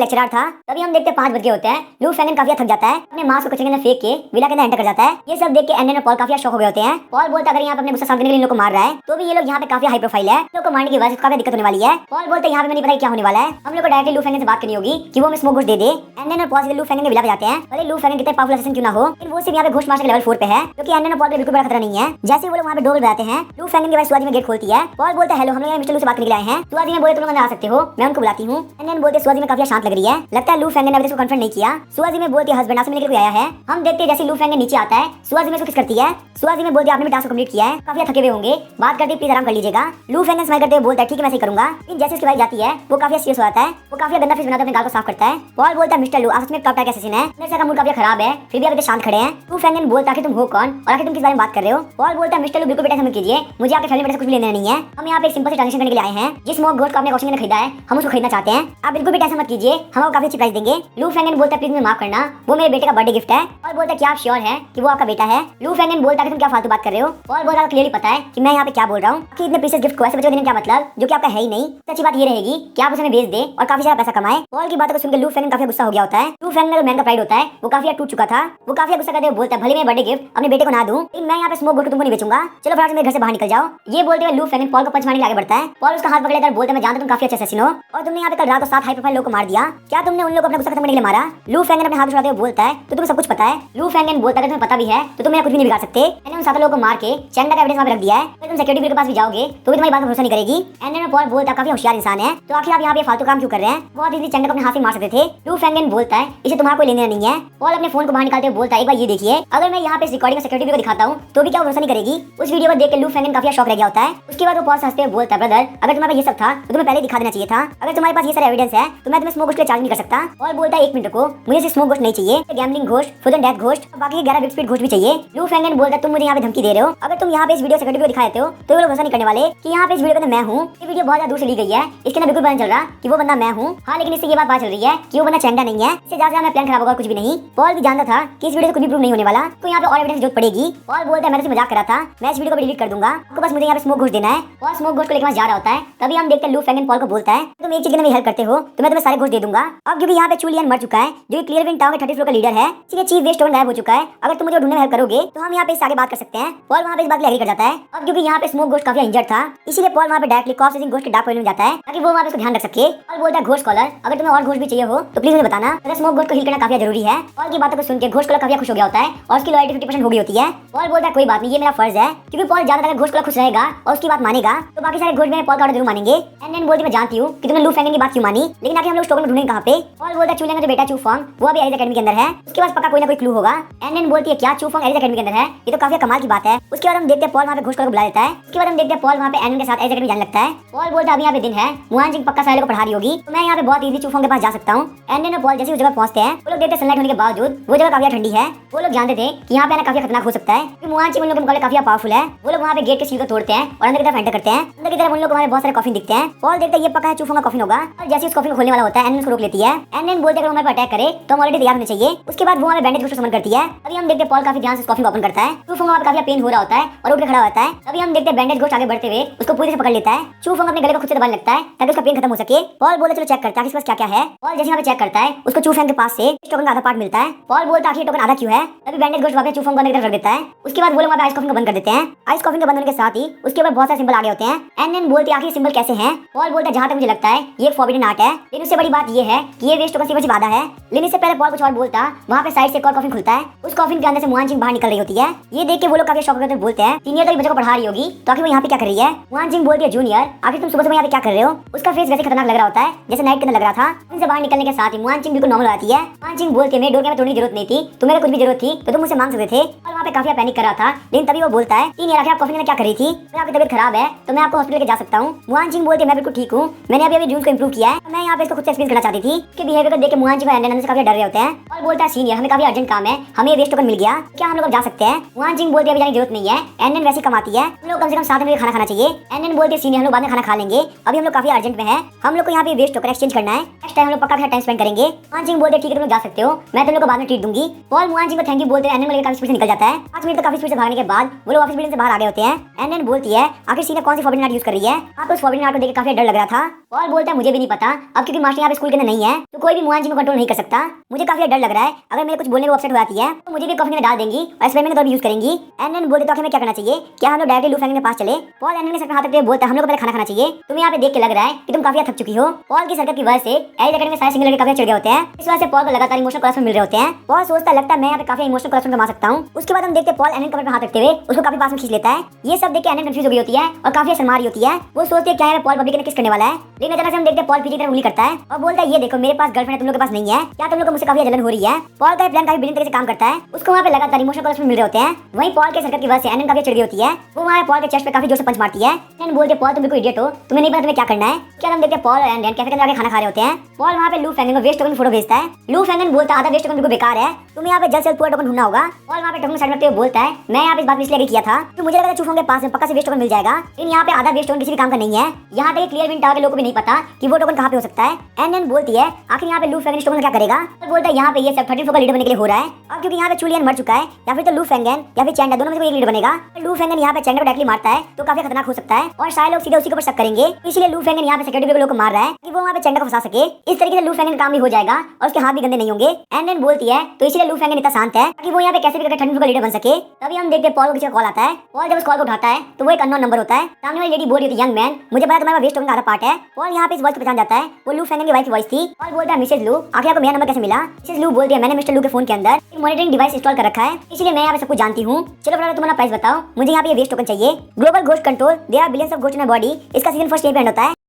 लेक्चरर था। तभी हम देखते हैं 5 बज गए होते हैं। लू फेंगन काफी थक जाता है, अपने मास्क को कचरे के अंदर फेंक के विला के अंदर एंटर कर जाता है। ये सब देख के एंडन और पॉल काफी शॉक हो गए होते हैं। पॉल बोलता है अगर यहाँ पे अपने गुस्सा साफ करने के लिए इन लोग को मार रहा है तो भी ये लोग यहाँ पे काफी हाई प्रोफाइल है, लोग को मारने की वजह से काफी दिक्कत होने वाली है। पॉल बोलते हैं यहाँ पे नहीं पता क्या होने वाला है, हम लोग को डायरेक्टली लू फेंगन से बात करनी होगी कि वो हमें स्मोक घोस्ट दे दे। एंडन और पॉल से लू फेंगन के विला पे जाते हैं। भले लू फेंगन कितने पावरफुल असैसिन क्यों ना हो, लेकिन वो सिर्फ यहाँ पे घोस्ट मास्टर के लेवल 4 पे है क्योंकि एंडन और पॉल के बिल्कुल बड़ा खतरा नहीं है। जैसे वो लोग वहाँ पे डोर बजाते हैं लू फेंगन के बाद सुआजी में गेट खोलती है। पॉल बोलता है हेलो, हम लोग मिस्टर लू से बात करने के लिए आए हैं। सुआजी में बोले तुम लोग अंदर आ सकते हो, मैं उनको बुलाती हूँ। एंडन बोलते सुआजी में काफी शांत लग रही है, लगता है लू फेंगन ने अभी इसको कन्फर्म नहीं किया। सुआजी में बोलती है हस्बैंड आपसे मिलने के लिए आया है। हम देखते हैं जैसे लू फेंगन नीचे आता है सुआजी में इसको किस करती है। सुआजी में बोलती है आपने भी टास्क कंप्लीट किया है, काफी थके हुए होंगे, बात करते प्लीज आराम कर लीजिएगा। लू फेंगन स्माइल करते हुए बोलता है ठीक है मैं ऐसे ही करूंगा। लेकिन जैसे उसकी वाइफ जाती है वो काफी सीरियस हो जाता है, वो काफी गंदा फेस बनाकर अपने गाल को साफ करता है। पॉल बोलता है मिस्टर लू आप में टॉप टाइप असैसिन है, मेरे का मूड काफी खराब है फिर भी आप शांत खड़े हैं। लू फेंगन बोलता है तुम हो कौन और आखिर तुम किस बारे में बात कर रहे हो। पॉल बोलता है मिस्टर लू बिल्कुल बेटा समझ कीजिए, मुझे आपके फैमिली से कुछ भी लेना नहीं है, हम यहाँ पे सिंपल से ट्रांजेक्शन करने के लिए आए हैं। जिस स्मोक घोस्ट को आपने ऑक्शन में खरीदा है हम उसको खरीदना चाहते हैं, आप बिल्कुल भी टेंशन मत कीजिए, हम आपको काफी अच्छी प्राइस देंगे। लू फेंगन बोलता है प्लीज मुझे माफ करना, वो मेरे बेटे का बर्थडे गिफ्ट है। पॉल बोलता है क्या आप श्योर है कि वो आपका बेटा है। लू फेंगन बोलता है तुम क्या फालतू बात कर रहे हो। पॉल बोलता है क्लियरली पता है कि मैं यहाँ पे क्या बोल रहा हूँ कि इतने प्रीशियस गिफ्ट को ऐसे बच्चों को देने क्या मतलब जो कि आपका है ही नहीं। अच्छी बात ये रहेगी कि आप उसे बेच दे और काफी सारा पैसा कमाए। पॉल की बातों को सुनकर लू फेंगन काफी गुस्सा हो गया होता है। लू फेंगन का मैन का प्राइड होता है वो काफी टूट चुका था, वो काफी गुस्सा करते हुए बोलता है भले मैं बर्थडे गिफ्ट अपने बेटे को ना दूं लेकिन मैं यहाँ पे स्मोक घोस्ट तुमको नहीं बेचूंगा, चलो फटाफट मेरे घर से बाहर निकल जाओ। ये बोलते हुए लू फेंगन पॉल को पंच मारने आगे बढ़ता है। पॉल उसका हाथ पकड़ लेकर बोलता है मैं जानता तुम काफी अच्छे असैसिन हो और तुमने यहाँ पे कल रात को 7 हाई प्रोफाइल लोग को मार दिया, क्या तुमने उन लोगों को अपना गुस्सा खत्म करने के लिए मारा। लू फेंगन अपने हाथ छुड़ाते हुए बोलता है तो तुम्हें सब कुछ पता है। लू फेंगन बोलता है तुम्हें पता भी है तो तुम मेरा कुछ भी नहीं बिगाड़ सकते। थे। मैंने उन 7 लोगों को मार के चैंडा का एविडेंस वहाँ पे रख दिया है। अगर तुम सिक्योरिटी के पास भी जाओगे तो भी तुम्हारी बात पर भरोसा नहीं करेगी। एंडन और पॉल बोलता काफी होशियार इंसान है, तो आखिर आप यहाँ पे फालतू काम क्यों कर रहे हैं? बहुत इजीली चैंडा को अपने हाथ से मार सकते थे। लू फेंगन बोलता है इसे तुम्हारा कोई लेना नहीं है। पॉल अपने फोन को बाहर निकालते हुए बोलता है एक बार ये देखिए, अगर मैं यहाँ पे इस रिकॉर्डिंग में सिक्योरिटी को दिखाता हूँ तो भी क्या भरोसा नहीं करेगी? उस वीडियो को देख के लू फेंगन काफी शॉक रह गया होता है। उसके बाद वो पॉल हंसते हुए बोलता है ब्रदर, अगर तुम्हारे पास ये सब था तो तुम्हें पहले दिखा देना चाहिए था। अगर तुम्हारे पास ये सारा एविडेंस है तो मैं तुम्हें स्मोक घोस्ट के लिए चार्ज नहीं कर सकता। पॉल बोलता है एक मिनट को, मुझे सिर्फ स्मोक घोस्ट नहीं चाहिए, gambling ghost, food and death ghost, बाकी 11 विक स्पीड घोस्ट भी चाहिए। लू फेंगन बोलता है तुम मुझे यहाँ पे धमकी दे रहे हो? अगर तुम यहाँ पे इस वीडियो सिक्योरिटी को दिखाते हो तो वो लोग भरोसा नहीं करने वाले कि यहाँ पे इस वीडियो में मैं हूँ। ये वीडियो बहुत ज्यादा दूर से ली गई है, इसके ना बिल्कुल पता चल रहा कि वो बंदा मैं हूँ। हाँ, लेकिन इससे ये बात पता चल रही है कि वो बंदा चैंडा नहीं है। इससे ज्यादा मैं प्लान खराब होगा कुछ भी नहीं। पॉल भी जानता था कि इस वीडियो से कुछ भी प्रूव नहीं होने वाला, तो यहाँ पे और एविडेंस जरूरत पड़ेगी। पॉल बोलता है मैं तो मजाक कर रहा था, मैं इस वीडियो को डिलीट कर दूंगा, आपको बस मुझे यहाँ पे स्मोक घोस्ट देना है। पॉल स्मोक घोस्ट को लेकर जा रहा होता है, तभी हम देखते हैं लू फेंगन पॉल को बोलता है तुम एक चीज के लिए हेल्प करते हो तो मैं तुम्हें सारे घोस्ट दे दूंगा। अब क्योंकि यहाँ पे चुलियन मर चुका है जो क्लियर विंग टाउन के 30 फ्लोर का लीडर है, इसलिए चीफ वेस्ट टोन गायब हो चुका है। अगर तुम मुझे ढूंढने में हेल्प करोगे तो हम यहाँ पे आगे बात कर सकते हैं। पॉल वहाँ पे इस बात के लिए एग्री कर जाता है। अब क्योंकि यहाँ पे स्मोक घोस्ट काफी इंजर्ड था, इसीलिए पॉल वहाँ पे डायरेक्टली कॉर्प्स घोस्ट के डार्क पॉइंट में जाता है ताकि वो वहाँ पे उसका ध्यान रख सके। पॉल बोलता है घोस्ट कॉलर, अगर तुम्हें और घोस्ट भी चाहिए हो तो प्लीज मुझे बताना, अगर स्मोक घोस्ट को हील करना काफी जरूरी है। पॉल की बातों को सुन के घोस्ट कॉलर काफी खुश हो गया होता है और उसकी लॉयल्टी 50% हो गई होती है। पॉल बोलता है कोई बात नहीं, ये मेरा फर्ज है, क्योंकि पॉल ज्यादा अगर घोस्ट कॉलर खुश रहेगा और उसकी बात मानेगा तो बाकी सारे घोस्ट में पॉल का ऑर्डर जरूर मानेंगे। एंडन बोलती मैं जानती हूँ कि तुमने लू फेंगन की बात क्यों मानी, लेकिन आखिर हम लोग टोकन में ढूंढेंगे कहाँ पे? पॉल बोलता है चूलेंगे जो बेटा चूफोंग वो अभी एज एकेडमी के अंदर है, उसके पास पक्का कोई ना कोई क्लू होगा। एंडन बोलती है क्या चूफोंग एज एकेडमी के अंदर है? ये तो काफी कमाल की बात है। उसके बाद हम देखते हैं पॉल वहाँ पे घोस्ट कॉलर को बुला लेता है। उसके बाद हम देखते हैं पॉल वहाँ पे एंडन के साथ एज एकेडमी जाने लगता है। पॉल बोलता है अभी यहाँ पे दिन है, मुआन जिंग पक्का सारे को पढ़ा रही होगी, तो मैं यहाँ पे बहुत इजीली चूफोंग के पास जा सकता हूँ। एंडन और पॉल जैसे उस जगह पहुंचते हैं, वो लोग देखते हैं सनलाइट होने के बावजूद वो जगह काफी ठंडी है। वो लोग जानते थे कि यहाँ पे आना काफी खतरनाक हो सकता है, क्योंकि मुआन जिंग उन लोगों के मुकाबले काफी पावरफुल है। वो लोग वहाँ पे गेट के सील को तोड़ते हैं और अंदर की तरफ एंटर करते हैं। अंदर की तरफ उन लोग को हमारे बहुत सारे कॉफिन दिखते हैं। पॉल देखता है ये पक्का है चूफोंग का कॉफिन होगा, और जैसे उस कॉफिन को खोलने वाला होता है एंडन उसको रोक लेती है। एंडन बोलते हैं अगर हमारे पर अटैक करे तो हम ऑलरेडी तैयार होने चाहिए। उसके बाद वो हमें बैंडेज को समन करती है। अभी हम देखते हैं पॉल काफी ध्यान से कॉफिन को ओपन करता है। चूफोंग वहाँ पे काफी पेन हो रहा होता है और उठ के खड़ा होता है। अभी हम देखते हैं बैंडेज घोस्ट आगे बढ़ते हुए उसको पूरी से पकड़ लेता है। चूफोंग अपने गले को खुद से दबाने लगता है ताकि उसका पेन खत्म हो सके। पॉल बोलता चलो चेक करता है इसके पास क्या क्या है। पॉल जैसे यहाँ पे चेक करता है उसको चूफोंग के पास से टोकन का आधा पार्ट मिलता है। पॉल बोलता है आखिर टोकन आधा क्यों है? तभी बैंडेज घोस्ट वापस चूफोंग को अंदर की तरफ रख देता है। उसके बाद वो लोग वहाँ पे आइस कॉफिन को बंद कर देते हैं। आइस कॉफिन के बंद होने के साथ ही उसके ऊपर बहुत सारे सिंबल आगे होते हैं। एंडन बोलती है आखिर सिंबल कैसे हैं? पॉल बोलता है जहाँ तक मुझे लगता है ये एक फॉरबिडन आर्ट है, लेकिन उससे बड़ी बात ये है कि ये वेस्ट टोकन सिर्फ वादा है। लेकिन इससे पहले पॉल कुछ और बोलता, वहाँ पे साइड से एक और कॉफिन खुलता है। उस कॉफिन के अंदर से मुआन जिंग बाहर निकल रही होती है। ये देख के वो लोग काफी शॉक होकर बोलते हैं सीनियर तो बच्चों को पढ़ा रही होगी, तो आखिर वो यहाँ पे क्या कर रही है? मुआन जिंग बोलती है जूनियर आखिर तुम सुबह सुबह यहाँ पे क्या कर रहे हो? उसका फेस वैसे खतरनाक लग रहा होता है जैसे नाइट के अंदर लग रहा था। उनसे बाहर निकलने के साथ ही मुआन जिंग बिल्कुल नॉर्मल आती है। मुआन जिंग बोलती है मेरे डोर के में तोड़ने की जरूरत नहीं थी, तुम्हें कुछ भी जरूरत थी तो तुम मुझसे मांग सकते थे। और वहाँ पे काफी पैनिक कर रहा था, लेकिन तभी वो बोलता है सीनियर आखिर आप कॉफिन में क्या कर रही थी? आपकी तबीयत खराब है तो मैं आपको हॉस्पिटल के जा सकता हूँ। मुआन जिंग बोलती है मैं बिल्कुल ठीक हूँ, मैंने अभी जून को इंप्रूव किया है। मैं यहाँ पे इसको खुद से एक्सपीरियंस करना चाहती थी कि बिहेवियर को देख के मुआन जिंग और एंडन से काफी डर रहे होते हैं। और बोलता है सीनियर हमें काफी अर्जेंट काम है, हमें वेस्ट टोकन मिल गया, क्या हम लोग जा सकते हैं? मुआन जिंग बोलती है अभी जाने की जरूरत नहीं है, एंडन वैसे कमाती है, हम लोग कम से कम साथ में खाना खाना चाहिए। एंडन बोलती है सीनियर हम लोग बाद में खाना खा लेंगे, अभी हम लोग काफी अर्जेंट में है, हम लोग को यहाँ पे वेस्ट टोकन एक्सचेंज करना है, नेक्स्ट टाइम हम लोग पक्का टाइम स्पेंड करेंगे। मुआन जिंग बोलते ठीक है तुम लोग जा सकते हो, मैं तुम लोग को बाद में ट्रीट दूंगी। पॉल मुआन जिंग को थैंक यू बोलते हैं। एंडन को लेकर काफी स्पीड से निकल जाता है। 5 मिनट तक काफी स्पीड से भागने के बाद वो लोग ऑफिस बिल्डिंग से बाहर आ गए होते हैं। एंडन बोलती है आखिर सीनियर कौन सी फॉरबिडन आर्ट यूज कर रही है? आपको उस फॉरबिडन आर्ट को देख काफी डर लग रहा था। पॉल बोलता है मुझे भी नहीं पता, अब क्योंकि मास्टर यहाँ पे स्कूल के अंदर नहीं है तो कोई भी मुआन जिंग को कंट्रोल नहीं कर सकता, मुझे काफी डर लग रहा है, अगर मेरे कुछ बोलने को अपसेट हो जाती है तो मुझे भी कॉफी में डाल देंगी और एक्सपेरिमेंट के तौर पर यूज करेंगी। एंडन बोलते तो आखिर में क्या करना चाहिए? क्या हम लोग डायरेक्टली लू फेंगन के पास चले? पॉल एंडन के सर पे हाथ रखते हुए बोलता है हम लोग को पहले खाना खाना चाहिए, तुम्हें यहाँ पे देख के लग रहा है कि तुम काफी थक चुकी हो। पॉल की हरकत की वजह से एज एकेडमी में सारे सिंगल लड़के काफी चढ़ गए होते हैं। इस वजह से पॉल को लगातार इमोशनल कोलैप्स में मिल रहे होते हैं। पॉल सोचता लगता है मैं यहाँ पे काफी इमोशनल कोलैप्स में कमा सकता हूँ। उसके बाद हम देखते हैं पॉल एंडन कमर पे हाथ रखते हुए उसको काफी पास में खींच लेता है। ये सब देख के एंडन कंफ्यूज हो गई होती है और काफी शर्मा रही होती है। वो सोचती है क्या है पॉल पब्लिक ने किस करने वाला है, लेकिन अचानक से हम देखते हैं पॉल पीछे की तरफ उंगली करता है और बोलता है ये देखो मेरे पास गर्लफ्रेंड है तुम लोग के पास नहीं है, क्या तुम लोग को मुझसे काफी जलन हो रही है? पॉल का प्लान काफी बेहतरीन तरीके से काम करता है। उसको वहाँ पे लगातार इमोशनल कोलैप्स में मिल रहे होते हैं। वहीं पॉल के हरकत की वजह से एंडन काफी चिढ़ गई होती है। वो वहाँ पॉल के चेस्ट पे काफी जोर से पंच मारती है। एंडन बोलते पॉल तुम बिल्कुल इडियट हो, तुम्हें नहीं पता तुम्हें क्या करना है। क्या हम देखते हैं पॉल और एंडन कैफे के अंदर आके खाना खा रहे होते हैं। पॉल वहाँ पे लू फेंगन को वेस्ट टोकन फोटो भेजता है। लू फेंगन बोलता है आधा वेस्ट टोकन बिल्कुल बेकार है, तुम्हें यहाँ पे जल्द से जल्द पूरा टोकन ढूंढना होगा। पॉल वहाँ पे टोकन साइड में बोलता है मैं यहाँ पे इस बात इसलिए किया था तो मुझे लगा चूफोंग के पास में पक्का से वेस्ट टोकन मिल जाएगा, लेकिन यहाँ पे आधा वेस्ट टोकन किसी भी काम का नहीं है। यहाँ तक क्लियर विंड टावर के लोगों को भी नहीं पता कि वो टोकन कहाँ पे हो सकता है। एंडन बोलती है आखिर यहाँ पे लू फेंगन टोकन क्या करेगा? तो बोलता है यहाँ पे ये सब 30 का लीडर बनने के लिए हो रहा है। अब क्योंकि यहाँ पे चुलियन मर चुका है, या फिर तो लू फेंगन या फिर चैंडा दोनों में से कोई एक लीडर बनेगा। लू फेंगन यहाँ पे चैंडा को डायरेक्टली मारता है तो काफी खतरनाक हो सकता है और सारे लोग सीधे उसी के ऊपर शक करेंगे, इसलिए लू फेंगन यहाँ पे सिक्योरिटी के लोग को मार रहा है कि वो वहाँ पे चैंडा को फंसा सके। इस तरीके से लू फेंगन काम भी हो जाएगा और उसके हाथ भी गंदे नहीं होंगे। एंडन बोलती है तो इसलिए लू फेंगन इतना शांत है कि वो यहाँ पे कैसे भी करके 30 का लीडर बन सके। तभी हम देखते हैं पॉल को किसी का कॉल आता है। पॉल जब उस कॉल को उठाता है तो वो एक अननोन नंबर होता है। सामने वाली लेडी बोल रही होती है यंग मैन मुझे पता तुम्हारे वेस्ट टोकन का आधा पार्ट है, पॉल यहाँ पे इस वॉइस को पहचान जाता है, वो लू फेंगन की वाइफ की वॉइस थी। पॉल बोलता है मिसेज लू, आखिर आपको मेरा नंबर कैसे मिला? मिसेज लू बोलती है मैंने मिस्टर लू के फोन के अंदर एक मॉनिटरिंग डिवाइस इंस्टॉल कर रखा है, इसलिए मैं यहाँ पे सब कुछ जानती हूँ। चलो फटाफट तुम अपना प्राइस बताओ, मुझे यहाँ पे ये वेस्ट टोकन चाहिए। Global ghost control, there are billions of ghost in my body, इसका सीजन फर्स्ट यहीं पे एंड होता है।